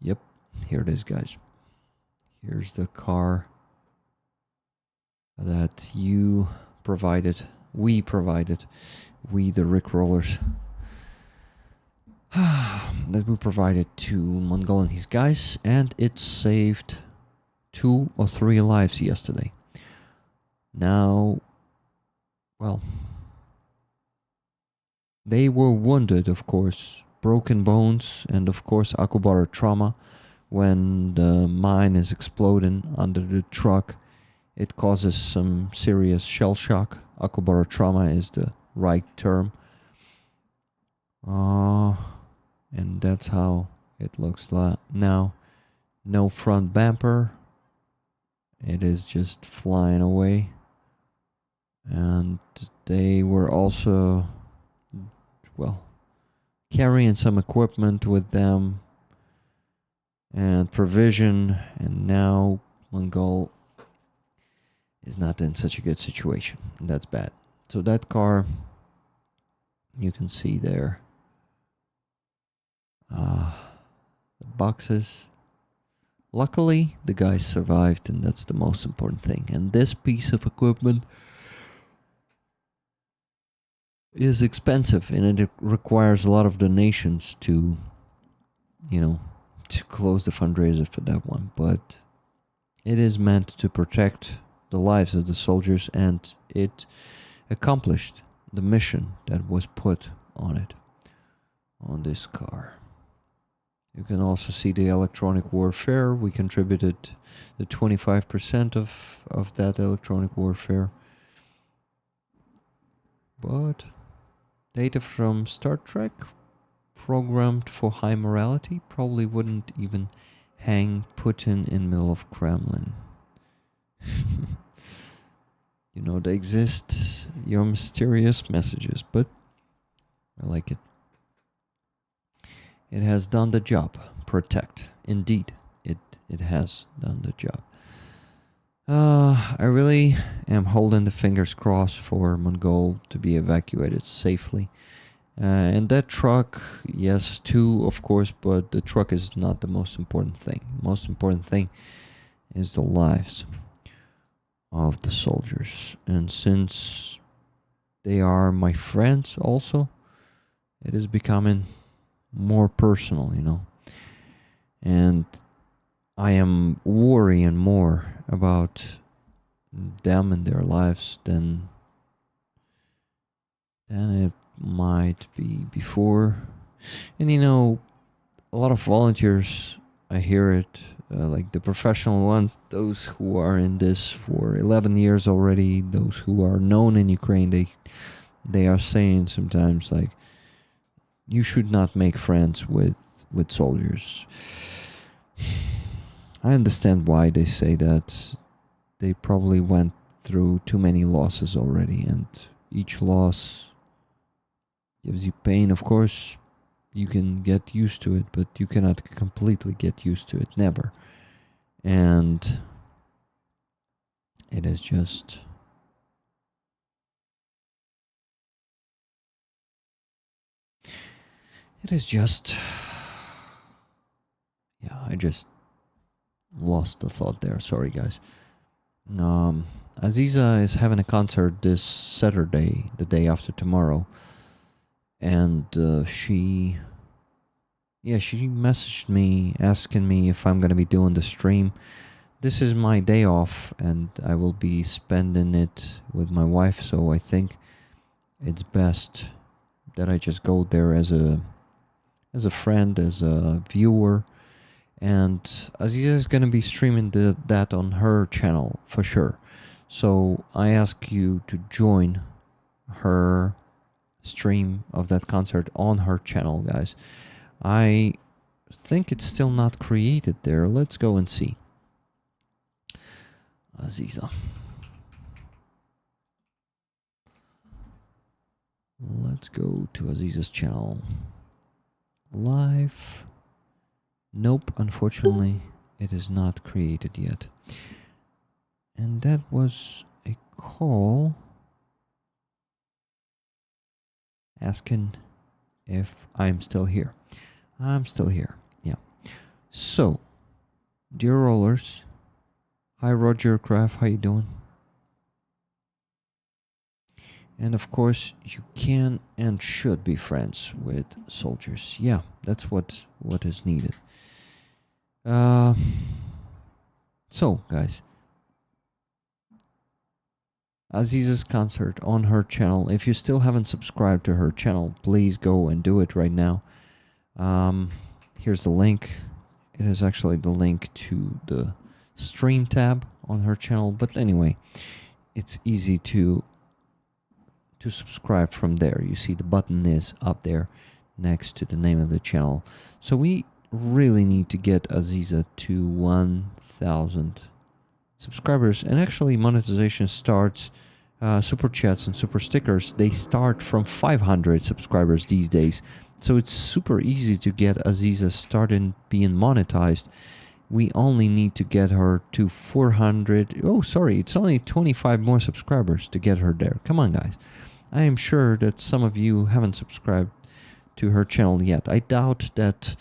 Yep, here it is, guys. Here's the car that you provided. We provided. We, the Rickrollers. That we provided to Mongol and his guys, and it saved 2 or 3 lives yesterday. Now, well, they were wounded, of course, broken bones, and of course Akubara trauma. When the mine is exploding under the truck, it causes some serious shell shock. Akubara trauma is the right term. And that's how it looks now. No front bumper. It is just flying away. And they were also, well, carrying some equipment with them and provision, and now Mongol is not in such a good situation, and that's bad. So that car, you can see there, the boxes. Luckily, the guys survived, and that's the most important thing. And this piece of equipment is expensive, and it requires a lot of donations to, to close the fundraiser for that one. But it is meant to protect the lives of the soldiers, and it accomplished the mission that was put on it, on this car. You can also see the electronic warfare. We contributed the 25% of that electronic warfare. But data from Star Trek, programmed for high morality, probably wouldn't even hang Putin in middle of Kremlin. They exist, your mysterious messages, but I like it. It has done the job. Protect. Indeed, it has done the job. I really am holding the fingers crossed for Mongol to be evacuated safely. And that truck, yes, too, of course, but the truck is not the most important thing. Most important thing is the lives of the soldiers. And since they are my friends also, it is becoming more personal, and I am worrying more about them and their lives than it might be before. And a lot of volunteers, I hear it, like the professional ones, those who are in this for 11 years already, those who are known in Ukraine, they are saying sometimes, like, you should not make friends with soldiers. I understand why they say that. They probably went through too many losses already, and each loss gives you pain. Of course, you can get used to it, but you cannot completely get used to it, never. And it is just... yeah, I just lost the thought there. Sorry, guys. Aziza is having a concert this Saturday, the day after tomorrow. And she messaged me asking me if I'm going to be doing the stream. This is my day off, and I will be spending it with my wife, so I think it's best that I just go there as a friend, as a viewer. And Aziza is going to be streaming that on her channel for sure. So I ask you to join her stream of that concert on her channel, guys. I think it's still not created there. Let's go and see. Aziza. Let's go to Aziza's channel. Live. Nope, unfortunately, it is not created yet. And that was a call asking if I'm still here. I'm still here, yeah. So, dear rollers, hi Roger Craft, how you doing? And of course, you can and should be friends with soldiers. Yeah, that's what is needed. So, guys, Aziza's concert on her channel. If you still haven't subscribed to her channel, please go and do it right now. Here's the link. It is actually the link to the stream tab on her channel. But anyway, it's easy to subscribe from there. You see the button is up there next to the name of the channel. So we really need to get Aziza to 1,000 subscribers. And actually monetization starts, super chats and super stickers, they start from 500 subscribers these days. So it's super easy to get Aziza started being monetized. We only need to get her to 400. Oh, sorry, it's only 25 more subscribers to get her there. Come on, guys. I am sure that some of you haven't subscribed to her channel yet. I doubt that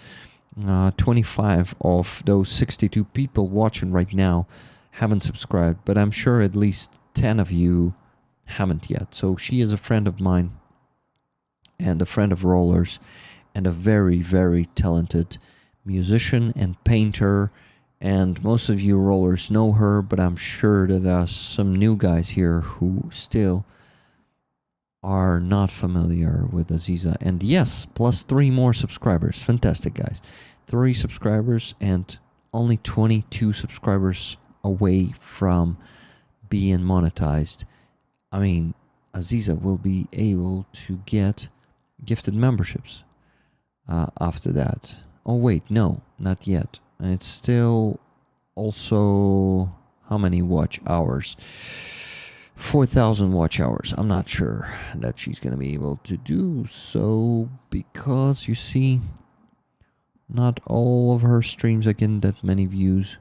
25 of those 62 people watching right now haven't subscribed, but I'm sure at least 10 of you haven't yet. So she is a friend of mine and a friend of Rollers and a very, very talented musician and painter. And most of you Rollers know her, but I'm sure that there are some new guys here who still are not familiar with Aziza. And yes, plus 3 more subscribers. Fantastic, guys. 3 subscribers and only 22 subscribers away from being monetized. I mean, Aziza will be able to get gifted memberships after that. Oh wait, no, not yet. It's still also how many watch hours? 4,000 watch hours. I'm not sure that she's gonna be able to do so, because you see, not all of her streams are getting that many views.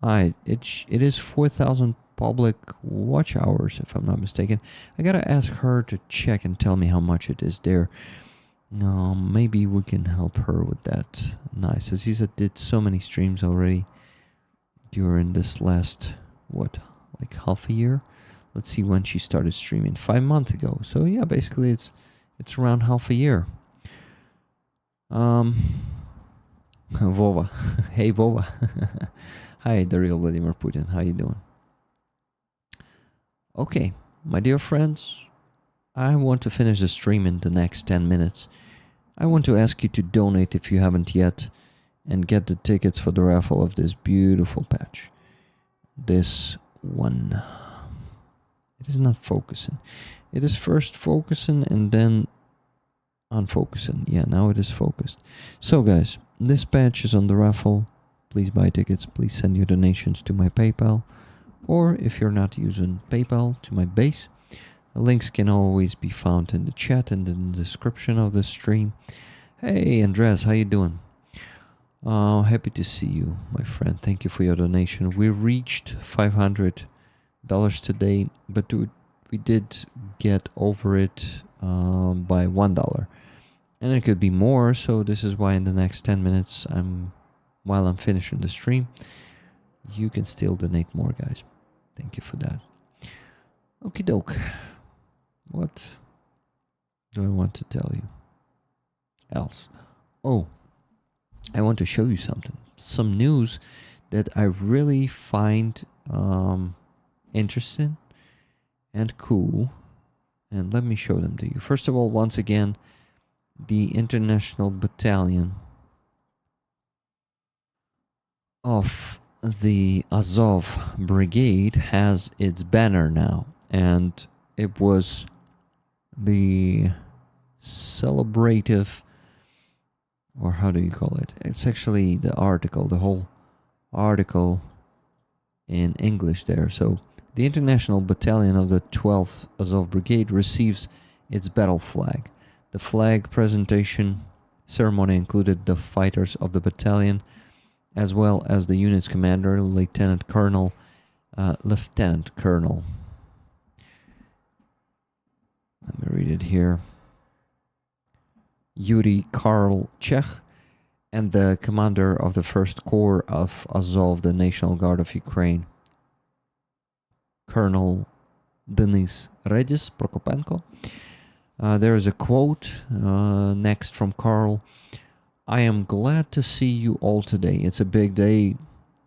It is 4,000 public watch hours, if I'm not mistaken. I gotta ask her to check and tell me how much it is there. Maybe we can help her with that. Nice. Aziza did so many streams already during this last, what, like half a year? Let's see when she started streaming. 5 months ago. So yeah, basically it's around half a year. Vova. Hey Vova. Hi, the real Vladimir Putin. How you doing? Okay, my dear friends, I want to finish the stream in the next 10 minutes. I want to ask you to donate if you haven't yet and get the tickets for the raffle of this beautiful patch. This one. It is not focusing. It is first focusing and then unfocusing. Yeah, now it is focused. So guys, this patch is on the raffle. Please buy tickets. Please send your donations to my PayPal. Or if you're not using PayPal, to my base. Links can always be found in the chat and in the description of the stream. Hey Andres, how you doing? Happy to see you, my friend. Thank you for your donation. We reached $500 today, but we did get over it by $1. And it could be more, so this is why in the next 10 minutes, while I'm finishing the stream, you can still donate more, guys. Thank you for that. Okie doke. What do I want to tell you else? Oh, I want to show you something. Some news that I really find interesting and cool. And let me show them to you. First of all, once again, the International Battalion of the Azov Brigade has its banner now. And it was the celebrative, or how do you call it? It's actually the article, the whole article in English there. So the International Battalion of the 12th Azov Brigade receives its battle flag. The flag presentation ceremony included the fighters of the battalion, as well as the unit's commander, Lieutenant Colonel. Let me read it here. Yuri Karl Czech, and the commander of the 1st Corps of Azov, the National Guard of Ukraine, Colonel Denis Redis Prokopenko. There is a quote next from Karl. I am glad to see you all today. It's a big day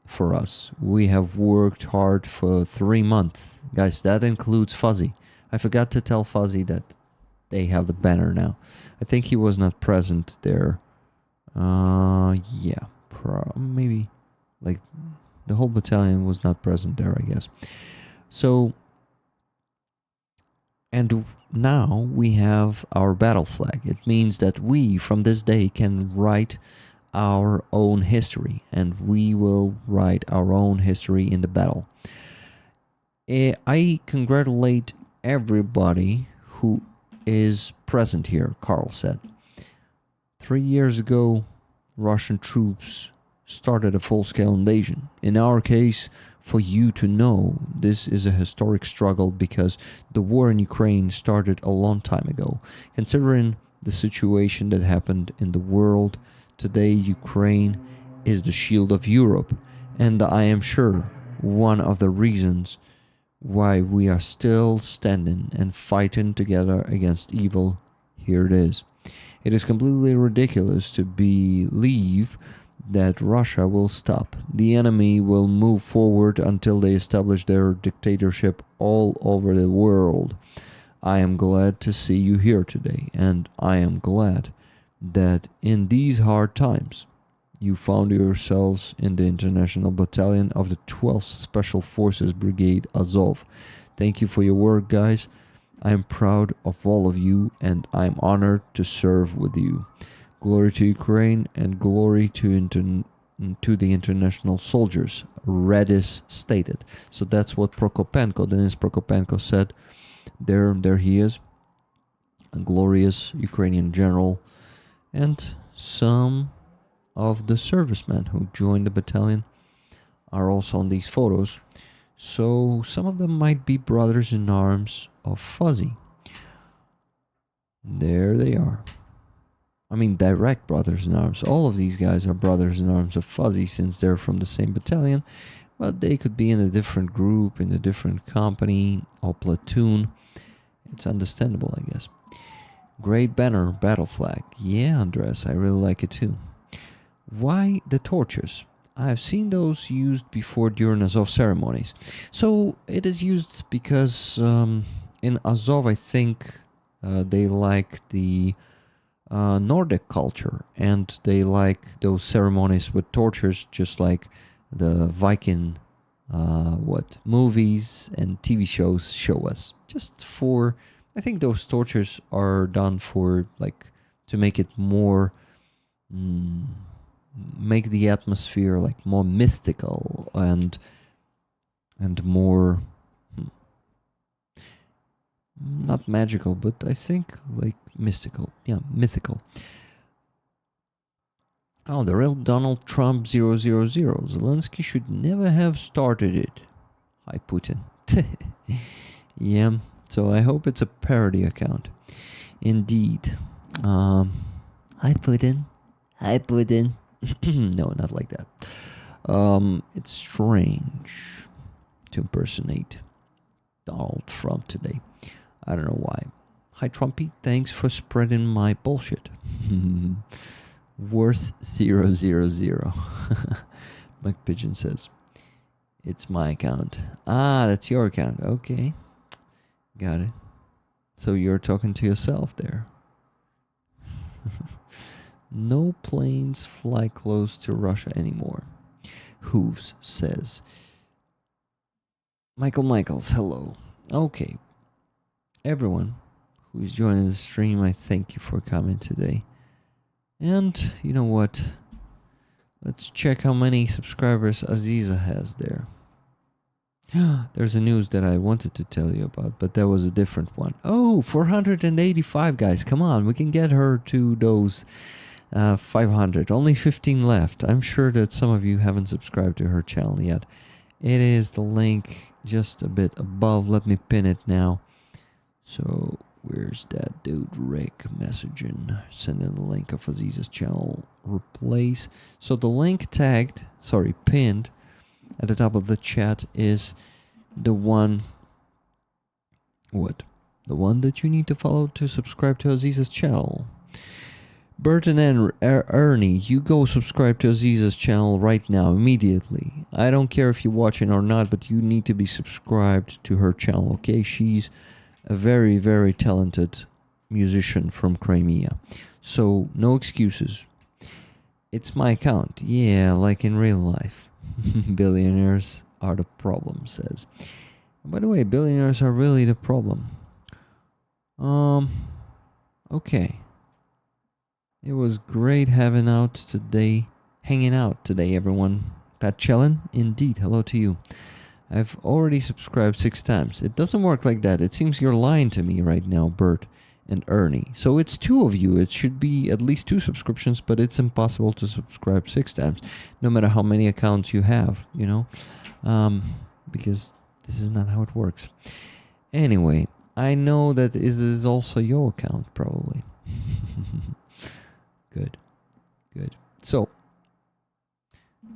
for us. We have worked hard for 3 months. Guys, that includes Fuzzy. I forgot to tell Fuzzy that they have the banner now. I think he was not present there. Yeah, maybe. Like, the whole battalion was not present there, I guess. So, And now we have our battle flag. It means that we, from this day, can write our own history, and we will write our own history in the battle. I congratulate everybody who is present here, Carl said. 3 years ago, Russian troops started a full-scale invasion. In our case, for you to know, this is a historic struggle because the war in Ukraine started a long time ago. Considering the situation that happened in the world, today Ukraine is the shield of Europe, and I am sure one of the reasons why we are still standing and fighting together against evil, here it is. It is completely ridiculous to believe that Russia will stop. The enemy will move forward until they establish their dictatorship all over the world. I am glad to see you here today, and I am glad that in these hard times you found yourselves in the International Battalion of the 12th Special Forces Brigade Azov. Thank you for your work, guys. I am proud of all of you, and I am honored to serve with you. Glory to Ukraine and glory to the international soldiers, Redis stated. So that's what Denis Prokopenko said. There he is, a glorious Ukrainian general, and some of the servicemen who joined the battalion are also on these photos. So some of them might be brothers in arms of Fuzzy. There they are. I mean, direct brothers in arms. All of these guys are brothers in arms of Fuzzy since they're from the same battalion, but they could be in a different group, in a different company or platoon. It's understandable, I guess. Great banner, battle flag. Yeah, Andres, I really like it too. Why the torches? I've seen those used before during Azov ceremonies. So it is used because in Azov, I think they like the Nordic culture, and they like those ceremonies with torches, just like the Viking movies and TV shows show us. Just for, I think those torches are done for to make it more make the atmosphere more mystical and more not magical, but I think mystical. Yeah, mythical. Oh, the real Donald Trump 000. Zelensky should never have started it. Hi, Putin. Yeah, so I hope it's a parody account. Indeed. Hi, Putin. Hi, Putin. No, not like that. It's strange to impersonate Donald Trump today. I don't know why. Hi, Trumpy. Thanks for spreading my bullshit. Worth 000. Mike Pigeon says, it's my account. Ah, that's your account. Okay. Got it. So you're talking to yourself there. No planes fly close to Russia anymore. Hooves says. Michael Michaels, hello. Okay. Everyone who is joining the stream, I thank you for coming today. And you know what? Let's check how many subscribers Aziza has there. There's a news that I wanted to tell you about, but that was a different one. Oh, 485 guys. Come on, we can get her to those 500. Only 15 left. I'm sure that some of you haven't subscribed to her channel yet. It is the link just a bit above. Let me pin it now. So where's that dude Rick messaging, sending the link of Aziza's channel. Replace. So the link pinned at the top of the chat is the one. What? The one that you need to follow to subscribe to Aziza's channel. Burton and Ernie, you go subscribe to Aziza's channel right now, immediately. I don't care if you're watching or not, but you need to be subscribed to her channel, okay? She's a very, very talented musician from Crimea. So, no excuses. It's my account. Yeah, like in real life. Billionaires are the problem, says. By the way, billionaires are really the problem. Okay. It was great hanging out today, everyone. Pat Chellin, indeed, hello to you. I've already subscribed 6 times. It doesn't work like that. It seems you're lying to me right now, Bert and Ernie. So it's 2 of you. It should be at least 2 subscriptions, but it's impossible to subscribe 6 times, no matter how many accounts you have, you know? Because this is not how it works. Anyway, I know that this is also your account, probably. Good. So,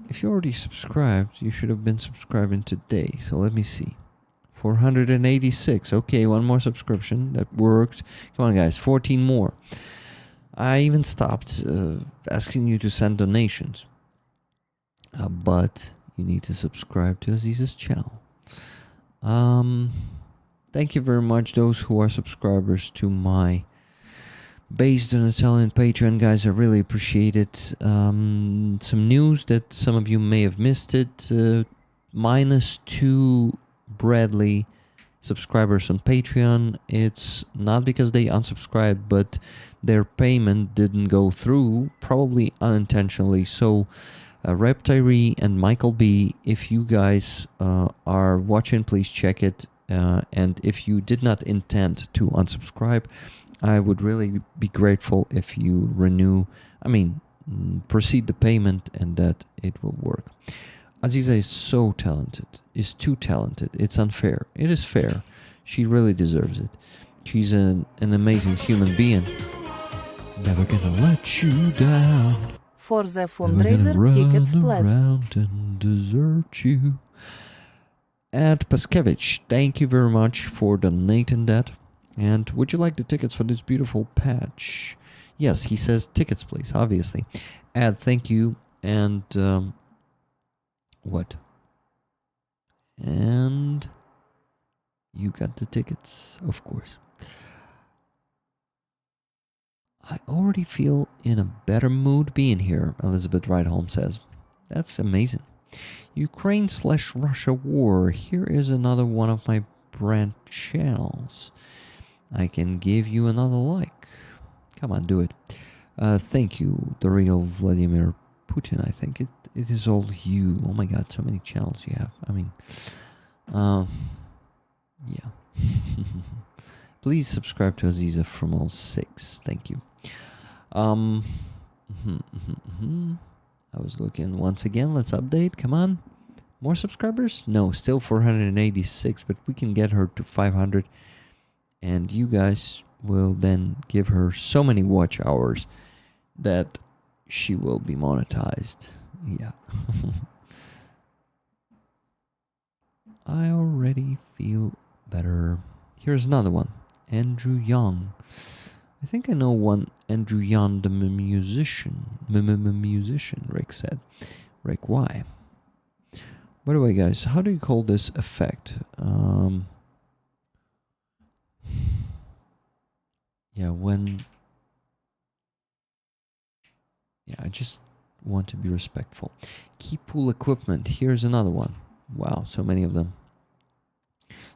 if you already subscribed, you should have been subscribing today. So let me see. 486. Okay, 1 more subscription. That worked. Come on, guys. 14 more. I even stopped asking you to send donations. But you need to subscribe to Aziz's channel. Thank you very much, those who are subscribers to my based on Italian Patreon, guys. I really appreciate it. Some news that some of you may have missed it. -2 Bradley subscribers on Patreon. It's not because they unsubscribed, but their payment didn't go through, probably unintentionally. So Reptyree and Michael B, if you guys are watching, please check it. And if you did not intend to unsubscribe, I would really be grateful if you proceed the payment, and that it will work. Aziza is so talented, is too talented. It's unfair. It is fair. She really deserves it. She's an amazing human being. Never gonna let you down. For the fundraiser tickets, please. Around and desert you. At Paskevich, thank you very much for donating that. And would you like the tickets for this beautiful patch? Yes, he says tickets, please, obviously. Ed, thank you. And, what? And you got the tickets, of course. I already feel in a better mood being here, Elizabeth Rydholm says. That's amazing. Ukraine/Russia war. Here is another one of my brand channels. I can give you another like. Come on, do it. Thank you, the real Vladimir Putin. I think it is all you. Oh my god, so many channels you have. I mean, yeah. Please subscribe to Aziza from all 6. Thank you. I was looking once again. Let's update. Come on. More subscribers? No, still 486, but we can get her to 500. And you guys will then give her so many watch hours that she will be monetized. Yeah. I already feel better. Here's another one. Andrew Young. I think I know one Andrew Young, the musician. Musician, Rick said. Rick, why? By the way, guys, how do you call this effect? I just want to be respectful. Key pool equipment. Here's another one. Wow, so many of them.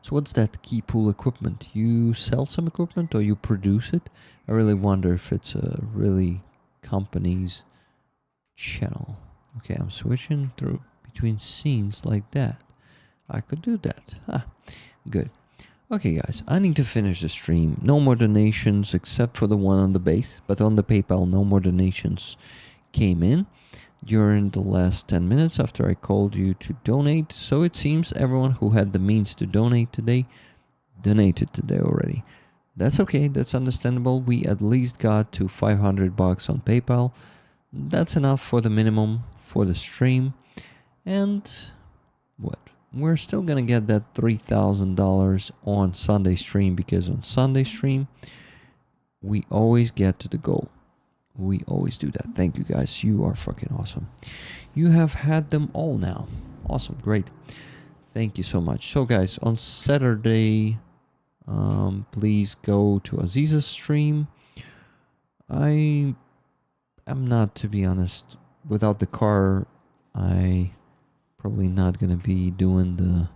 So what's that key pool equipment? You sell some equipment or you produce it? I really wonder if it's a really company's channel. Okay, I'm switching through between scenes like that. I could do that. Good. Okay, guys, I need to finish the stream. No more donations except for the one on the base, but on the PayPal, no more donations came in during the last 10 minutes after I called you to donate. So it seems everyone who had the means to donate today donated today already. That's okay. That's understandable. We at least got to $500 on PayPal. That's enough for the minimum for the stream. And what? We're still gonna get that $3,000 on Sunday stream, because on Sunday stream we always get to the goal. We always do that. Thank you, guys. You are fucking awesome. You have had them all now. Awesome. Great. Thank you so much. So, guys, on Saturday, please go to Aziza's stream. I am not, to be honest, without the car, I probably not gonna be doing the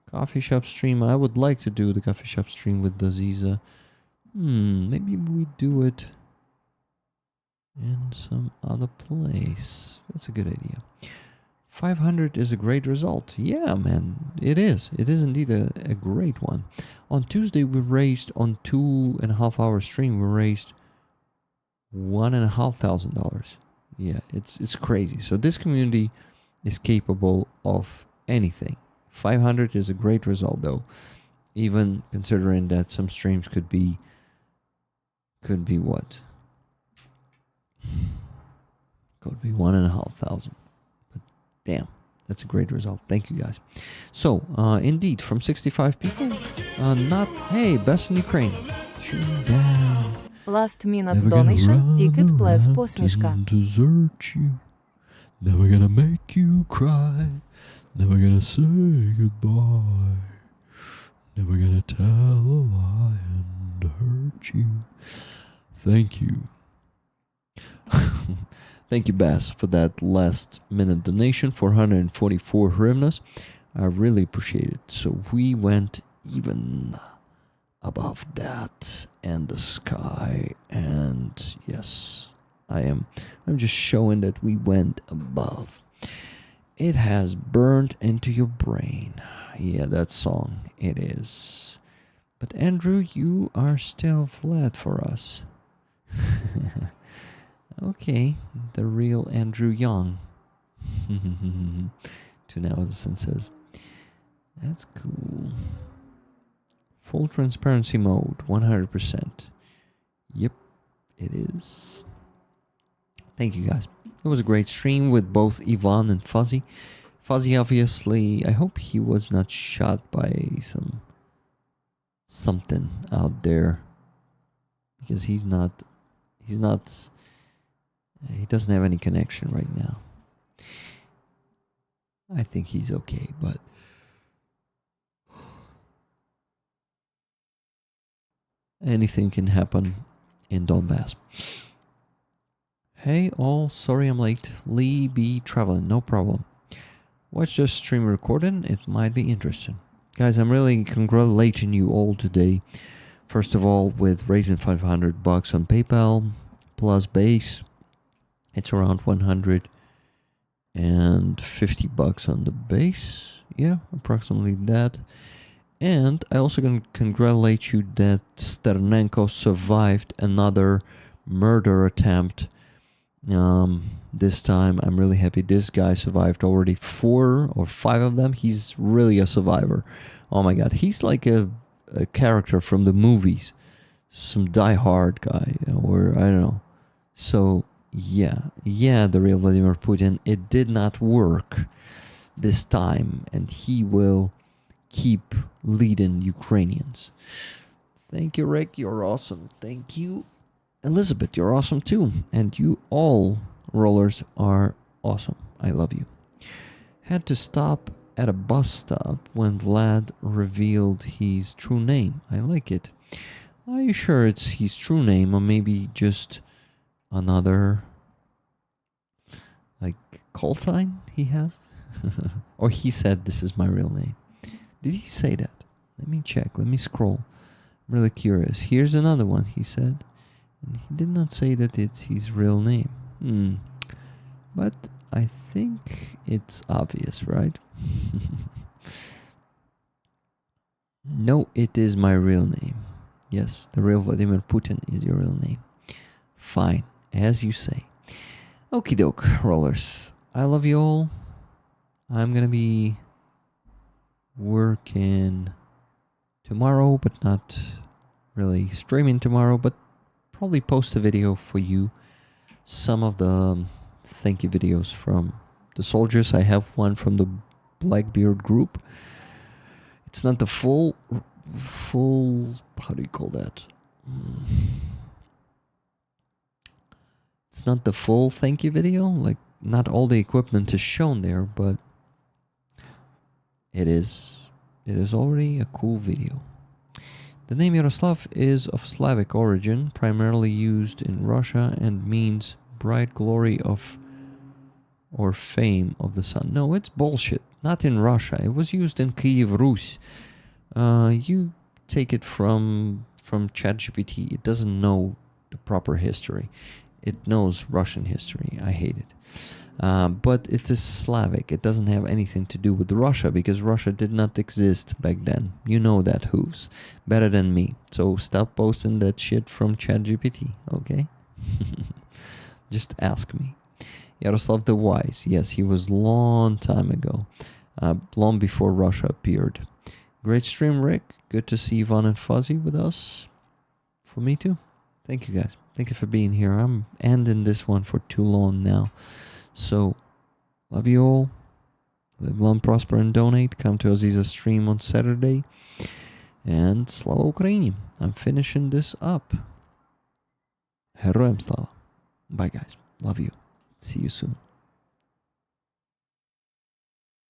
coffee shop stream. I would like to do the coffee shop stream with Aziza, Maybe we do it in some other place. That's a good idea. 500 is a great result. Yeah, man, it is. It is indeed a great one. On Tuesday, we raised, on 2.5 hour stream, we raised $1,500. Yeah, it's crazy. So this community is capable of anything. 500 is a great result, though, even considering that some streams could be what? Could be 1,500. But damn, that's a great result. Thank you, guys. So, indeed, from 65 people, hey, best in Ukraine. Tune down. Last minute donation, ticket plus посмішка. Desert you. Never gonna make you cry. Never gonna say goodbye. Never gonna tell a lie and hurt you. Thank you. Thank you, Bass, for that last minute donation, 444 hryvnias. I really appreciate it. So we went even above that and the sky, and yes, I'm just showing that we went above. It has burned into your brain. Yeah, that song, it is. But Andrew, you are still flat for us. Okay, the real Andrew Young. To now the sun says. That's cool. Full transparency mode, 100%. Yep, it is. Thank you, guys. It was a great stream with both Ivan and Fuzzy. Fuzzy, obviously, I hope he was not shot by something out there, because he doesn't have any connection right now. I think he's okay, but anything can happen in Donbass. Hey all, sorry I'm late. Lee be traveling, no problem. Watch the stream recording, it might be interesting. Guys, I'm really congratulating you all today. First of all, with raising $500 on PayPal plus base, it's around $150 on the base. Yeah, approximately that. And I also can congratulate you that Sternenko survived another murder attempt. This time I'm really happy this guy survived already 4 or 5 of them. He's really a survivor. Oh my god, he's like a character from the movies. Some die-hard guy, or I don't know. So yeah, the real Vladimir Putin, it did not work this time, and he will keep leading Ukrainians. Thank you, Rick, you're awesome. Thank you, Elizabeth, you're awesome too. And you all rollers are awesome. I love you. Had to stop at a bus stop when Vlad revealed his true name. I like it. Are you sure it's his true name, or maybe just another like call sign he has? Or he said this is my real name. Did he say that? Let me check. Let me scroll. I'm really curious. Here's another one he said. And he did not say that it's his real name. But I think it's obvious, right? No, it is my real name. Yes, the real Vladimir Putin is your real name. Fine, as you say. Okie doke, rollers. I love you all. I'm gonna be working tomorrow, but not really streaming tomorrow, but probably post a video for you. Some of the thank you videos from the soldiers. I have one from the Blackbeard group. It's not the full, how do you call that? It's not the full thank you video, like not all the equipment is shown there, but it is already a cool video. The name Yaroslav is of Slavic origin, primarily used in Russia, and means bright glory of or fame of the sun. No, it's bullshit. Not in Russia. It was used in Kiev, Rus. You take it from from ChatGPT. It doesn't know the proper history. It knows Russian history. I hate it. But it is Slavic. It doesn't have anything to do with Russia because Russia did not exist back then. You know that, Hooves, better than me. So stop posting that shit from ChatGPT, okay? Just ask me. Yaroslav the Wise. Yes, he was long time ago. Long before Russia appeared. Great stream, Rick. Good to see Ivan and Fuzzy with us. For me too. Thank you guys. Thank you for being here. I'm ending this one for too long now. So, love you all. Live long, prosper, and donate. Come to Aziza's stream on Saturday. And Slava Ukraini. I'm finishing this up. Heroям слава. Bye guys. Love you. See you soon.